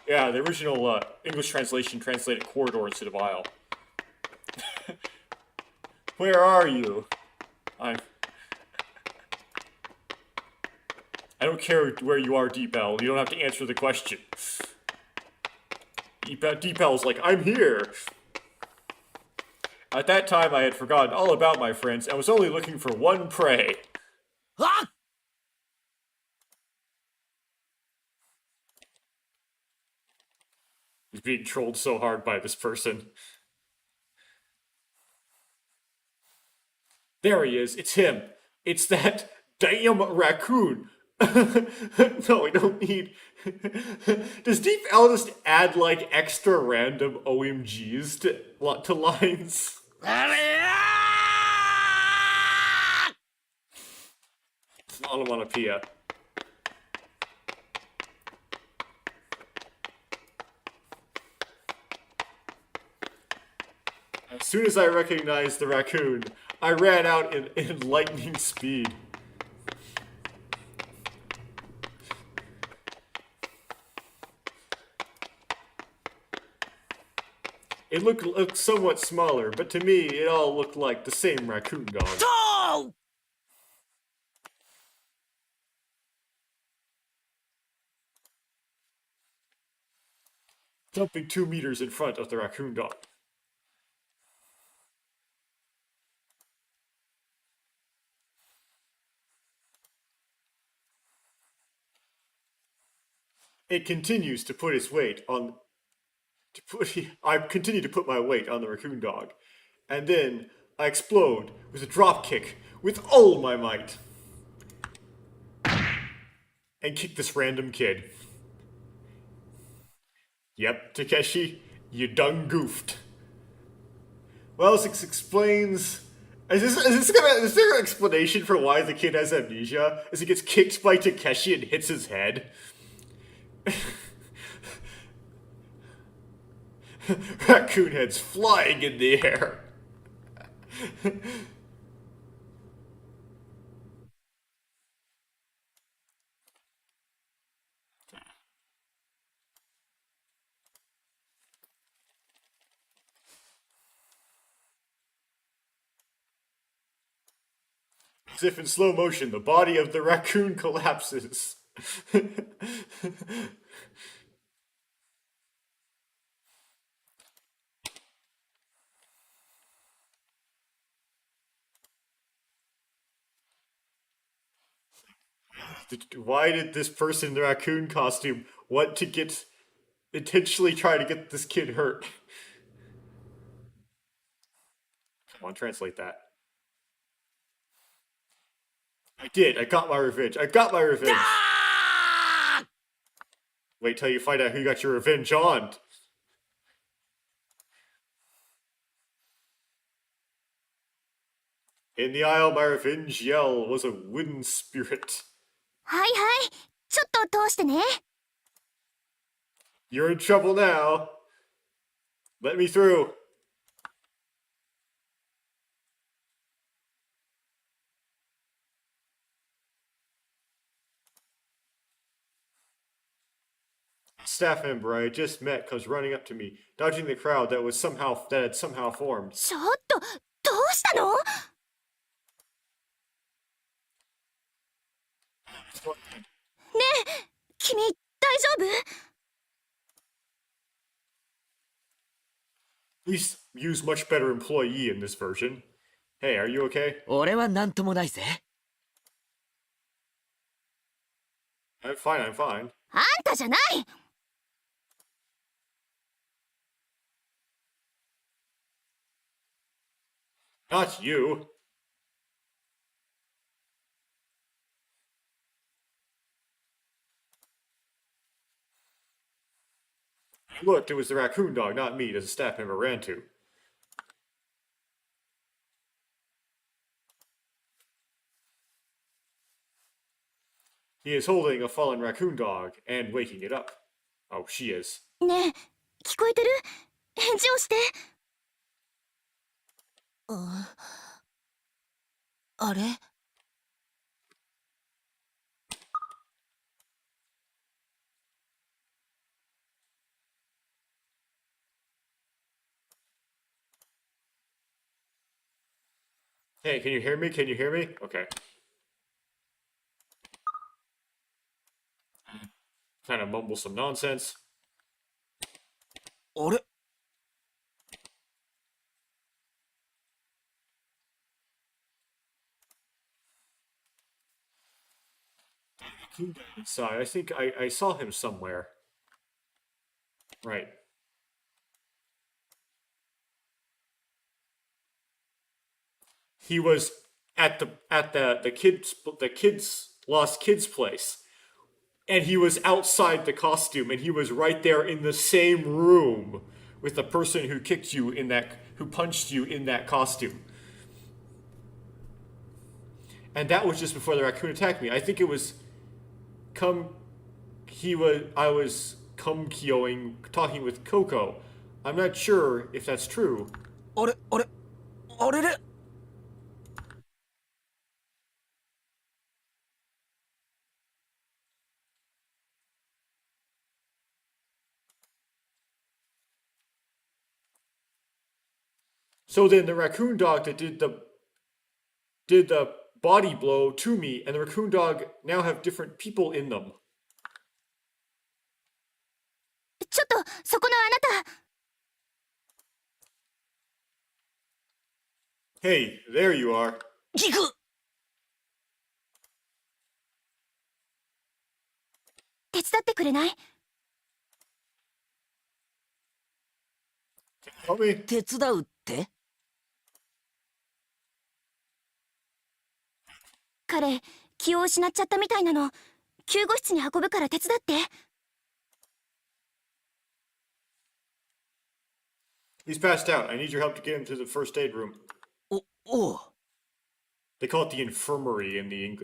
Yeah, the original English translation translated corridor instead of aisle. Where are you? I don't care where you are, Deepel. You don't have to answer the question. Deepel's like, I'm here. At that time, I had forgotten all about my friends and was only looking for one prey. あっ He's being trolled so hard by this person. There he is. It's him. It's that damn raccoon. No, we don't need... Does Deep L just add, like, extra random OMGs to lines? あれあ It's an onomatopoeia. As soon as I recognized the raccoon, I ran out in lightning speed. It looked somewhat smaller, but to me, it all looked like the same raccoon dog. とう Jumping 2 meters in front of the raccoon dog. It continues to put its weight on... I continue to put my weight on the raccoon dog. And then I explode with a drop kick with all my might. And kick this random kid. Yep, Takeshi, you done goofed. Well, this explains... Is there an explanation for why the kid has amnesia? As he gets kicked by Takeshi and hits his head? Raccoon heads flying in the air. As if in slow motion, the body of the raccoon collapses. Why did this person in the raccoon costume want to intentionally try to get this kid hurt? Come on, translate that. I did. I got my revenge. I got my revenge. あ Wait till you find out who you got your revenge on. In the aisle, my revenge yell was a wooden spirit. はいはいちょっと通してね You're in trouble now. Let me through. Staff member I had just met comes running up to me, dodging the crowd that had somehow formed. ちょっとどうしたの ねえ君大丈夫 Please use much better employee in this version. Hey, are you okay? 俺はなんともないぜ。 I'm fine, I'm fine. あんたじゃない Not you. Looked, it was the raccoon dog, not me, as a staff member ran to. He is holding a fallen raccoon dog and waking it up. Oh, she is. ねえ聞こえてる？返事をして。あれ Hey, can you hear me? Can you hear me? Okay. Kind of mumble some nonsense. あれ Inside. I think I saw him somewhere. Right. He was at the kids lost kids place. And he was outside the costume, and he was right there in the same room with the person who kicked you in that, who punched you in that costume. And that was just before the raccoon attacked me. I think it was I was kumkyoing, talking with Coco. I'm not sure if that's true. あれあれあれれ So then the raccoon dog that did the body blow to me, and the raccoon dog now have different people in them. ちょっとそこのあなた。 Hey, there you are. ギク 手伝ってくれない？ Help me. 手伝うって 彼気を失っちゃったみたいなの。救護室に運ぶから手伝って。 He's passed out. I need your help to get him to the first aid room. おう They call it the infirmary in the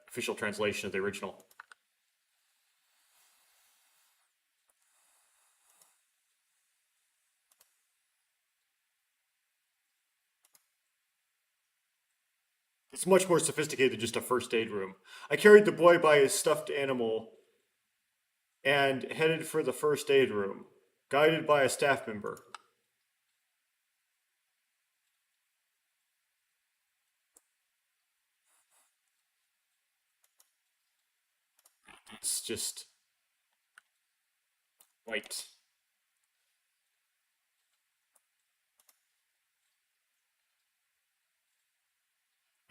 official translation of the original. It's much more sophisticated than just a first aid room. I carried the boy by his stuffed animal and headed for the first aid room, guided by a staff member. It's just white.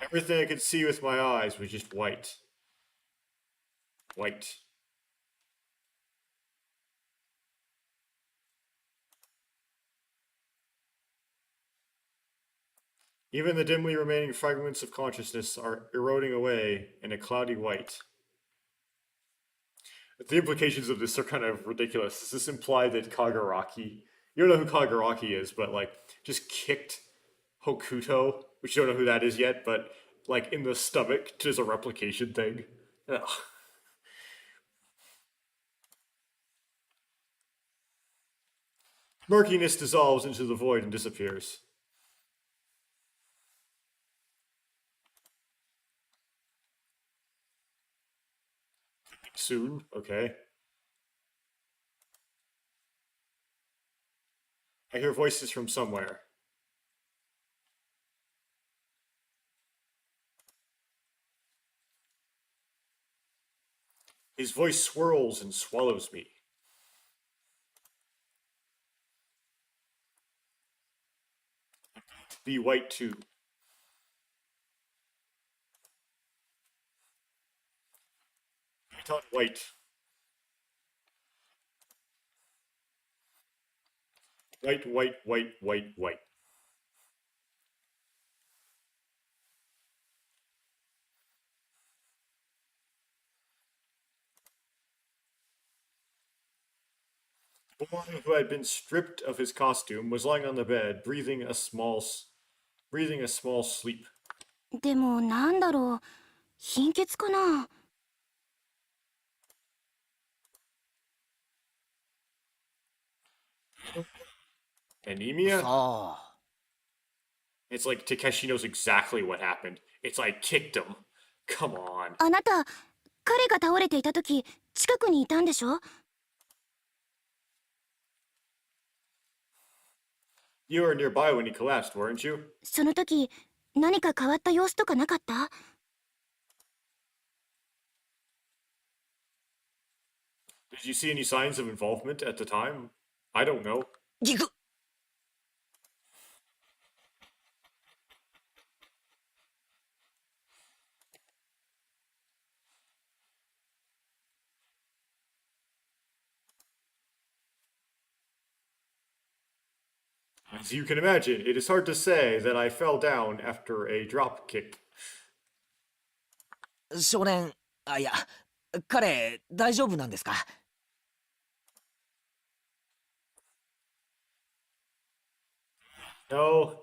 Everything I could see with my eyes was just white. White. Even the dimly remaining fragments of consciousness are eroding away in a cloudy white. The implications of this are kind of ridiculous. Does this imply that Kaguraki, you don't know who Kaguraki is, but like just kicked Hokuto, which you don't know who that is yet, but like in the stomach to as a replication thing? Ugh. Murkiness dissolves into the void and disappears. Soon, okay. I hear voices from somewhere. His voice swirls and swallows me. Be white too. I thought white. White, white, white, white, white. The boy who had been stripped of his costume was lying on the bed, breathing a small sleep. でもなんだろう、貧血かな。Anemia? そ It's like Takeshi knows exactly what happened. It's like kicked him. Come on. あなた、彼が倒れていた時、近くにいたんでしょ？ You were nearby when he collapsed, weren't you? その時、何か変わった様子とかなかった？ Did you see any signs of involvement at the time? I don't know. う。ギク As you can imagine, it is hard to say that I fell down after a drop kick. 少年、いや、彼、大丈夫なんですか？ No.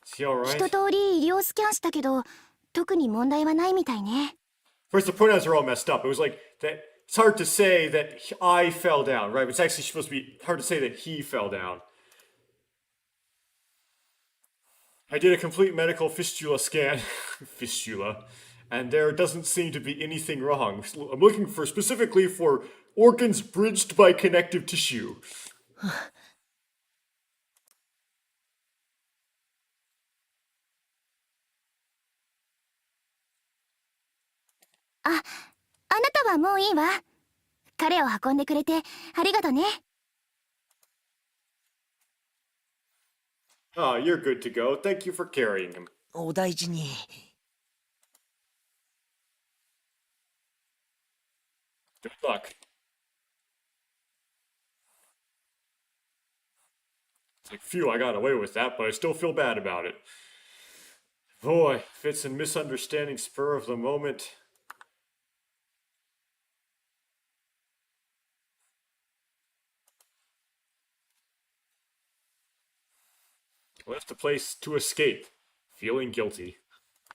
Is he 一 alright? 通り医療スキャンしたけど、特に問題はないみたいね。 First, the pronouns are all messed up. It was like that. It's hard to say that I fell down, right? It's actually supposed to be hard to say that he fell down. I did a complete medical fistula scan, fistula, and there doesn't seem to be anything wrong. I'm looking for specifically for organs bridged by connective tissue. あなたはもういいわ。彼を運んでくれてありがとね。Ah, you're good to go. Thank you for carrying him. お大事に。Good luck. It's like, phew, I got away with that, but I still feel bad about it. Boy, if it's a misunderstanding spur of the moment. Left the place to escape, feeling guilty.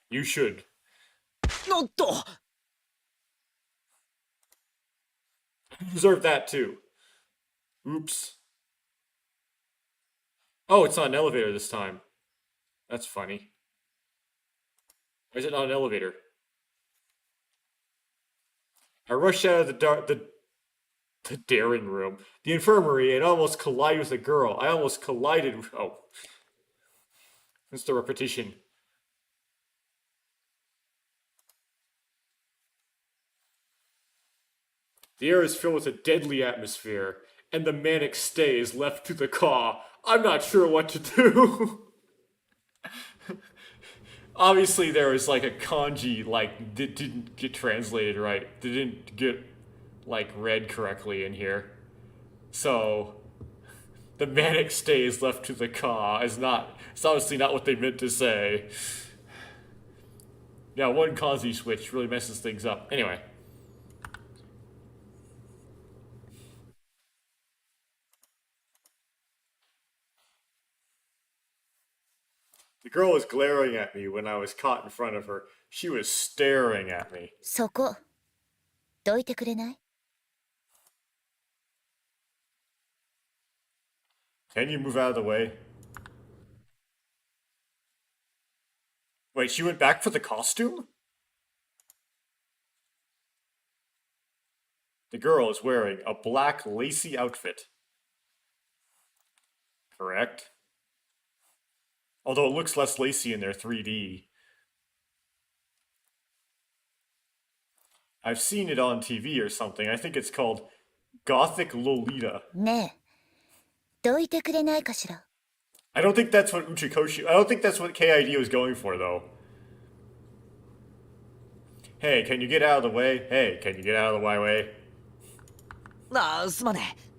You should. おっと You deserve that too. Oops. Oh, it's not an elevator this time. That's funny. Why is it not an elevator? I rushed out of the daring room, the infirmary, and almost collided with a girl. I almost collided. Oh, it's the repetition. The air is filled with a deadly atmosphere, and the manic stay is left to the caw. I'm not sure what to do. Obviously, there was like a kanji like that didn't get translated right. Didn't get like read correctly in here. So the manic stay is left to the caw is not. It's obviously not what they meant to say. Yeah, one kanji switch really messes things up. Anyway. The girl was glaring at me when I was caught in front of her. She was staring at me. そこ、どいてくれない？ Can you move out of the way? Wait, she went back for the costume? The girl is wearing a black lacy outfit. Correct. Although it looks less lacy in their 3D. I've seen it on TV or something. I think it's called Gothic Lolita. ねえ、どいてくれないかしら。 I don't think that's what Uchikoshi... I don't think that's what KID was going for, though. Hey, can you get out of the way? Hey, can you get out of the my way? ああ、すまねえ。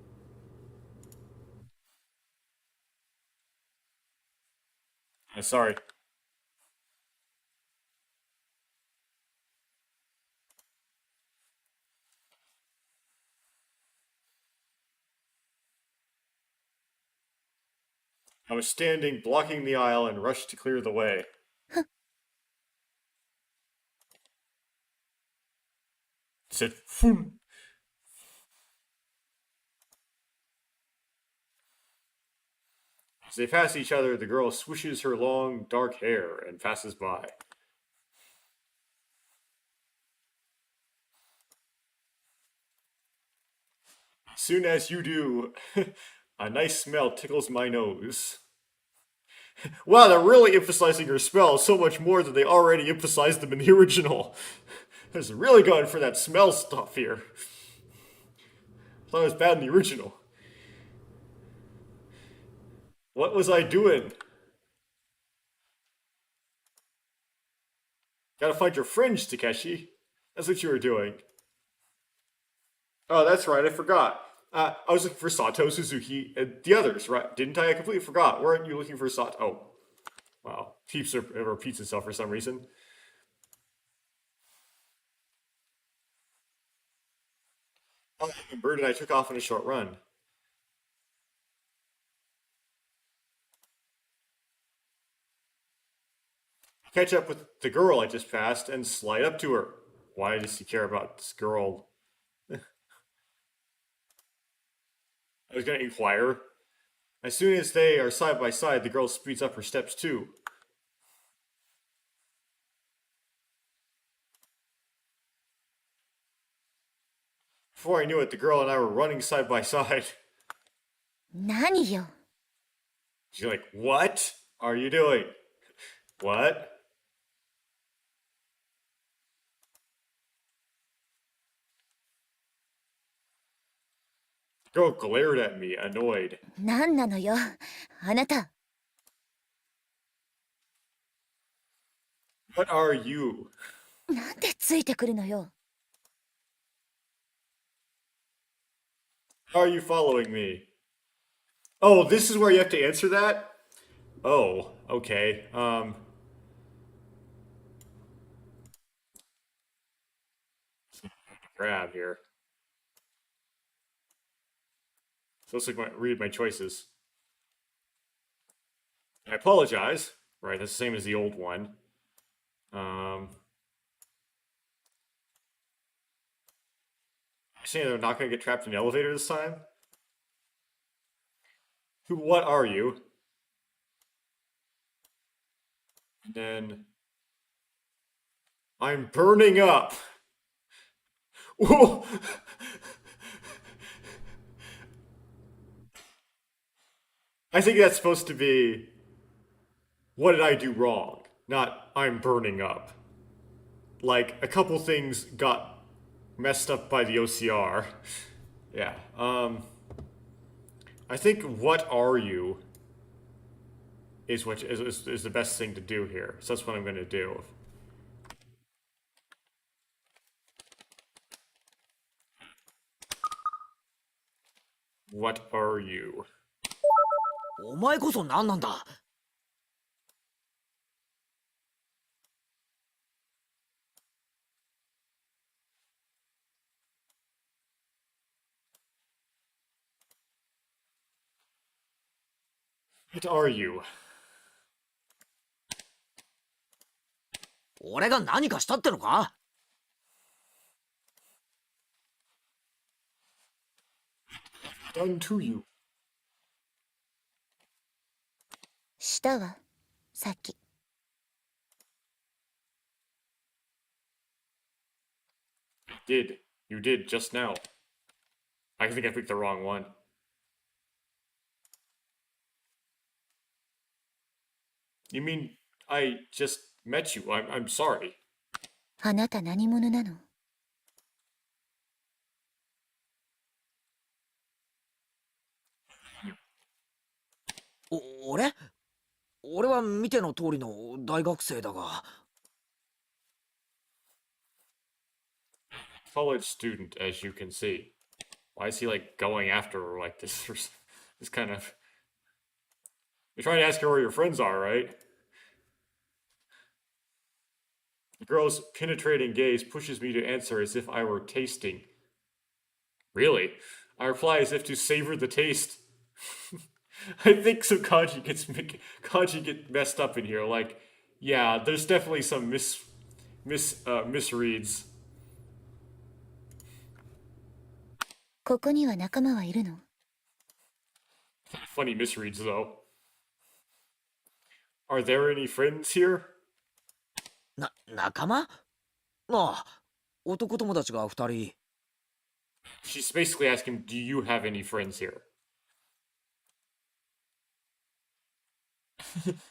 Sorry. I was standing, blocking the aisle, and rushed to clear the way. Said, "Phoom." As they pass each other, the girl swishes her long, dark hair and passes by. Soon as you do, a nice smell tickles my nose. Wow, they're really emphasizing her smells so much more than they already emphasized them in the original. There's really going for that smell stuff here. I thought it was bad in the original. What was I doing? Gotta find your fringe, Takeshi. That's what you were doing. Oh, that's right, I forgot. I was looking for Sato, Suzuki, and the others, right? Didn't I? I completely forgot. Weren't you looking for Sato? Oh, wow. Keeps it repeats itself for some reason. Oh, and Bird and I took off on a short run. Catch up with the girl I just passed and slide up to her. Why does he care about this girl? I was going to inquire. As soon as they are side by side, the girl speeds up her steps too. Before I knew it, the girl and I were running side by side. 何よ。 She's like, "What are you doing? What?" The girl glared at me, annoyed. 何なのよ。あなた。 What are you? なんでついてくるのよ。 How are you following me? Oh, this is where you have to answer that? Oh, okay. Grab here. So let's read my choices. I apologize. Right, that's the same as the old one. Saying they're not going to get trapped in an elevator this time? What are you? And then... I'm burning up! Whoa! I think that's supposed to be... What did I do wrong? Not, I'm burning up. Like, a couple things got messed up by the OCR. Yeah, I think what are you is what is the best thing to do here. So that's what I'm going to do. What are you? お前こそ何なんだ。What are you? 俺が何かしたってのか。 Done to you. したわ。さっき。 Did. You did just now. I think I picked the wrong one. You mean I just met you? I'm sorry. あなた何者なの。 俺は見ての通りの大学生だが。 College student, as you can see. Why is he like going after her like this? This kind of... You're trying to ask her where your friends are, right? The girl's penetrating gaze pushes me to answer as if I were tasting. Really? I reply as if to savor the taste. I think some kanji get messed up in here. Like, yeah, there's definitely some misreads. ここには仲間はいるの？ Funny misreads though. Are there any friends here? 仲間？ああ、男友達が2人。She's basically asking, do you have any friends here?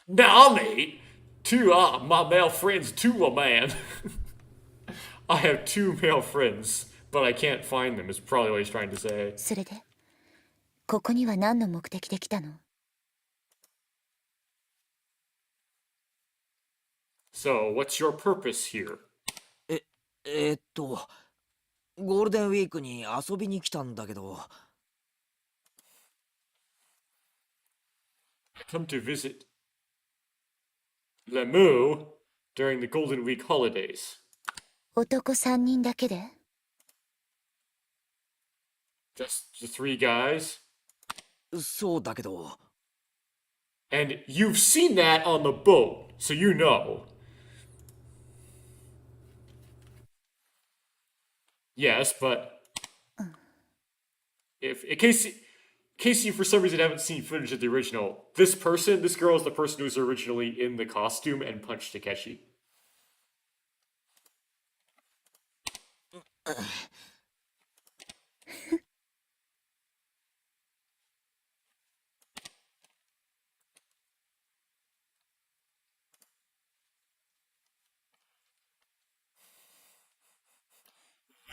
Nah, mate. My male friends, two a man. I have two male friends, but I can't find them, is probably what he's trying to say. それでここには何の目的で来たの？ So, what's your purpose here? ゴールデンウィークに遊びに来たんだけど。Come to visit Lemu during the Golden Week holidays. 男3人だけで？ Just the three guys? そうだけど。And you've seen that on the boat, so you know. Yes, but in case you for some reason haven't seen footage of the original, this girl is the person who was originally in the costume and punched Takeshi.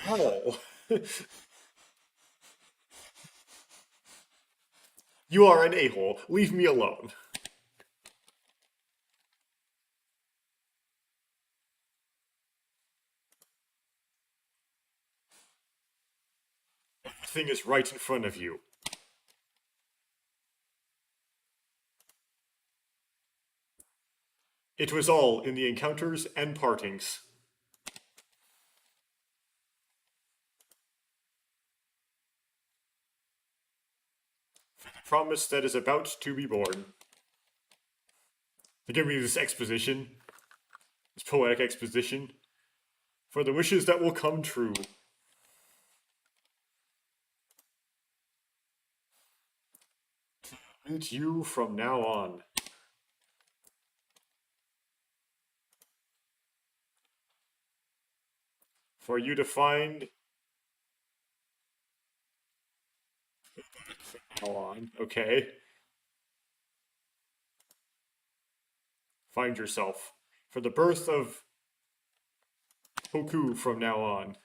Oh. You are an a-hole. Leave me alone. Everything is right in front of you. It was all in the encounters and partings. Promise that is about to be born. They give me this exposition, this poetic exposition, for the wishes that will come true. To meet you from now on. For you to find on, okay. Find yourself. For the birth of Hoku from now on.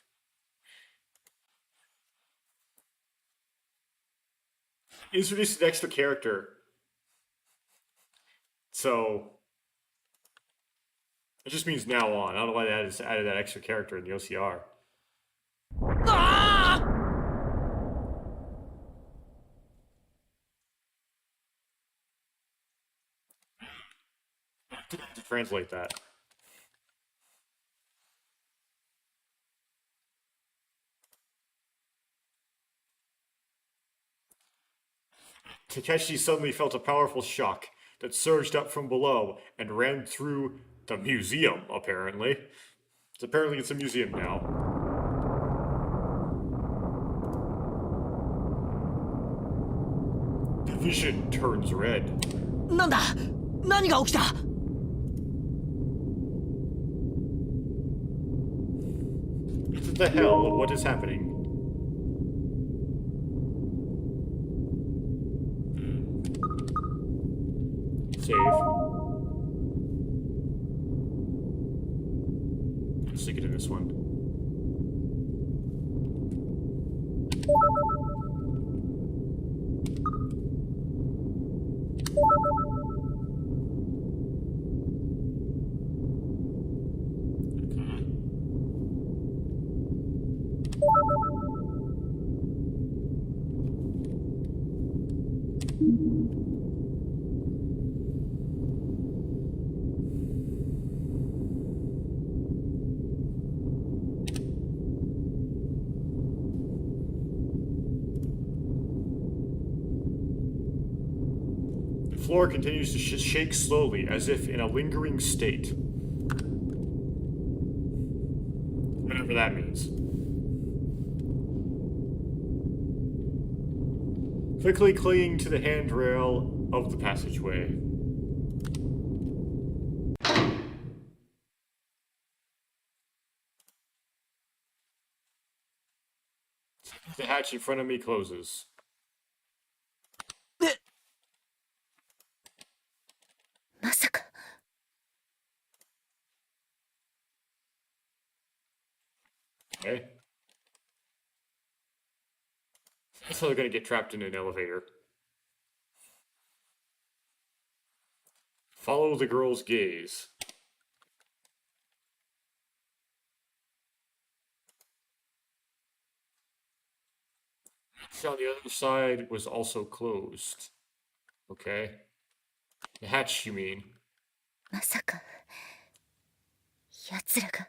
Introduced an extra character. So it just means now on. I don't know why they added that extra character in the OCR. To translate that. Takeshi suddenly felt a powerful shock that surged up from below and ran through the museum, apparently. Apparently it's a museum now. The vision turns red. なんだ？何が起きた？ What the hell? What is happening? Save. Let's stick it in this one. floor continues to shake slowly, as if in a lingering state. Whatever that means. Quickly clinging to the handrail of the passageway. The hatch in front of me closes. Okay. So they're gonna get trapped in an elevator. Follow the girl's gaze. On the other side was also closed. Okay. The hatch, you mean? まさか奴らが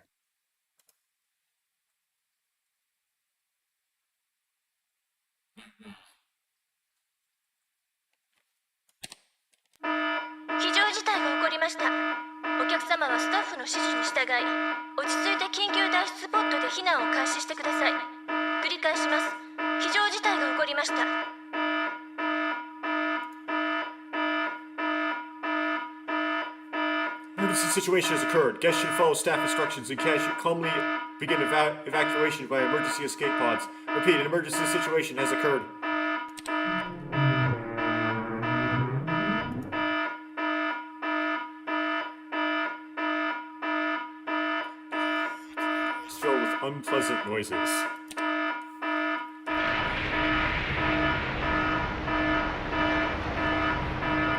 非常事態が起こりました。お客様はスタッフの指示に従い、落ち着いて緊急脱出ポットで避難を開始してください。繰り返します。非常事態が起こりました。Emergency situation has occurred. Guests should follow staff instructions and calmly begin evacuation via emergency escape pods. Repeat, an emergency situation has occurred. It's filled with unpleasant noises.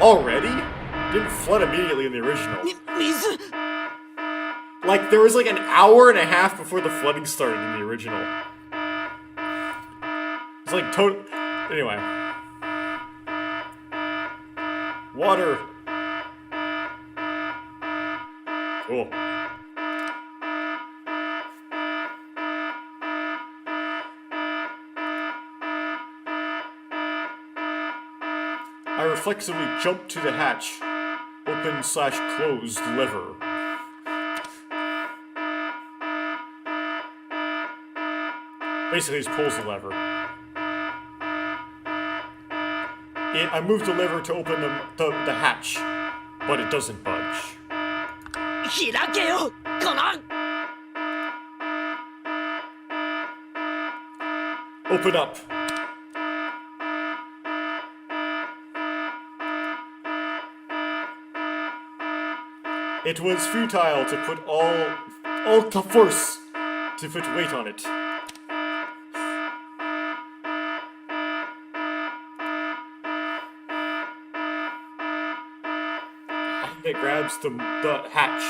Already? Didn't flood immediately in the original. 水 Like, there was like an hour and a half before the flooding started in the original. It's like total. Anyway. Water. Cool. I reflexively jumped to the hatch. Open/closed lever. Basically, just pulls the lever. I moved the lever to open the hatch, but it doesn't budge. 開けよコナン Open up. It was futile to put all the force to put weight on it. It grabs the hatch,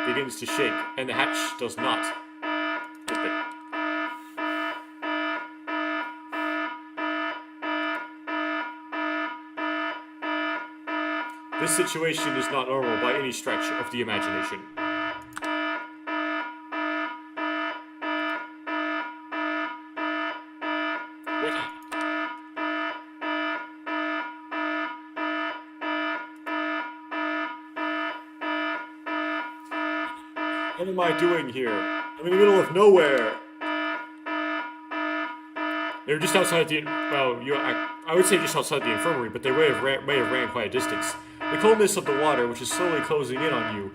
begins to shake, and the hatch does not open. This situation is not normal by any stretch of the imagination. What? What am I doing here? I'm in the middle of nowhere. They were just outside the I would say just outside the infirmary, but they may have ran quite a distance. The coldness of the water, which is slowly closing in on you,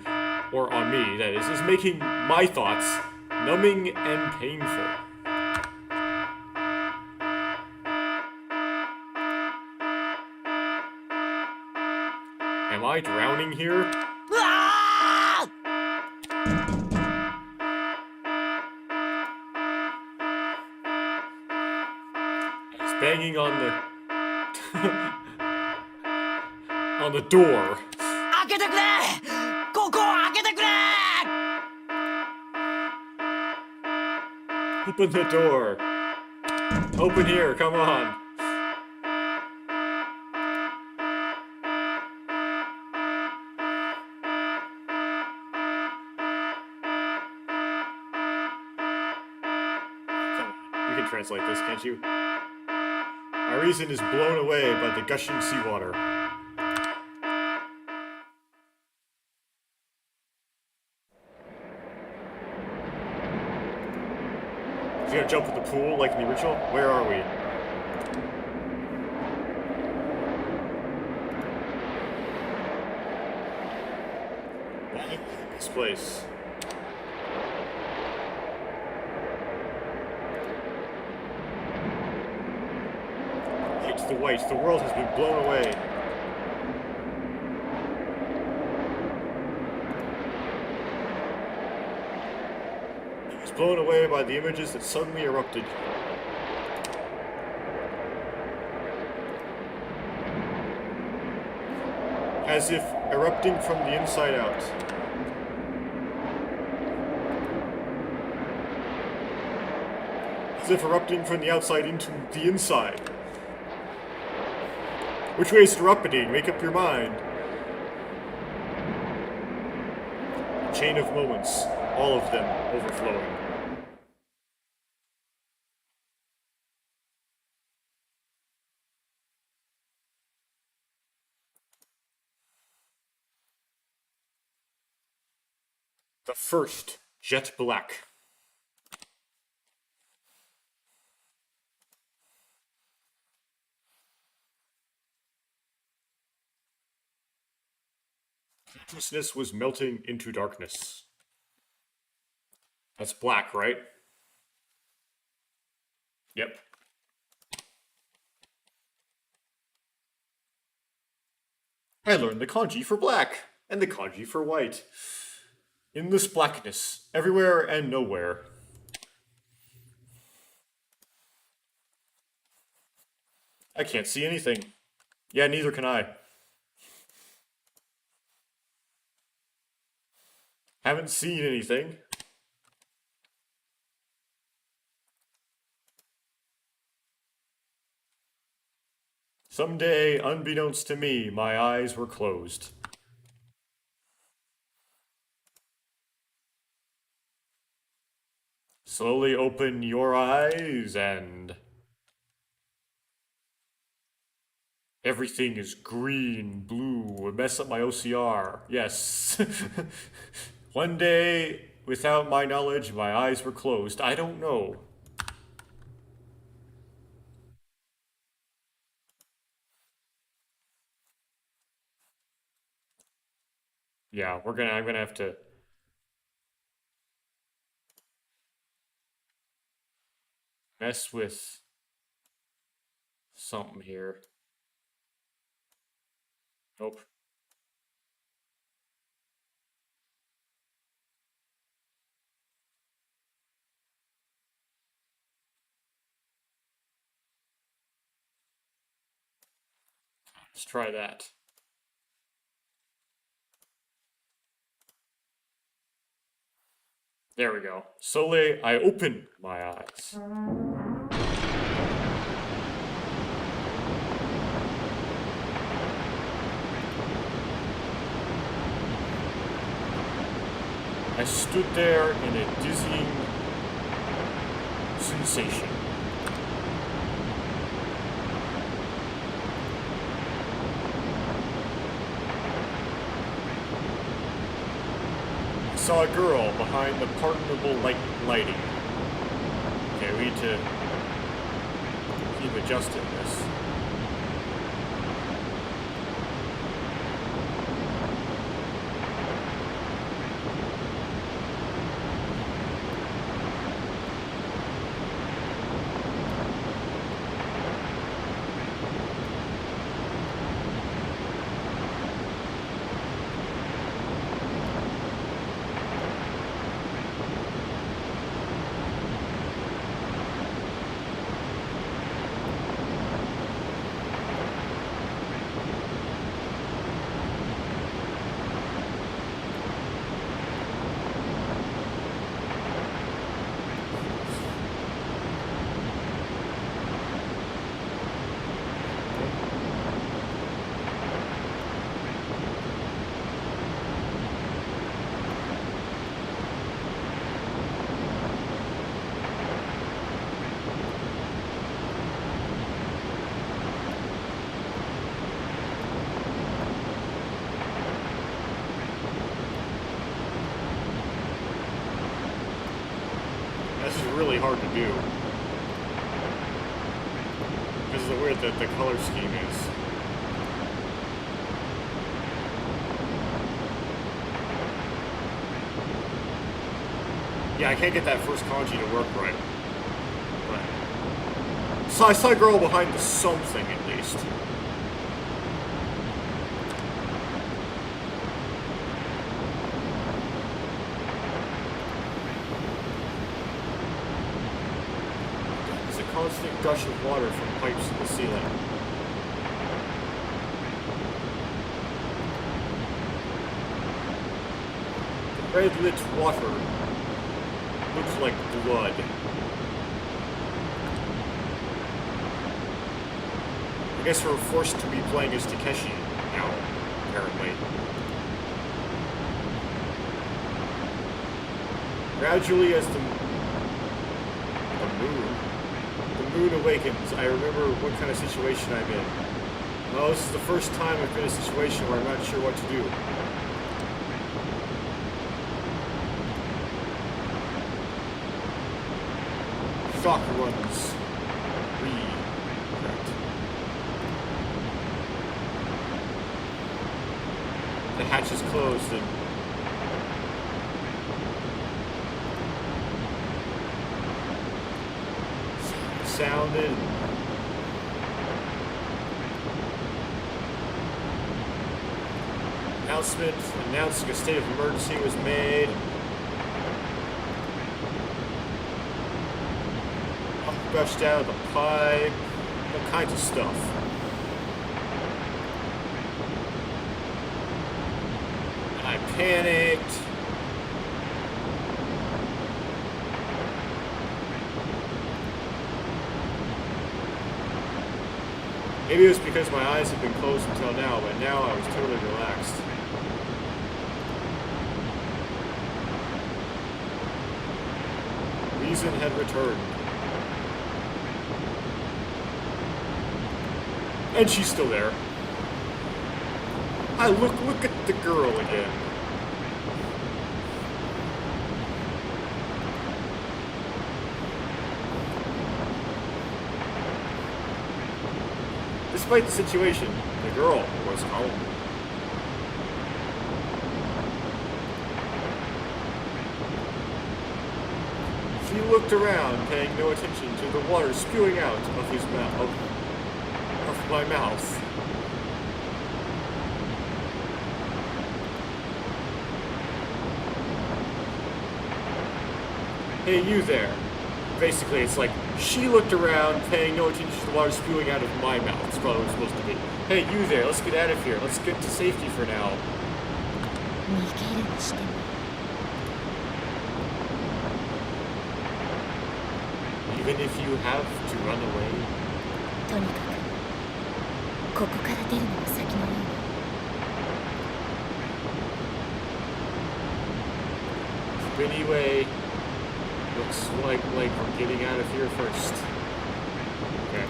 or on me, that is making my thoughts numbing and painful. Am I drowning here? うわー It's banging on the on the door. 開けてくれここを開けてくれ Open the door. Open here, come on. You can translate this, can't you? My reason is blown away by the gushing seawater. He's gonna jump in the pool like in the original? Where are we? This place. It's the white. The world has been blown away. It was blown away by the images that suddenly erupted. As if erupting from the inside out. As if erupting from the outside into the inside. Which way is it erupting? Make up your mind. Chain of moments, all of them overflowing. The first jet black. Consciousness was melting into darkness. That's black, right? Yep. I learned the kanji for black and the kanji for white. In this blackness, everywhere and nowhere. I can't see anything. Yeah, neither can I. Haven't seen anything. Someday, unbeknownst to me, my eyes were closed. Slowly open your eyes and... everything is green, blue, mess up my OCR. Yes. One day, without my knowledge, my eyes were closed. I don't know. Yeah, I'm gonna have to mess with something here. Nope. Let's try that. There we go. Slowly, I open my eyes. I stood there in a dizzying sensation. I saw a girl behind the pardonable lighting. Okay, we need to keep adjusting this. This is really hard to do. Because of the way that the color scheme is. Yeah, I can't get that first kanji to work right. But so I saw a girl behind the something at least. There's a constant gush of water from pipes in the ceiling. The red lit water looks like blood. I guess we're forced to be playing as Takeshi now, apparently. Gradually, as the moon awakens, I remember what kind of situation I'm in. Well, this is the first time I've been in a situation where I'm not sure what to do. Shock runs. Correct. The hatch is closed and sounded. Announcement announcing a state of emergency was made. Brushed out of the pipe, all kinds of stuff. I panicked. Maybe it was because my eyes had been closed until now, but now I was totally relaxed. Reason had returned. And she's still there. Look at the girl again. Despite the situation, the girl was home. She looked around, paying no attention to the water spewing out of his mouth. Of my mouth. Hey, you there. Basically, it's like, she looked around, paying no attention to the water spewing out of my mouth. That's probably what it's supposed to be. Hey, you there, let's get out of here. Let's get to safety for now. 逃げるにしても Even if you have to run away. とにかくここから出るのが先のようだ Anyway, looks like we're getting out of here first. Okay.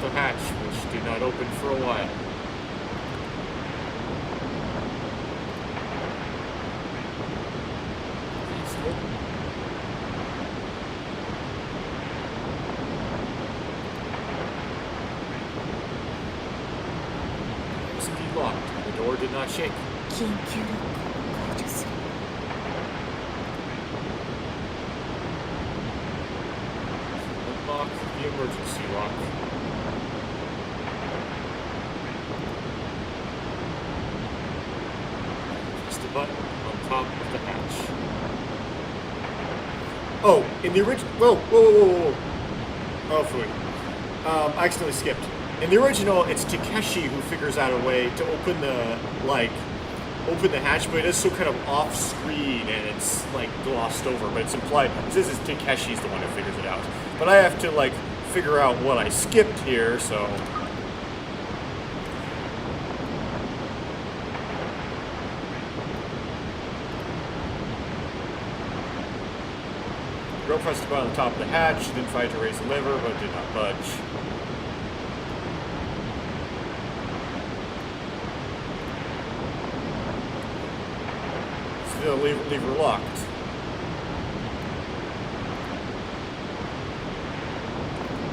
The hatch, which did not open for a while. Locked. The door did not shake. 緊急ロックを解除する Unlock the emergency lock. Press the button on top of the hatch. Oh, in the original. Whoa. Oh, fooey. I accidentally skipped. In the original, it's Takeshi who figures out a way to open the hatch, but it is so kind of off-screen and it's like glossed over, but it's implied. It says it's Takeshi's the one who figures it out. But I have to figure out what I skipped here, so. The girl pressed the button on the top of the hatch, then tried to raise the lever, but did not budge. leave her locked.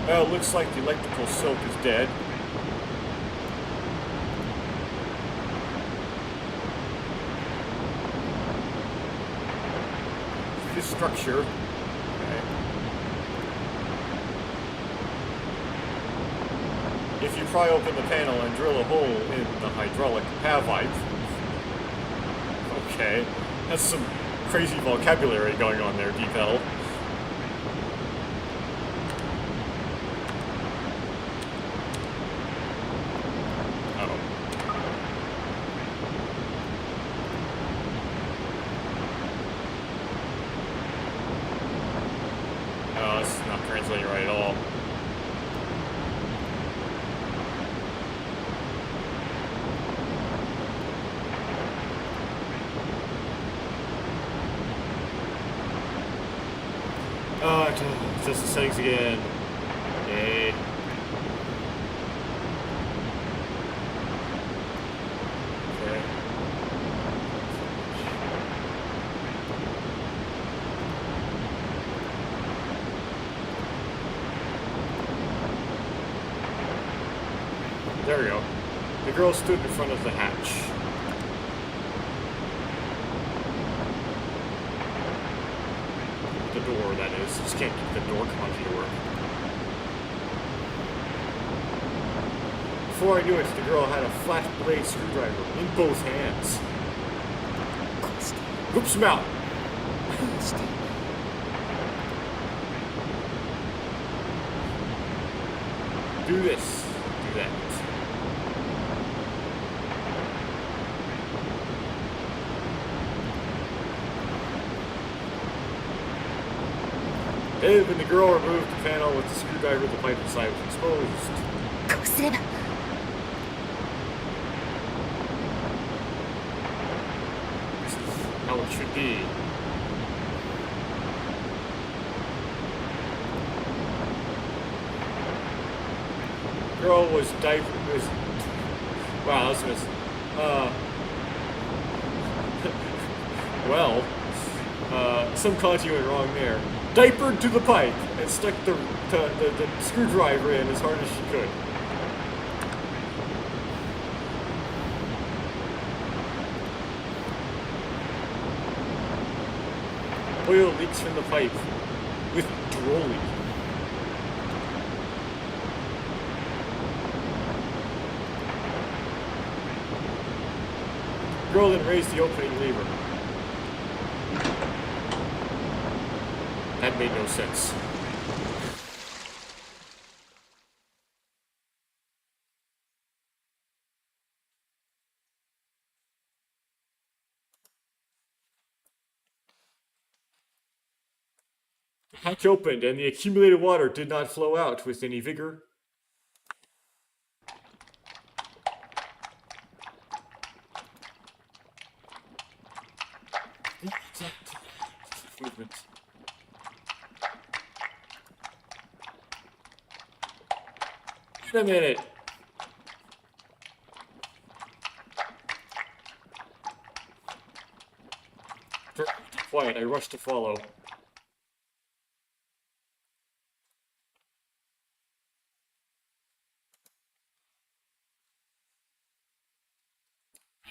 Well, it looks like the electrical silk is dead. This structure. Okay. If you pry open the panel and drill a hole in the hydraulic halvite. Okay. That's some crazy vocabulary going on there, Deepel. Translating right at all. Just the settings again. Yay. Okay. There we go. The girl stood in front of the hatch. The door, that is. Just can't get the door kanji to work. Before I knew it, the girl had a flat blade screwdriver in both hands. Whoops him out! Do this. Do that. When the girl removed the panel with the screwdriver, the pipe inside was exposed. こうすれば This is how it should be. Girl was wow, that was miss. Well, some kanji went wrong there. Diapered to the pipe and stuck the screwdriver in as hard as she could. Oil leaks from the pipe with drolly. Girl then raised the opening lever. That made no sense. The hatch opened and the accumulated water did not flow out with any vigor. Movement. Wait a minute. Quiet, I rushed to follow. By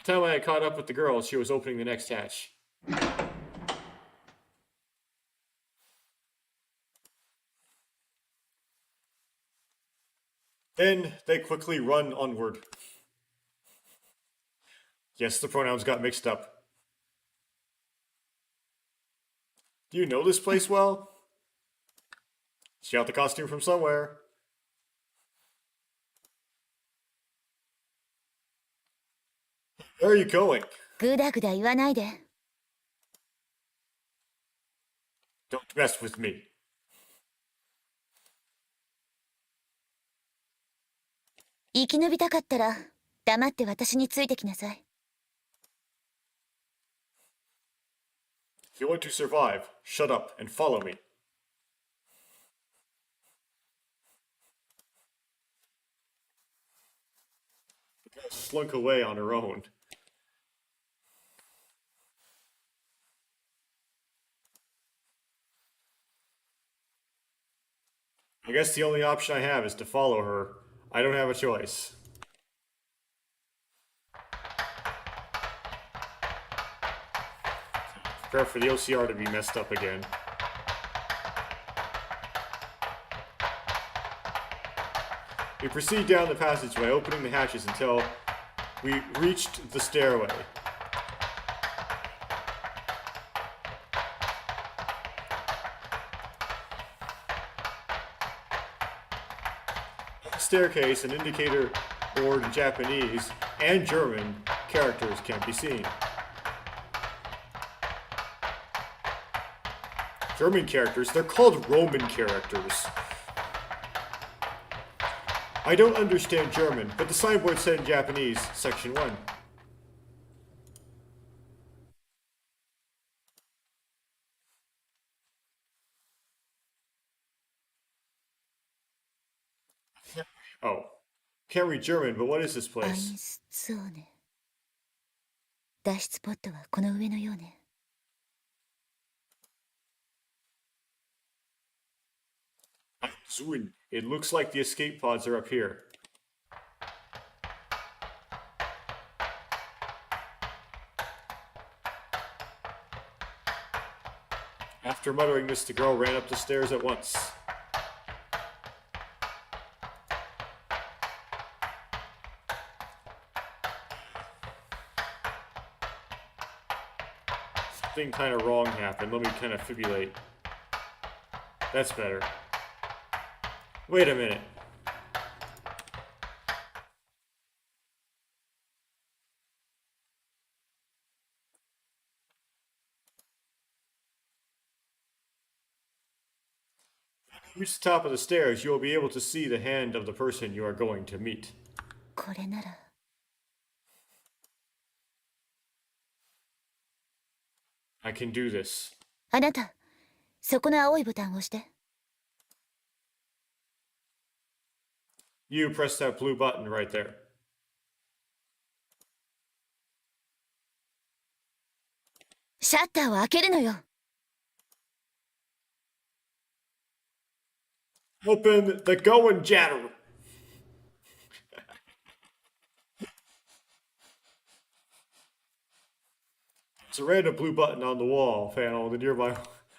the time I had caught up with the girl, she was opening the next hatch. Then they quickly run onward. Yes, the pronouns got mixed up. Do you know this place well? She got the costume from somewhere. Where are you going? グダグダ言わないで Don't mess with me. 生き延びたかったら黙って私についてきなさい If you want to survive, shut up and follow me. The girl slunk away on her own. I guess the only option I have is to follow her. I don't have a choice. Prepare for the OCR to be messed up again. We proceed down the passageway, opening the hatches until we reached the stairway. Staircase, an indicator board in Japanese and German characters can be seen. German characters, they're called Roman characters. I don't understand German, but the signboard said in Japanese, Section 1. Oh. Can't read German, but what is this アイン place? スツォーネ。脱出ポットはこの上のようね。Zuin. It looks like the escape pods are up here. After muttering this, the girl ran up the stairs at once. Something kind of wrong happened. Let me kind of fibulate. That's better. Wait a minute. Reach the top of the stairs, you will be able to see the hand of the person you are going to meet. これなら。 I can do this. あなた、そこの青いボタンを押して。 You press that blue button right there. シャッターを開けるのよ。 Open the going jatter. There's a red and blue button on the wall panel, the nearby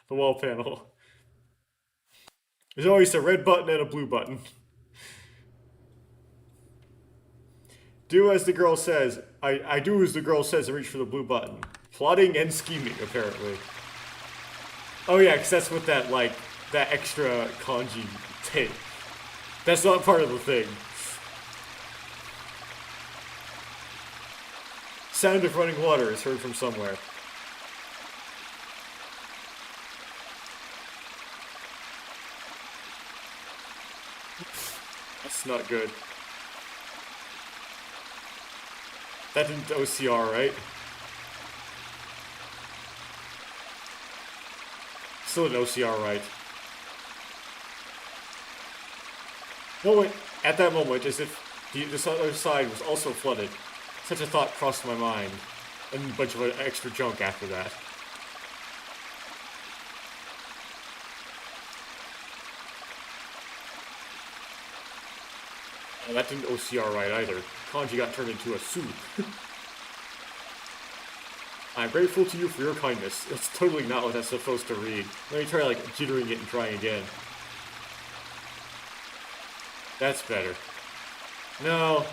the wall panel. There's always a red button and a blue button. Do as the girl says. I do as the girl says and reach for the blue button. Plotting and scheming, apparently. Oh yeah, because that's what that, like, that extra kanji take. That's not part of the thing. Sound of running water is heard from somewhere. That's not good. That didn't OCR, right? Still an OCR, right? No, wait. At that moment, as if this other side was also flooded, such a thought crossed my mind, and a bunch of extra junk after that. Oh, that didn't OCR right either. Kanji got turned into a soup. I'm grateful to you for your kindness. That's totally not what that's supposed to read. Let me try, like, jittering it and trying again. That's better. No.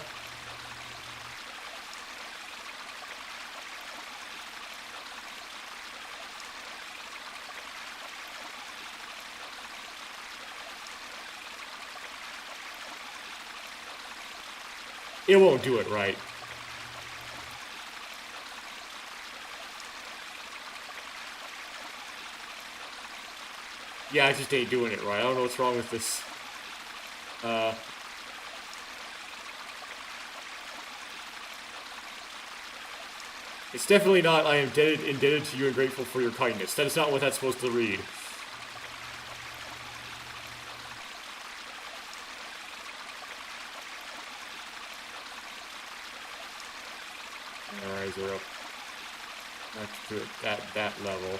It won't do it right. Yeah, I just ain't doing it right. I don't know what's wrong with this. It's definitely not, I am indebted to you and grateful for your kindness. That is not what that's supposed to read. Our eyes are up. Not to do it at that level.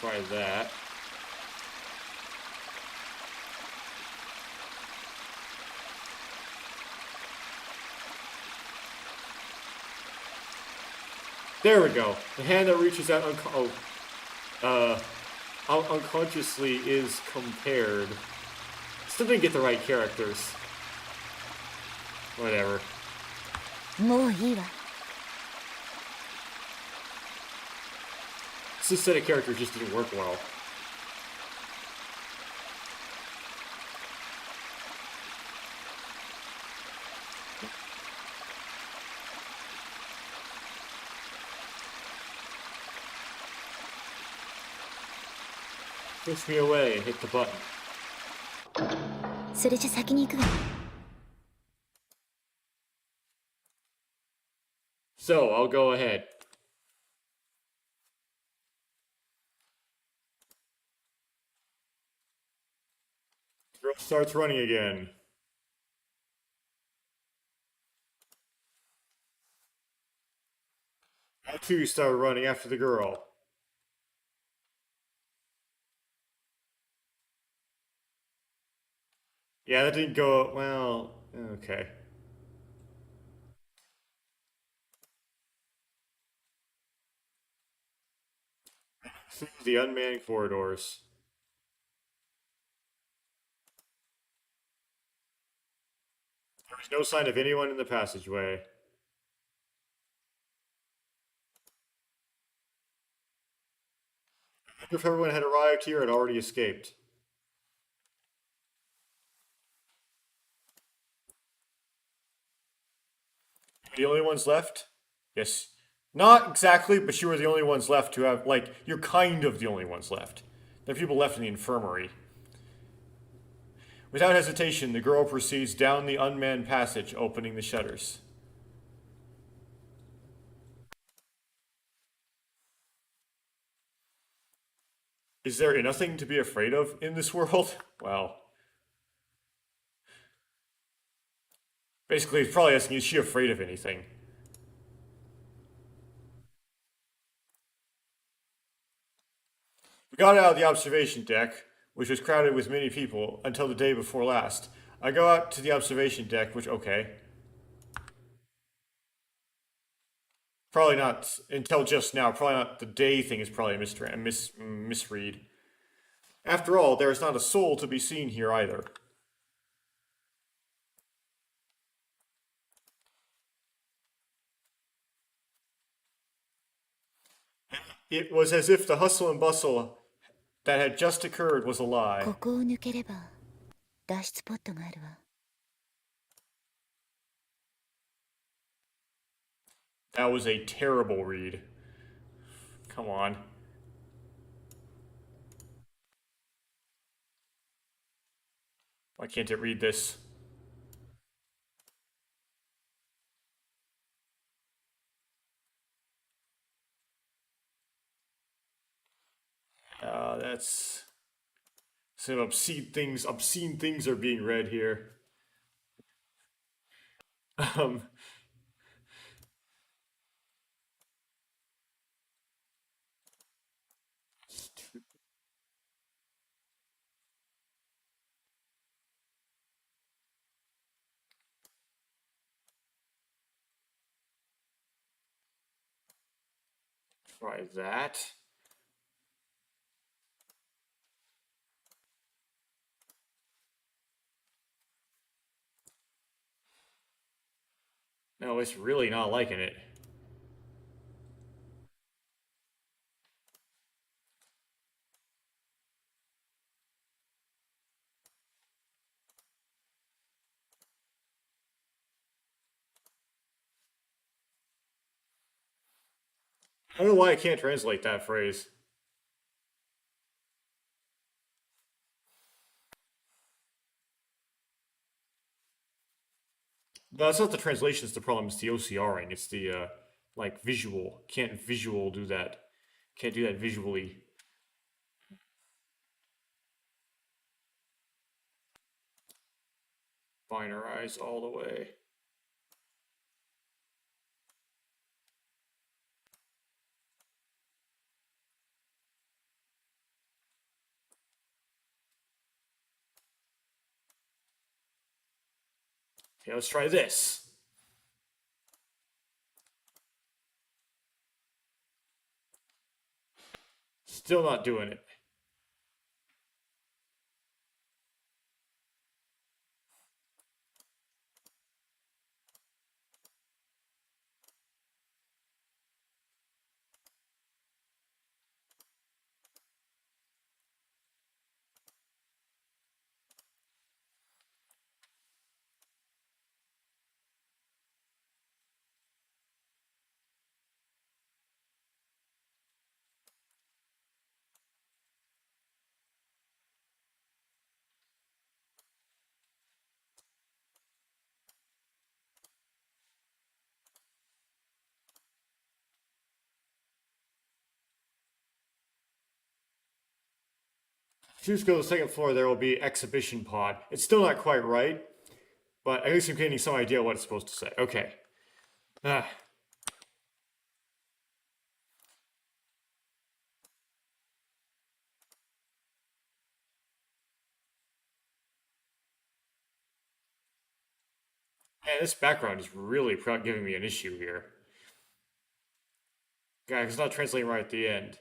Try that. There we go. The hand that reaches out unconsciously is compared. Still didn't get the right characters. Whatever. もういいわ This set of characters just didn't work well. Push me away and hit the button. それじゃ先に行くわ So, I'll go ahead. Girl starts running again. I too started running after the girl. Yeah, that didn't go well. Okay. Through the unmanned corridors. There was no sign of anyone in the passageway. I wonder if everyone had arrived here and already escaped. The only ones left? Yes. Not exactly, but you were the only ones left to have, like, you're kind of the only ones left. There are people left in the infirmary. Without hesitation, the girl proceeds down the unmanned passage, opening the shutters. Is there nothing to be afraid of in this world? Well. Basically, he's probably asking, is she afraid of anything? We got out of the observation deck, which was crowded with many people, until the day before last. I go out to the observation deck, which, okay. Probably not until just now. Probably not. The day thing is probably a misread. After all, there is not a soul to be seen here either. It was as if the hustle and bustle that had just occurred was a lie. ここを抜ければ脱出ポットがあるわ That was a terrible read. Come on. Why can't it read this? That's some obscene things are being read here. Try that. No, it's really not liking it. I don't know why I can't translate that phrase. No, that's not the translation, it's the problem, it's the OCRing. It's the, like, visual. Can't visual do that. Can't do that visually. Binarize all the way. Okay, let's try this. Still not doing it. If you just go to the second floor, there will be exhibition pod. It's still not quite right, but at least I'm getting some idea what it's supposed to say. Okay. Ah. Man, this background is really giving me an issue here. God, it's not translating right at the end.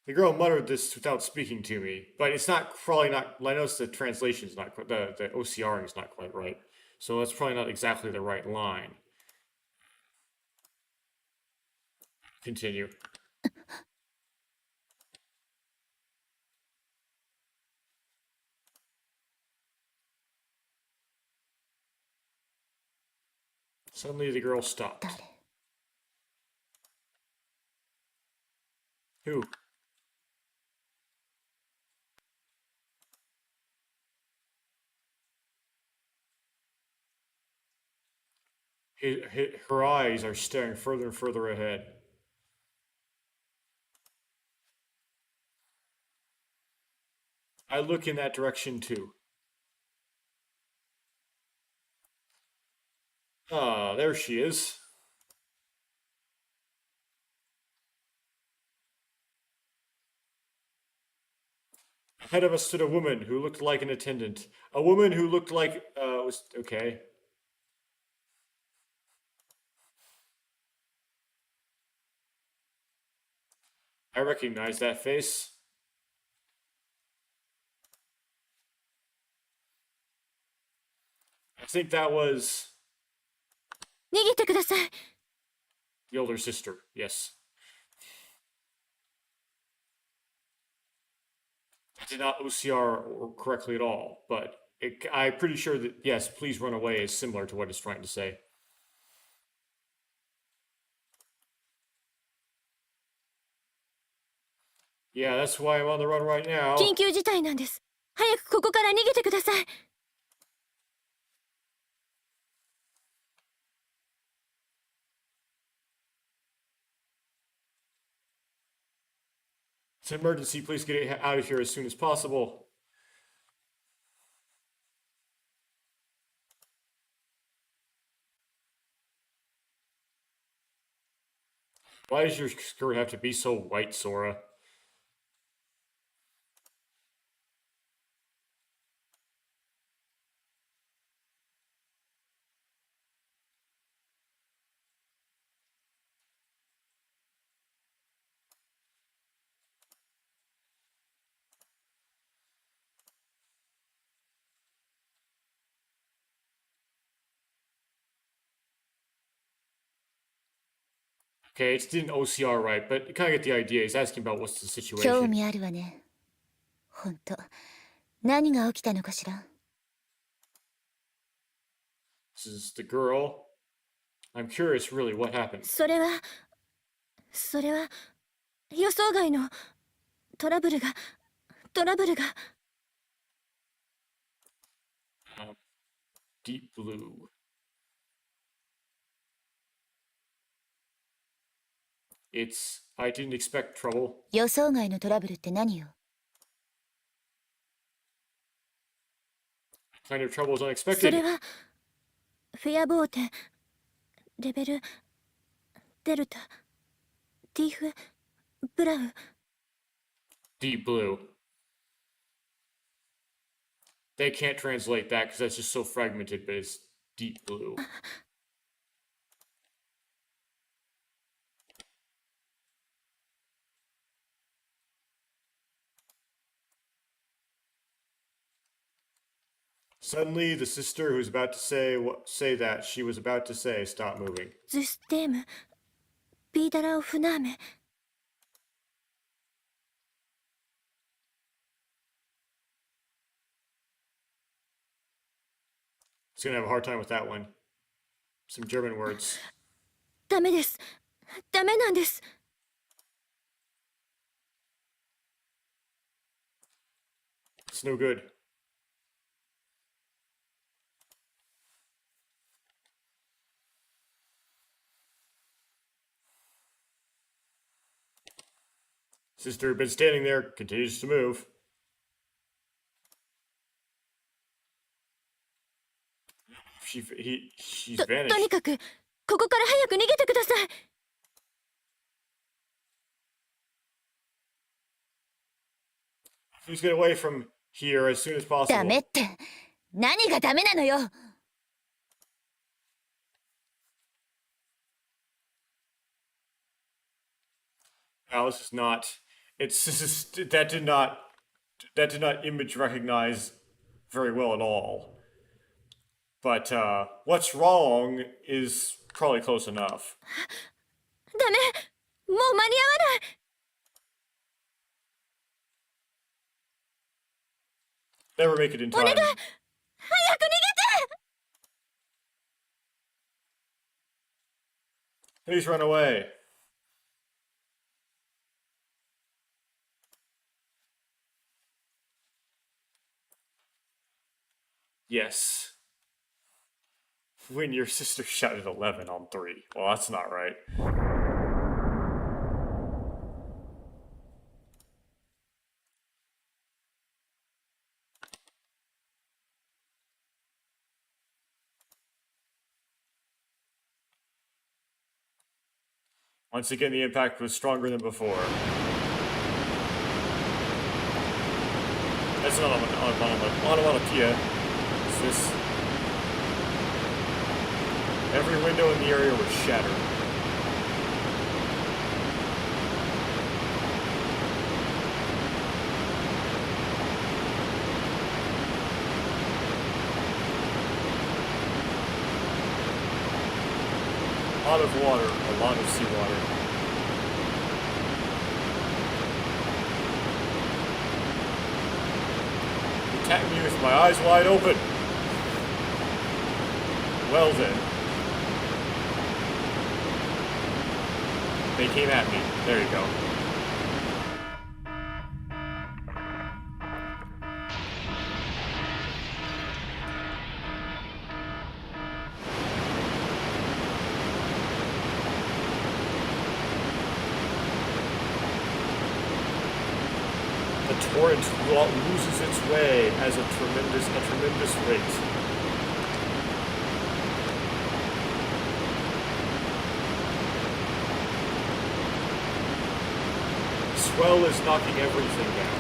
The girl muttered this without speaking to me, but it's probably not. I noticed the translation's not quite, the OCRing is not quite right, so that's probably not exactly the right line. Continue. Suddenly the girl stopped. 誰 Who? Her eyes are staring further and further ahead. I look in that direction too. Ah, there she is. Ahead of us stood a woman who looked like an attendant. A woman who looked like, was, okay. I recognize that face. I think that was 逃げてください the older sister, yes. I did not OCR correctly at all, but I'm pretty sure that, yes, please run away is similar to what it's trying to say. Yeah, that's why I'm on the run right now. 緊急事態なんです早くここから逃げてください It's an emergency. Please get it out of here as soon as possible. Why does your skirt have to be so white, Sora? Okay, it didn't OCR right, but you kind of get the idea. He's asking about what's the 興 situation. 味あるわねほんと何が起きたのかしら This is the girl. I'm curious, really, what happened. それは予想外のトラブルが Deep blue. I didn't expect trouble. 予想外のトラブルって何よ Kind of trouble is そ unexpected. れはフェアボーテレベルデルタティーフブラウ Deep blue. They can't translate that because that's just so fragmented, but it's deep blue. Suddenly, the sister who's about to say that she was about to say, "Stop moving." ズステームビーダラオフナーメ It's gonna have a hard time with that one. Some German words. ダメです。ダメなんです。 It's no good. Sister, been standing there, continues to move. She's と vanished. にかくここから早く逃げてください。 Please get away from here as soon as ダ possible. メって何がダメなのよ。 Alice is not. That did not image recognize very well at all. But what's wrong is probably close enough. ダメもう間に合わない。 Never make it in お願 time. い早く逃げて。 Please run away. Yes. When your sister shouted 11 on 3. Well, that's not right. Once again, the impact was stronger than before. That's not onomatopoeia. It's this. Every window in the area was shattered. A lot of water, a lot of seawater. You attacked me with my eyes wide open. Well then. They came at me. There you go. The torrent loses its way as a tremendous rate. Swell is knocking everything down.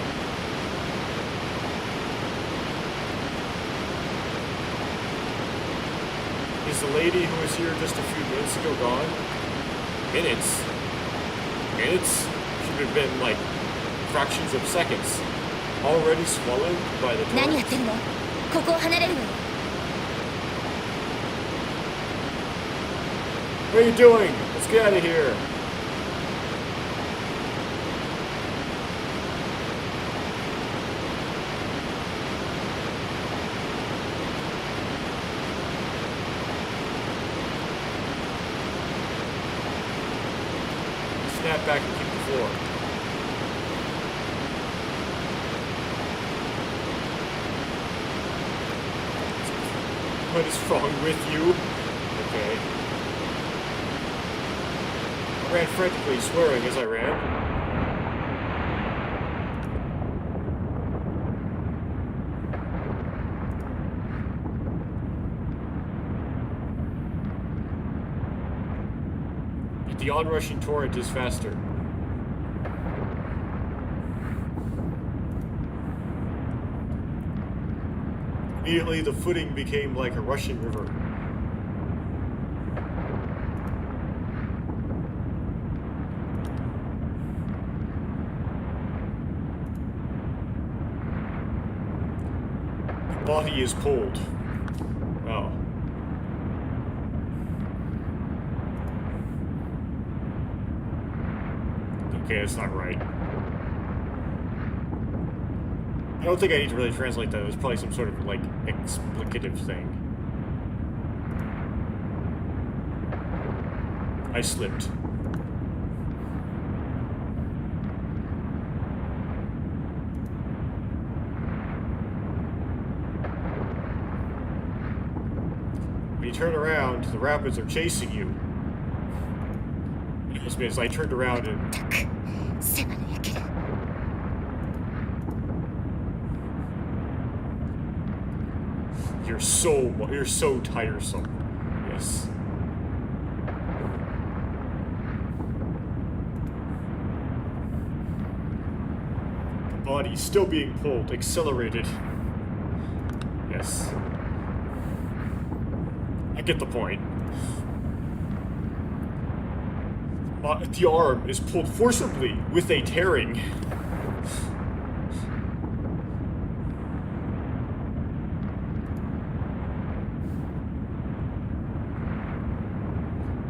Is the lady who was here just a few minutes ago gone? Minutes? Minutes? Should have been like fractions of seconds. Already swallowed by the 何 torrent? やってるの。ここを離れるわよ。 What are you doing? Let's get out of here. Snap back and keep the floor. What is wrong with you? Okay. I ran frantically, swearing as I ran. But the onrushing torrent is faster. Immediately, the footing became like a rushing river. The body is pulled. Wow. Okay, that's not right. I don't think I need to really translate that. It was probably some sort of, like, explicative thing. I slipped. When you turn around, the rapids are chasing you. As I turned around and... セマの焼ける You're so tiresome. Yes. The body's still being pulled, accelerated. Yes. I get the point. The arm is pulled forcibly with a tearing.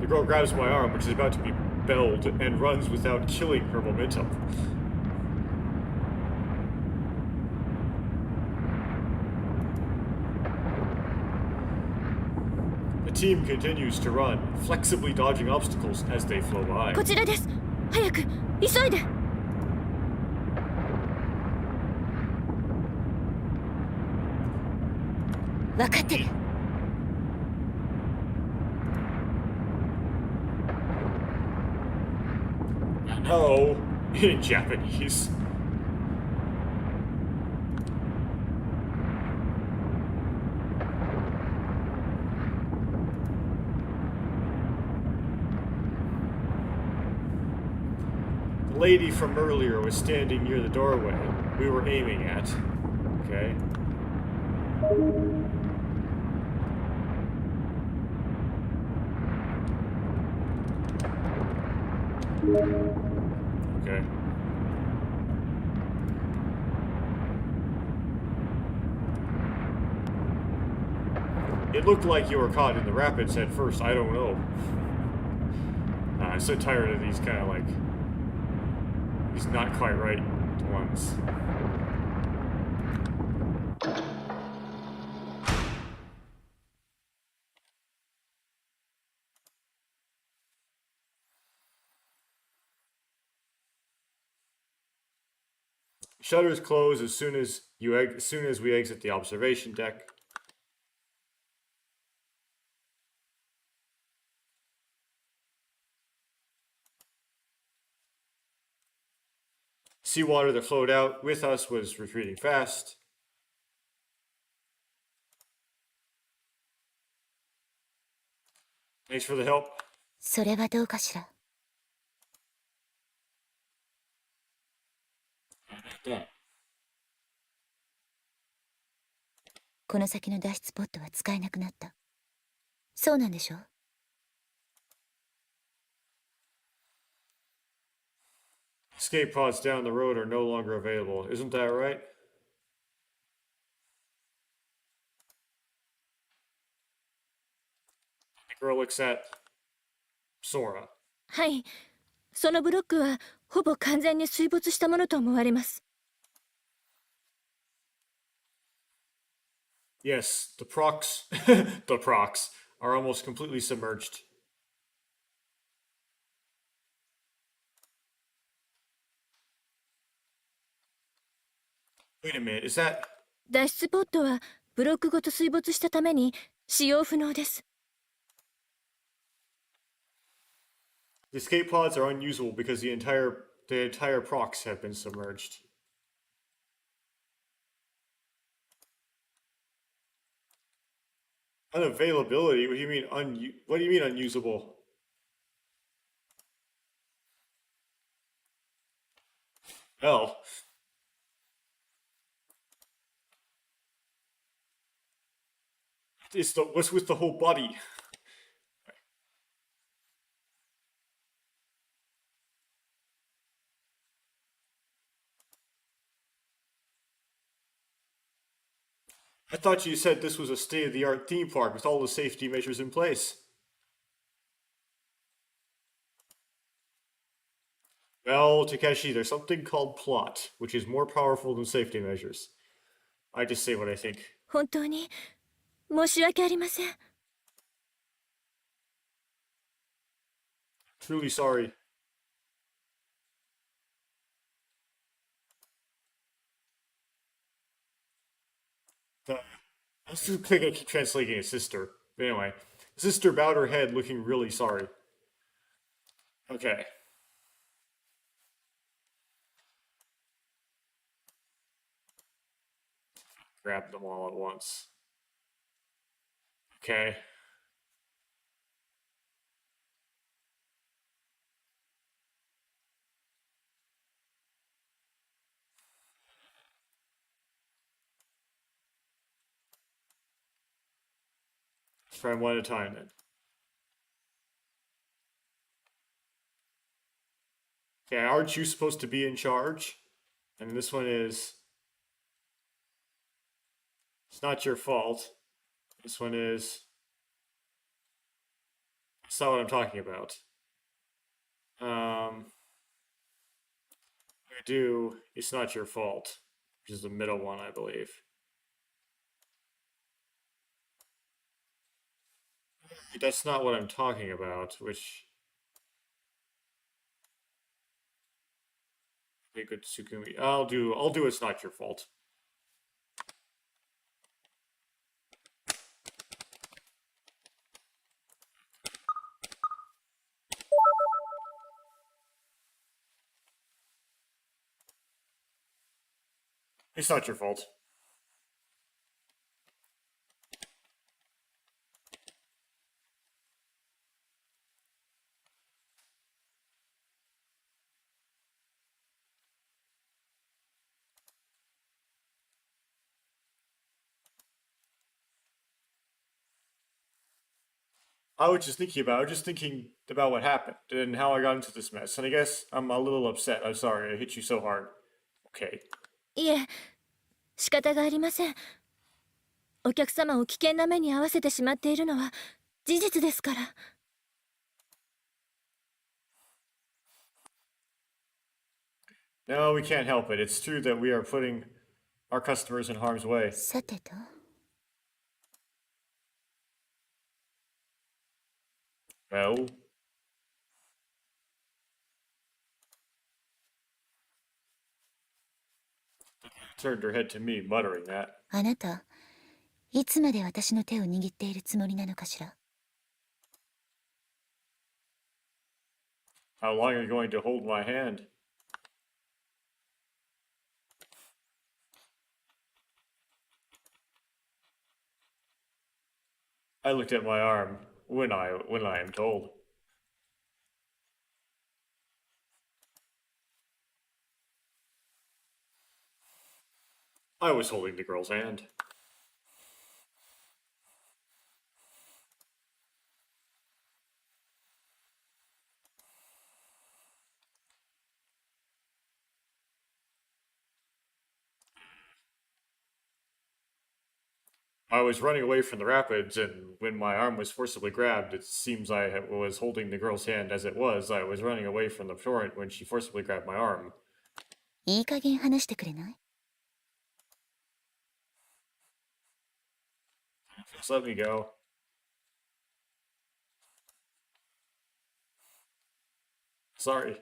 The girl grabs my arm, which is about to be belled, and runs without killing her momentum. The team continues to run, flexibly dodging obstacles as they flow by. こちらです。早く急いで。分かってる。No, in Japanese. The lady from earlier was standing near the doorway we were aiming at. Okay. Okay. It looked like you were caught in the rapids at first. I don't know. I'm so tired of these kind of like these not quite right ones. Shutters close as soon as we exit the observation deck. Seawater that flowed out with us was retreating fast. Thanks for the help. それはどうかしら。この先の脱出ポットは使えなくなった。そうなんでしょう？ Escape pods down the road are no longer available. Isn't that right? The girl looks at Sora. はい。そのブロックはほぼ完全に水没したものと思われます。Yes, the procs, the procs are almost completely submerged. Wait a minute, is that... 脱出ポットはブロックごと水没したために使用不能です。The escape pods are unusable because the entire procs have been submerged. Unavailability? What do you mean what do you mean unusable? Well, What's with the whole body? I thought you said this was a state-of-the-art theme park with all the safety measures in place. Well, Takeshi, there's something called plot, which is more powerful than safety measures. I just say what I think. 本当に申し訳ありません。 Truly sorry. I was just gonna keep translating his sister. But anyway, sister bowed her head, looking really sorry. Okay. Grab them all at once. Okay. Let's try them one at a time then. Okay, aren't you supposed to be in charge? And this one is... It's not your fault. This one is... That's not what I'm talking about. I do. It's not your fault. Which is the middle one, I believe. That's not what I'm talking about, which... Okay, good Tsukumi. I'll do It's Not Your Fault. It's not your fault. I was just thinking about what happened and how I got into this mess. And I guess I'm a little upset. I'm sorry I hit you so hard. Okay. いえ、仕方がありません。お客様を危険な目に遭わせてしまっているのは事実ですから。No, we can't help it. It's true that we are putting our customers in harm's way. さてと。Well, turned her head to me, muttering that. あなた、いつまで私の手を握っているつもりなのかしら。 How long are you going to hold my hand? I looked at my arm when I am told. I was holding the girl's hand. I was running away from the rapids, and when my arm was forcibly grabbed, it seems I was holding the girl's hand as it was. I was running away from the torrent when she forcibly grabbed my arm. いい加減話してくれない？ Just let me go. Sorry.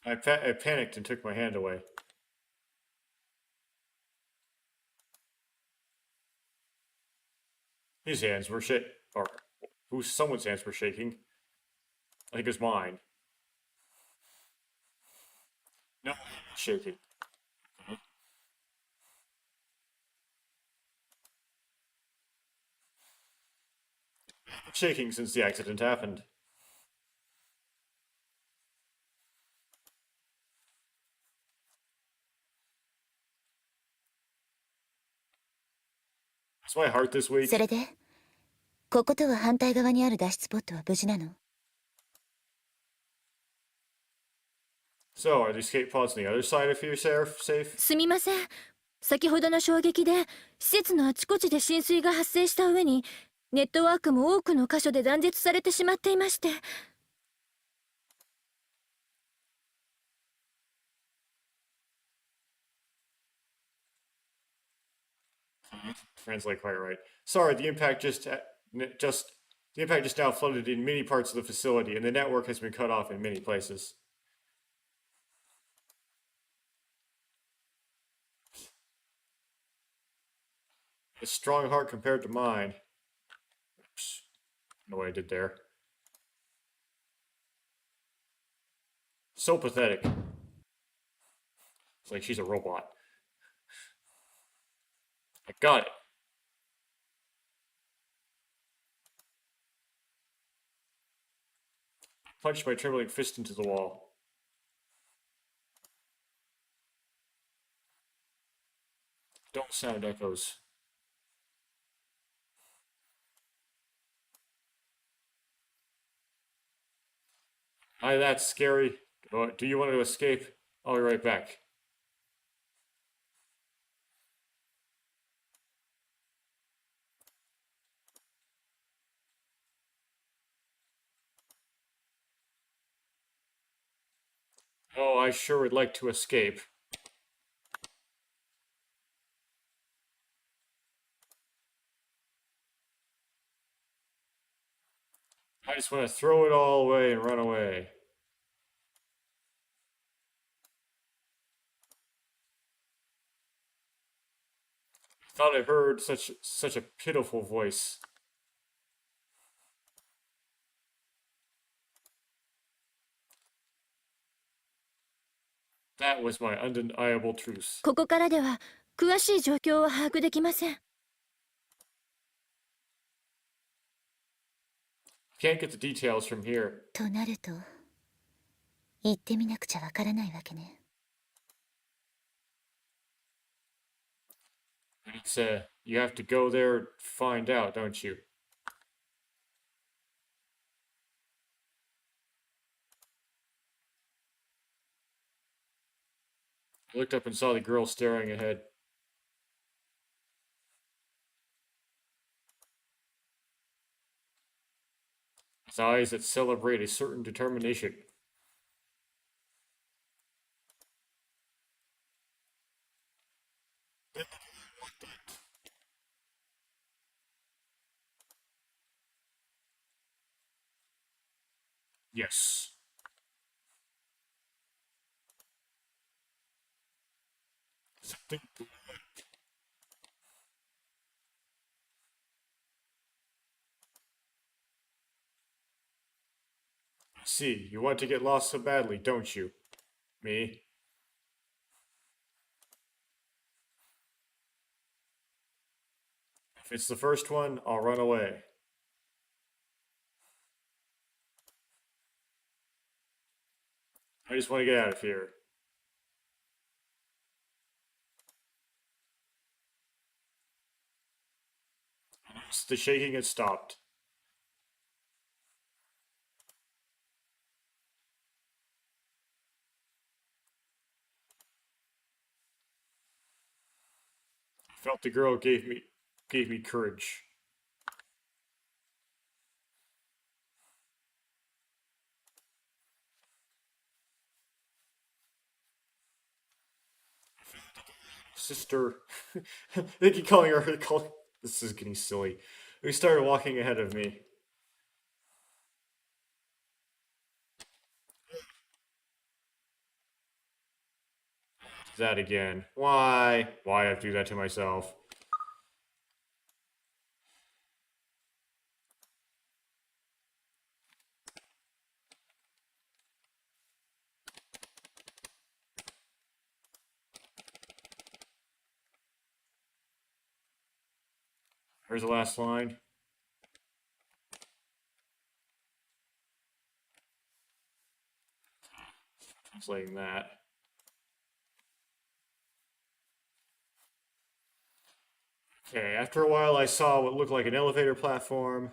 I panicked and took my hand away. His hands were someone's hands were shaking. I think it was mine. No, shaking. Shaking since the accident happened. Is my heart this weak? それでこことは反対側にある脱出ポットは無事なの？ So, are the escape pods on the other side of here safe? すみません。先ほどの衝撃で施設のあちこちで浸水が発生した上にネットワークも多くの箇所で断絶されてしまっていまして。Translate quite right. Sorry, the impact just now flooded in many parts of the facility, and the network has been cut off in many places. A strong heart compared to mine. Oops. Know what I did there. So pathetic. It's like she's a robot. I got it. Punched my trembling fist into the wall. Don't sound echoes. Hi, that's scary. Do you want to escape? I'll be right back. Oh, I sure would like to escape. I just want to throw it all away and run away. I thought I heard such a pitiful voice. That was my undeniable truth. ここからでは詳しい状況は把握できません。 Can't get the details from here. となると行ってみなくちゃわからないわけね。 It's you have to go there to find out, don't you? I looked up and saw the girl staring ahead. With eyes that celebrate a certain determination. Yes. Something. I see. You want to get lost so badly, don't you? Me? If it's the first one, I'll run away. I just want to get out of here. The shaking had stopped. I felt the girl gave me courage. Sister, they keep calling her. This is getting silly. We started walking ahead of me. That again. Why? Why I have to do that to myself? Here's the last line. Translating that. Okay, after a while, I saw what looked like an elevator platform.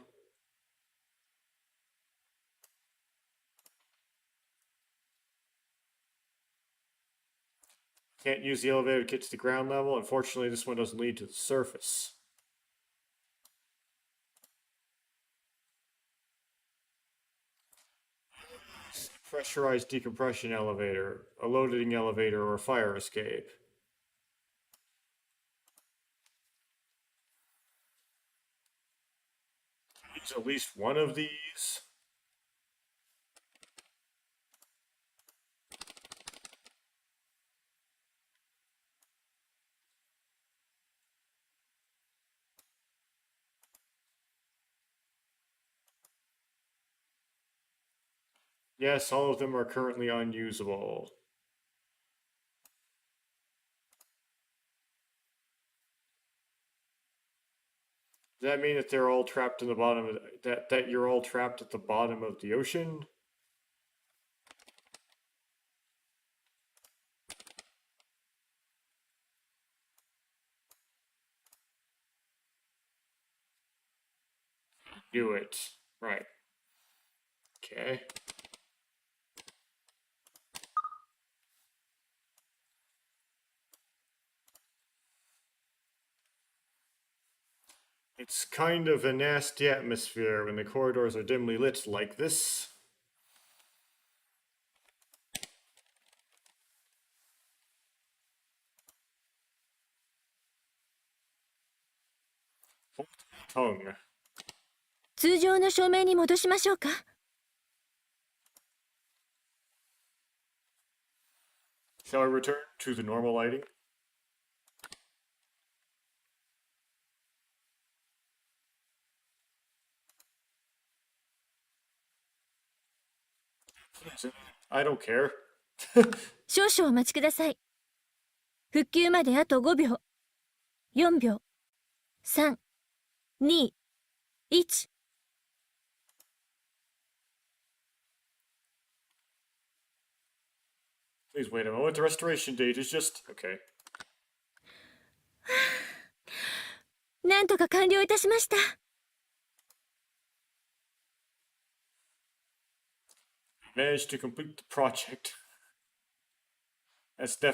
Can't use the elevator to get to the ground level. Unfortunately, this one doesn't lead to the surface. Pressurized decompression elevator, a loading elevator, or fire escape. Needs at least one of these. Yes, all of them are currently unusable. Does that mean that they're all trapped in the bottom of that you're all trapped at the bottom of the ocean? Do it. Right. Okay. It's kind of a nasty atmosphere when the corridors are dimly lit like this. Tongue. 通常の照明に戻しましょうか。 Shall I return to the normal lighting? I don't care. 少々お待ちください。復旧まであと5秒。4秒。3、2、1。Please wait a moment. The restoration date is just okay. なんとか完了いたしました。 Managed to complete the project. That's definitely